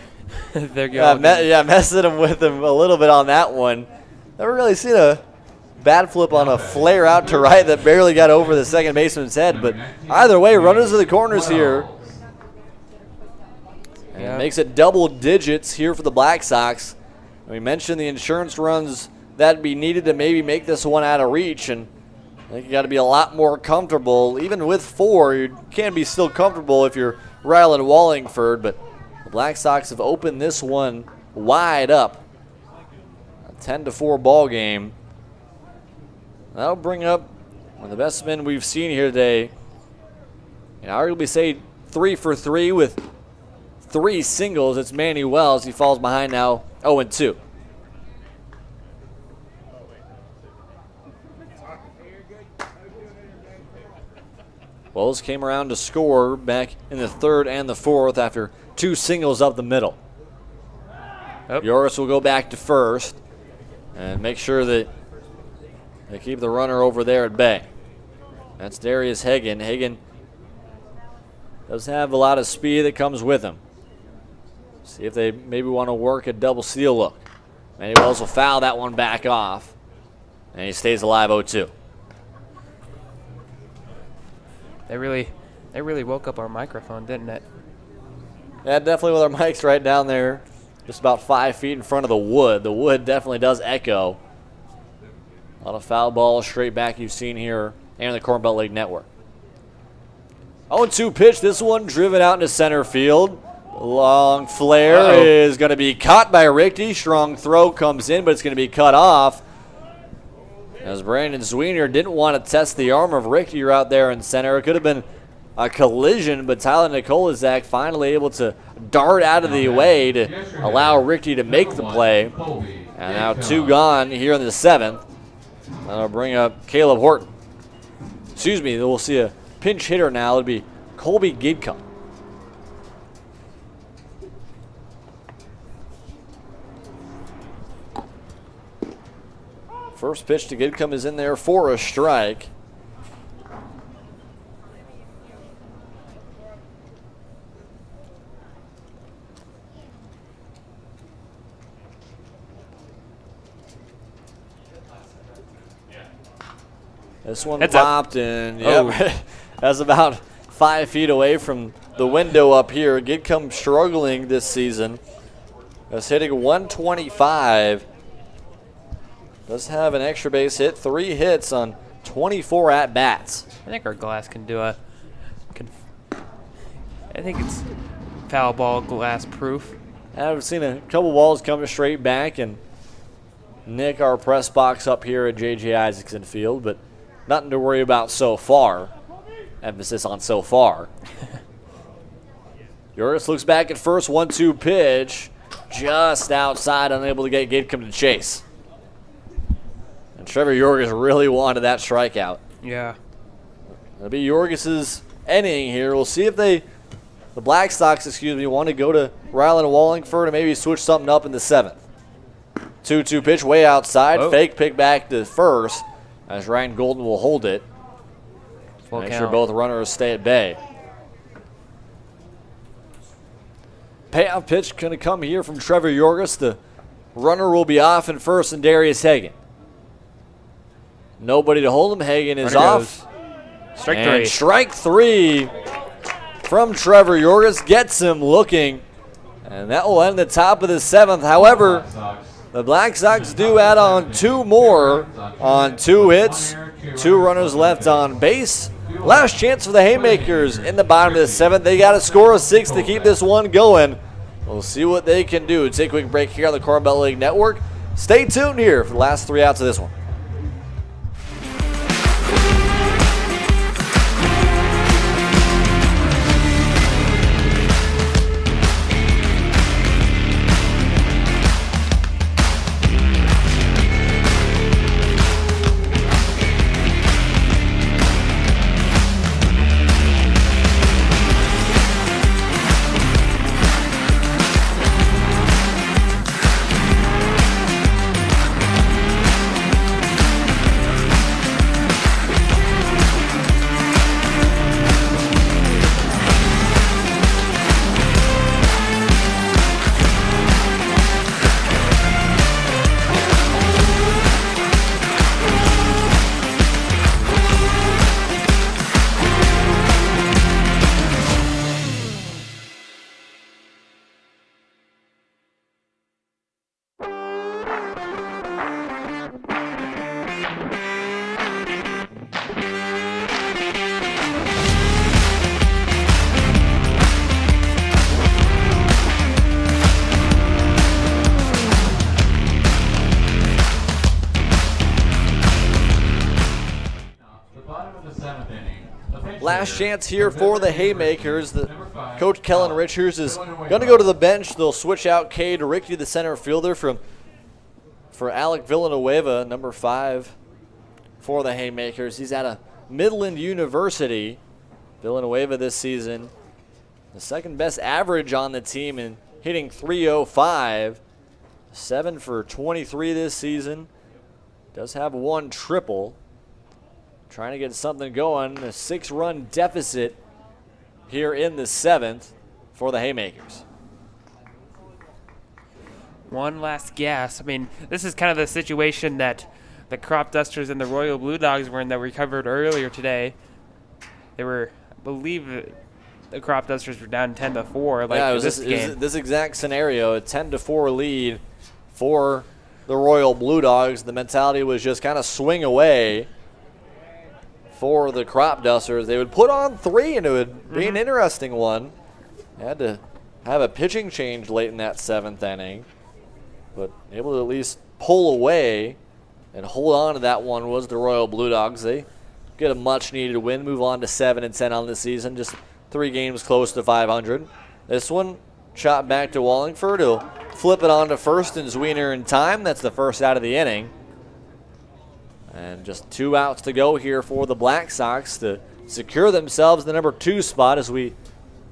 They're going. Messing with him a little bit on that one. Never really seen a bat flip on a flare out to right that barely got over the second baseman's head. But either way, runners to the corners here. And it makes it double digits here for the Black Sox. We mentioned the insurance runs that'd be needed to maybe make this one out of reach, and I think you got to be a lot more comfortable. Even with 4, you can be still comfortable if you're Ryland Wallingford, but the Black Sox have opened this one wide up. A 10-4 ball game. That'll bring up one of the best men we've seen here today. And I arguably say 3 for 3 with 3 singles. It's Manny Wells. He falls behind now 0-2. Wells came around to score back in the third and the fourth after 2 singles up the middle. Yorgis will go back to first and make sure that they keep the runner over there at bay. That's Darius Hagan. Hagan does have a lot of speed that comes with him. See if they maybe want to work a double steal look. Manny Wells will foul that one back off, and he stays alive 0-2. They really woke up our microphone, didn't it? Yeah, definitely with our mics right down there, just about 5 feet in front of the wood. The wood definitely does echo. A lot of foul balls straight back you've seen here and the Corn Belt League Network. 0-2 pitch. This one driven out into center field. Long flare is going to be caught by Richter. Strong throw comes in, but it's going to be cut off. As Brandon Zwiener didn't want to test the arm of Richter out there in center. It could have been a collision, but Tyler Nikolazak finally able to dart out of the way to allow Richter to make the play. And now 2 gone here in the 7th. That'll bring up Caleb Horton. Excuse me, we'll see a pinch hitter now. It'll be Colby Gidcombe. First pitch to Gidcombe is in there for a strike. This one popped in. Yep. That's about 5 feet away from the window up here. Gidcombe struggling this season. That's hitting 125. Does have an extra base hit, 3 hits on 24 at-bats. I think our glass can do I think it's foul ball glass proof. I've seen a couple balls come straight back and nick our press box up here at JJ Isaacson Field, but nothing to worry about so far. Emphasis on so far. Yorgis looks back at first, 1-2 pitch. Just outside, unable to get Gidcombe to chase. And Trevor Yorgis really wanted that strikeout. Yeah. It'll be Yorgis's inning here. We'll see if the Black Sox, want to go to Ryland Wallingford and maybe switch something up in the 7th. 2-2 pitch way outside. Fake pick back to first as Ryan Golden will hold it. Make sure both runners stay at bay. Payoff pitch going to come here from Trevor Yorgis. The runner will be off in first and Darius Hagan. Nobody to hold him. Hagan is off. Strike 3 from Trevor Yorgis. Gets him looking. And that will end the top of the 7th. However, the Black Sox do add on 2 more on 2 hits. 2 runners left on base. Last chance for the Haymakers in the bottom of the 7th. They got to score a 6 to keep this one going. We'll see what they can do. Take a quick break here on the Corn Belt League Network. Stay tuned here for the last 3 outs of this one. Last chance here for the Haymakers. Coach Kellen Richards is going to go to the bench. They'll switch out Cade Ricky, the center fielder, for Alec Villanueva, number 5 for the Haymakers. He's out of Midland University. Villanueva this season, the second best average on the team and hitting .305. 7 for 23 this season. Does have one triple. Trying to get something going. A 6-run deficit here in the 7th for the Haymakers. One last gas. I mean, this is kind of the situation that the Crop Dusters and the Royal Blue Dogs were in that we covered earlier today. They were, I believe, the Crop Dusters were down 10-4. Like yeah, it was this game. It was this exact scenario, a 10-4 lead for the Royal Blue Dogs. The mentality was just kind of swing away for the Crop Dusters. They would put on 3, and it would be an interesting one. They had to have a pitching change late in that 7th inning, but able to at least pull away and hold on to that one was the Royal Blue Dogs. They get a much-needed win, move on to 7-10 on the season, just 3 games close to 500. This one, shot back to Wallingford. He'll flip it on to first, and Zwiener in time. That's the first out of the inning. And just 2 outs to go here for the Black Sox to secure themselves the number 2 spot as we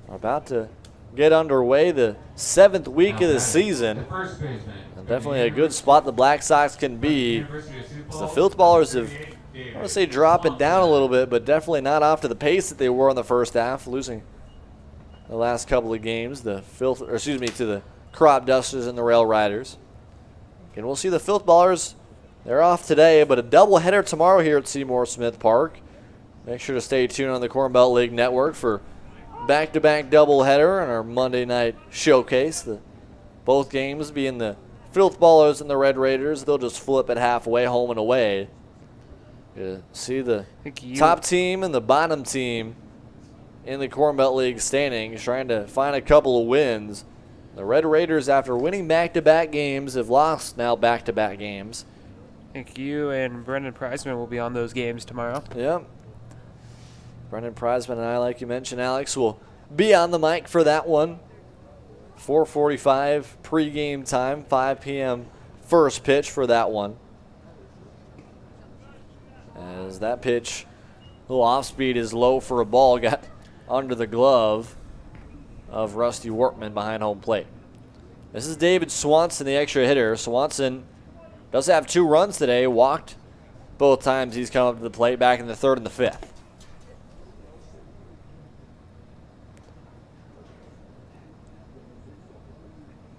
are about to get underway the 7th week of the season. And definitely a good spot the Black Sox can be. The Filth Ballers have, I want to say, dropping down a little bit, but definitely not off to the pace that they were in the first half, losing the last couple of games. To the Crop Dusters and the Rail Riders. And we'll see the Filth Ballers. They're off today, but a doubleheader tomorrow here at Seymour Smith Park. Make sure to stay tuned on the Corn Belt League Network for back-to-back doubleheader and our Monday night showcase. Both games being the Filth Ballers and the Red Raiders. They'll just flip it halfway, home and away. You see the top team and the bottom team in the Corn Belt League standings trying to find a couple of wins. The Red Raiders, after winning back-to-back games, have lost now back-to-back games. I think you and Brendan Prizeman will be on those games tomorrow. Yep. Brendan Prizeman and I, like you mentioned, Alex, will be on the mic for that one. 4:45 pregame time, 5 p.m. first pitch for that one. As that pitch, a little off speed, is low for a ball, got under the glove of Rusty Workman behind home plate. This is David Swanson, the extra hitter. Swanson does have 2 runs today, walked both times he's come up to the plate, back in the 3rd and the 5th.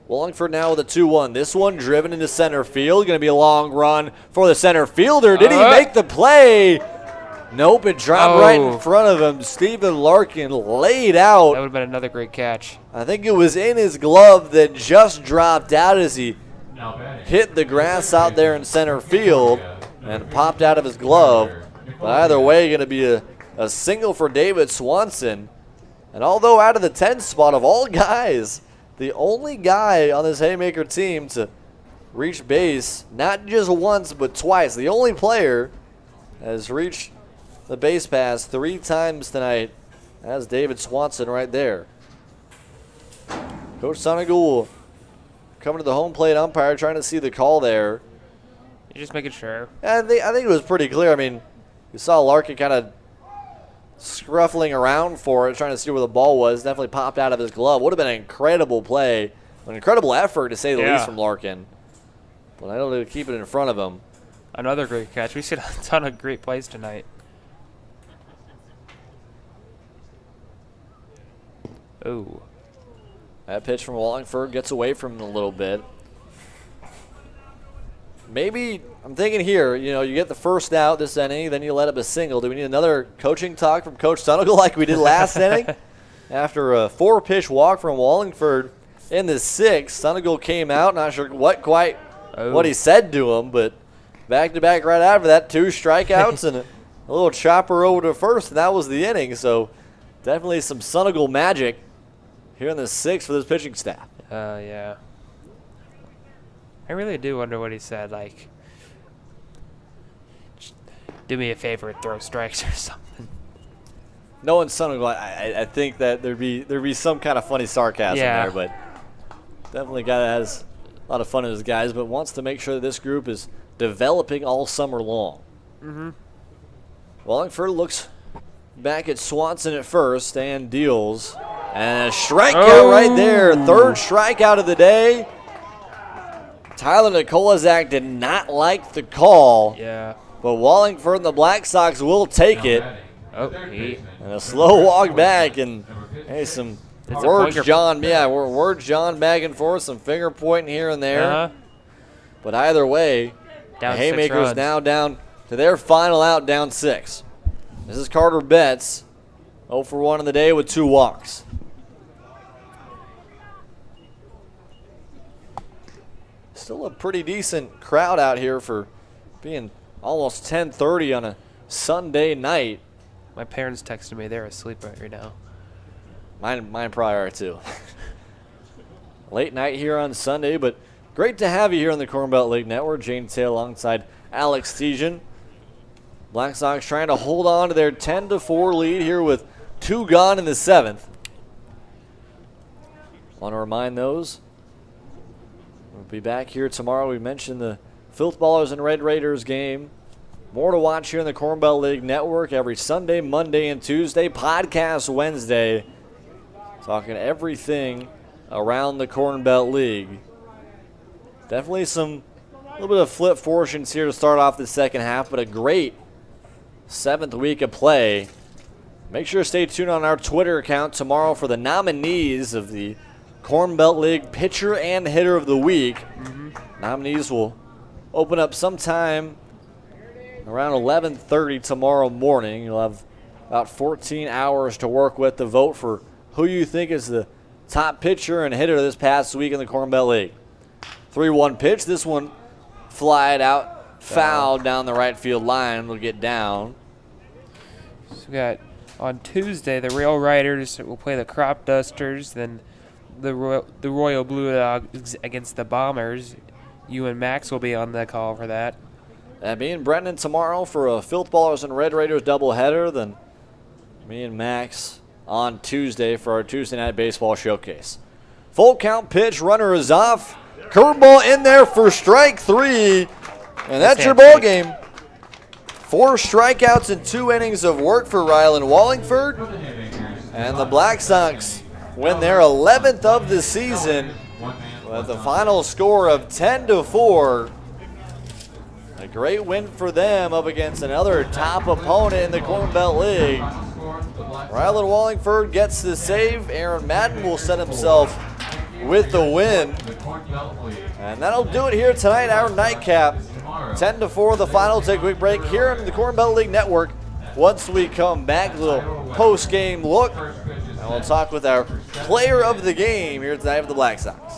Wallingford now with a 2-1. This one driven into center field. Going to be a long run for the center fielder. Did he make the play? Nope, it dropped right in front of him. Stephen Larkin laid out. That would have been another great catch. I think it was in his glove that just dropped out as he hit the grass out there in center field and popped out of his glove. But either way, going to be a single for David Swanson. And although out of the 10th spot of all guys, the only guy on this Haymaker team to reach base, not just once but twice, the only player has reached the base pass 3 times tonight. That's David Swanson right there. Coach Sonigal coming to the home plate umpire, trying to see the call there. You're just making sure. I think it was pretty clear. I mean, you saw Larkin kind of scruffling around for it, trying to see where the ball was. Definitely popped out of his glove. Would have been an incredible play, an incredible effort to say the least from Larkin. But I don't know to keep it in front of him. Another great catch. We see a ton of great plays tonight. Oh. That pitch from Wallingford gets away from him a little bit. Maybe, I'm thinking here, you get the first out this inning, then you let up a single. Do we need another coaching talk from Coach Sonigal like we did last inning? After a 4-pitch walk from Wallingford in the 6th, Sonigal came out, not sure what he said to him, but back-to-back right after that, 2 strikeouts and a little chopper over to first, and that was the inning. So definitely some Sonigal magic here in the 6th for this pitching staff. Yeah. I really do wonder what he said, like, do me a favor and throw strikes or something. Knowing Sonigal, I think that there'd be some kind of funny sarcasm there, but definitely a guy that has a lot of fun with his guys, but wants to make sure that this group is developing all summer long. Wallingford looks back at Swanson at first and deals. And a strikeout right there. Third strikeout of the day. Tyler Nikolazak did not like the call. Yeah. But Wallingford and the Black Sox will take it. And a slow walk back, and hey, some words John back and forth, some finger pointing here and there. But either way, the Haymakers now down to their final out, down 6. This is Carter Betts, 0 for 1 in the day with 2 walks. Still a pretty decent crowd out here for being almost 10:30 on a Sunday night. My parents texted me. They're asleep right now. Mine probably are too. Late night here on Sunday, but great to have you here on the Corn Belt League Network. Jaden Taylor alongside Alex Teitjen. Black Sox trying to hold on to their 10-4 lead here with 2 gone in the 7th. Want to remind those, we'll be back here tomorrow. We mentioned the Filth Ballers and Red Raiders game. More to watch here in the Corn Belt League Network every Sunday, Monday, and Tuesday. Podcast Wednesday. Talking everything around the Corn Belt League. Definitely a little bit of flip fortunes here to start off the second half, but a great 7th week of play. Make sure to stay tuned on our Twitter account tomorrow for the nominees of the Corn Belt League Pitcher and Hitter of the Week. Nominees will open up sometime around 11:30 tomorrow morning. You'll have about 14 hours to work with to vote for who you think is the top pitcher and hitter this past week in the Corn Belt League. 3-1 pitch. This one flied out, foul down the right field line. Will get down. So we got on Tuesday the Rail Riders will play the Crop Dusters, then the Royal Blue Dogs against the Bombers. You and Max will be on the call for that. And me and Brendan tomorrow for a Filth Ballers and Red Raiders doubleheader. Then me and Max on Tuesday for our Tuesday Night Baseball Showcase. Full count pitch, runner is off. Curveball in there for strike 3. And that's your ball game. 4 strikeouts and 2 innings of work for Rylan Wallingford. And the Black Sox win their 11th of the season with a final score of 10-4. A great win for them up against another top opponent in the Corn Belt League. Rylan Wallingford gets the save. Aaron Madden will set himself with the win. And that'll do it here tonight, our nightcap. 10-4 the final. Take a quick break here on the Corn Belt League Network. Once we come back, a little post-game look. And we'll talk with our player of the game here tonight for the Black Sox.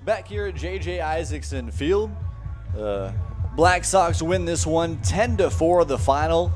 Back here at JJ Isaacson Field, Black Sox win this one 10-4 the final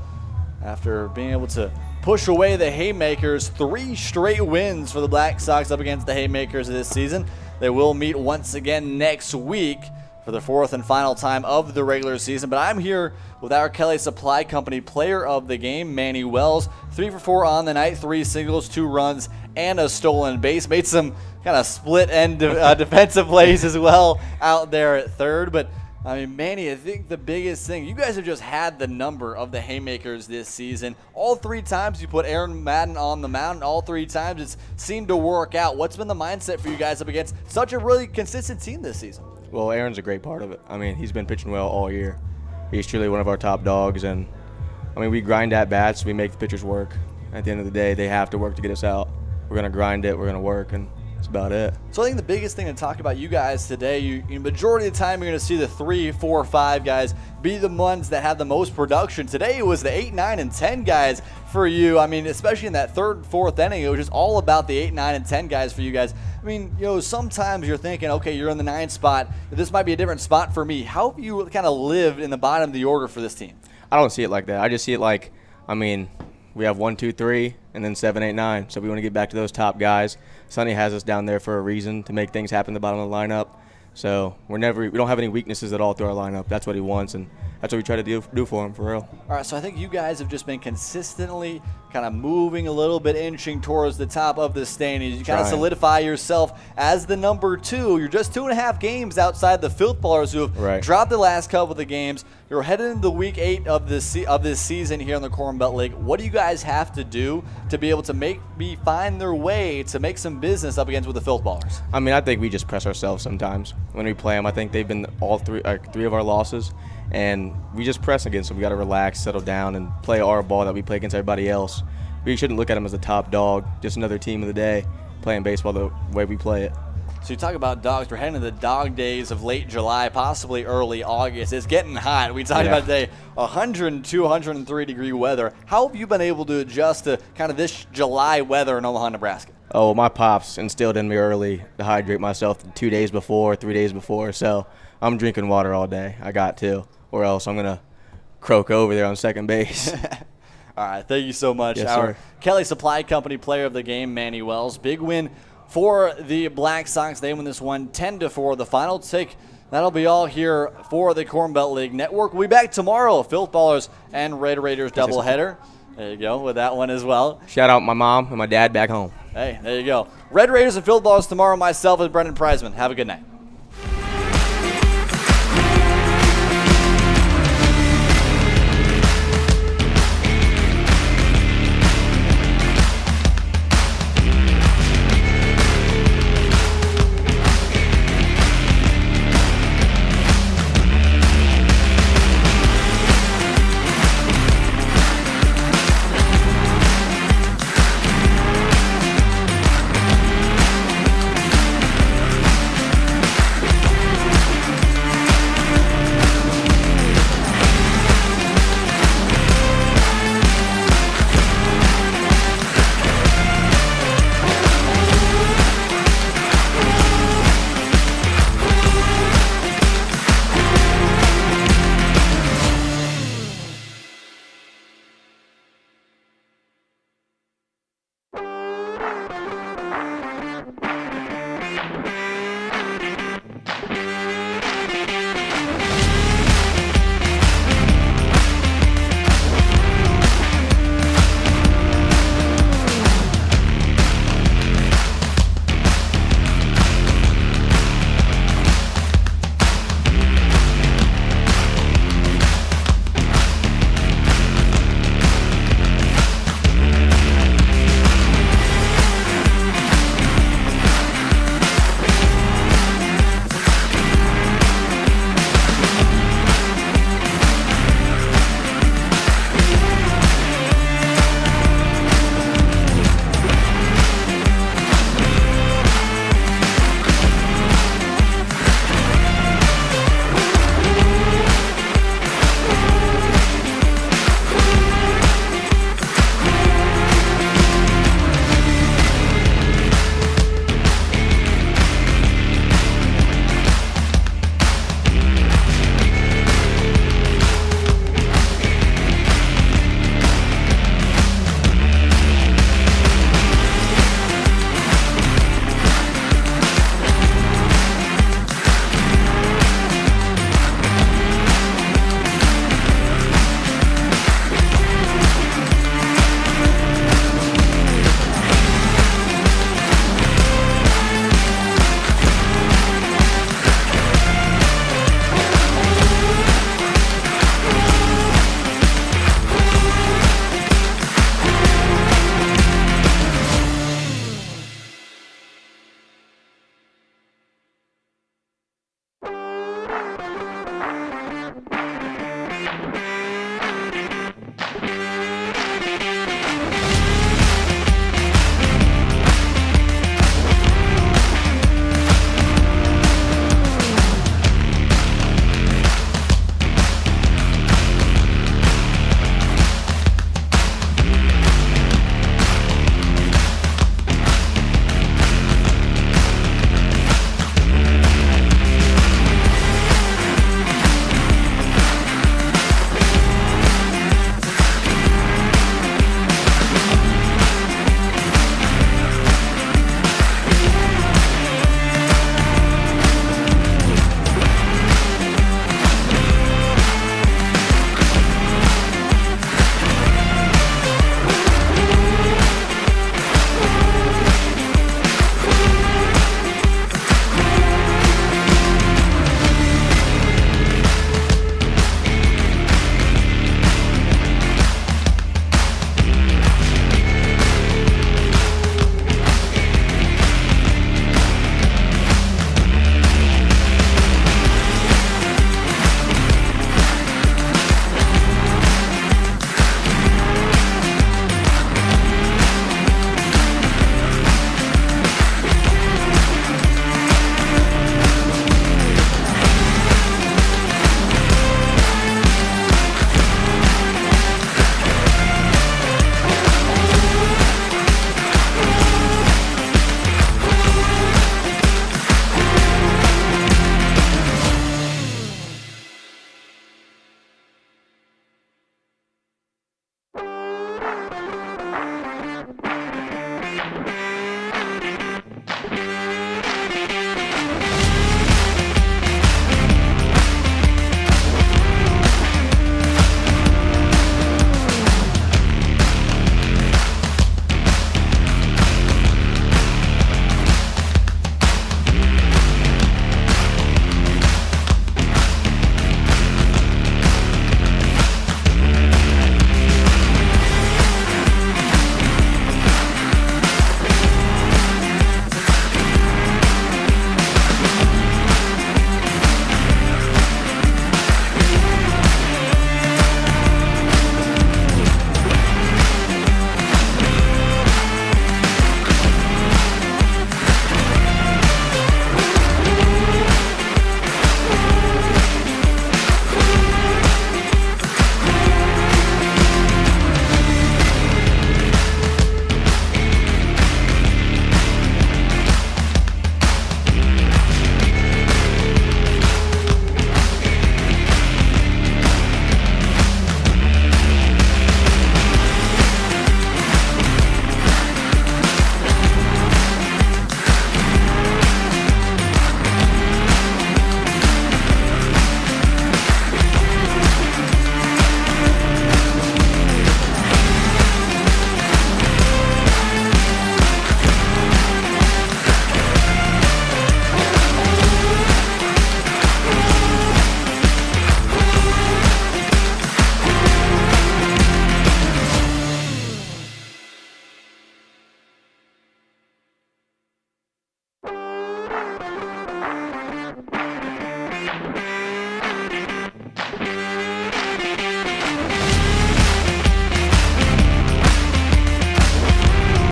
after being able to push away the Haymakers. 3 straight wins for the Black Sox up against the Haymakers this season. They will meet once again next week for the 4th and final time of the regular season. But I'm here with our Kelly Supply Company player of the game, Manny Wells. 3 for 4 on the night, 3 singles, 2 runs, and a stolen base. Made some kind of split-end defensive plays as well out there at third. But, I mean, Manny, I think the biggest thing, you guys have just had the number of the Haymakers this season. All 3 times you put Aaron Madden on the mound, all 3 times it's seemed to work out. What's been the mindset for you guys up against such a really consistent team this season? Well, Aaron's a great part of it. I mean, he's been pitching well all year. He's truly one of our top dogs, and, I mean, we grind at bats. We make the pitchers work. At the end of the day, they have to work to get us out. We're going to grind it. We're going to work, and that's about it. So I think the biggest thing to talk about you guys today, you majority of the time you're going to see the 3, 4, 5 guys be the ones that have the most production. Today it was the 8, 9, and 10 guys for you. I mean, especially in that 3rd, 4th inning, it was just all about the 8, 9, and 10 guys for you guys. I mean, you know, sometimes you're thinking, okay, you're in the 9 spot. This might be a different spot for me. How have you kind of lived in the bottom of the order for this team? I don't see it like that. I just see it like, I mean, we have 1, 2, 3, and then 7, 8, 9. So we want to get back to those top guys. Sonny has us down there for a reason, to make things happen at the bottom of the lineup. So we don't have any weaknesses at all through our lineup. That's what he wants, and that's what we try to do for him, for real. All right, so I think you guys have just been consistently kind of moving a little bit, inching towards the top of the standings. You kind of solidify yourself as the number 2. You're just 2.5 games outside the filth ballers who have dropped the last couple of the games. You're headed into week 8 of this season here in the Corn Belt League. What do you guys have to do to be able to find their way to make some business up against with the filth ballers? I mean, I think we just press ourselves sometimes when we play them. I think they've been all 3 of our losses, and we just press against them. We got to relax, settle down, and play our ball that we play against everybody else. We shouldn't look at them as a top dog, just another team of the day, playing baseball the way we play it. So you talk about dogs. We're heading to the dog days of late July, possibly early August. It's getting hot. We talked about today 102, 103 degree weather. How have you been able to adjust to kind of this July weather in Omaha, Nebraska? Oh, my pops instilled in me early to hydrate myself 2 days before, 3 days before. So I'm drinking water all day. I got to, or else I'm going to croak over there on second base. All right, thank you so much. Yes, Our sir. Kelly Supply Company player of the game, Manny Wells. Big win for the Black Sox. They win this one 10-4. The final take, that'll be all here for the Corn Belt League Network. We'll be back tomorrow. Filth Ballers and Red Raiders doubleheader. There you go with that one as well. Shout out my mom and my dad back home. Hey, there you go. Red Raiders and Filth Ballers tomorrow. Myself and Brendan Preisman. Have a good night.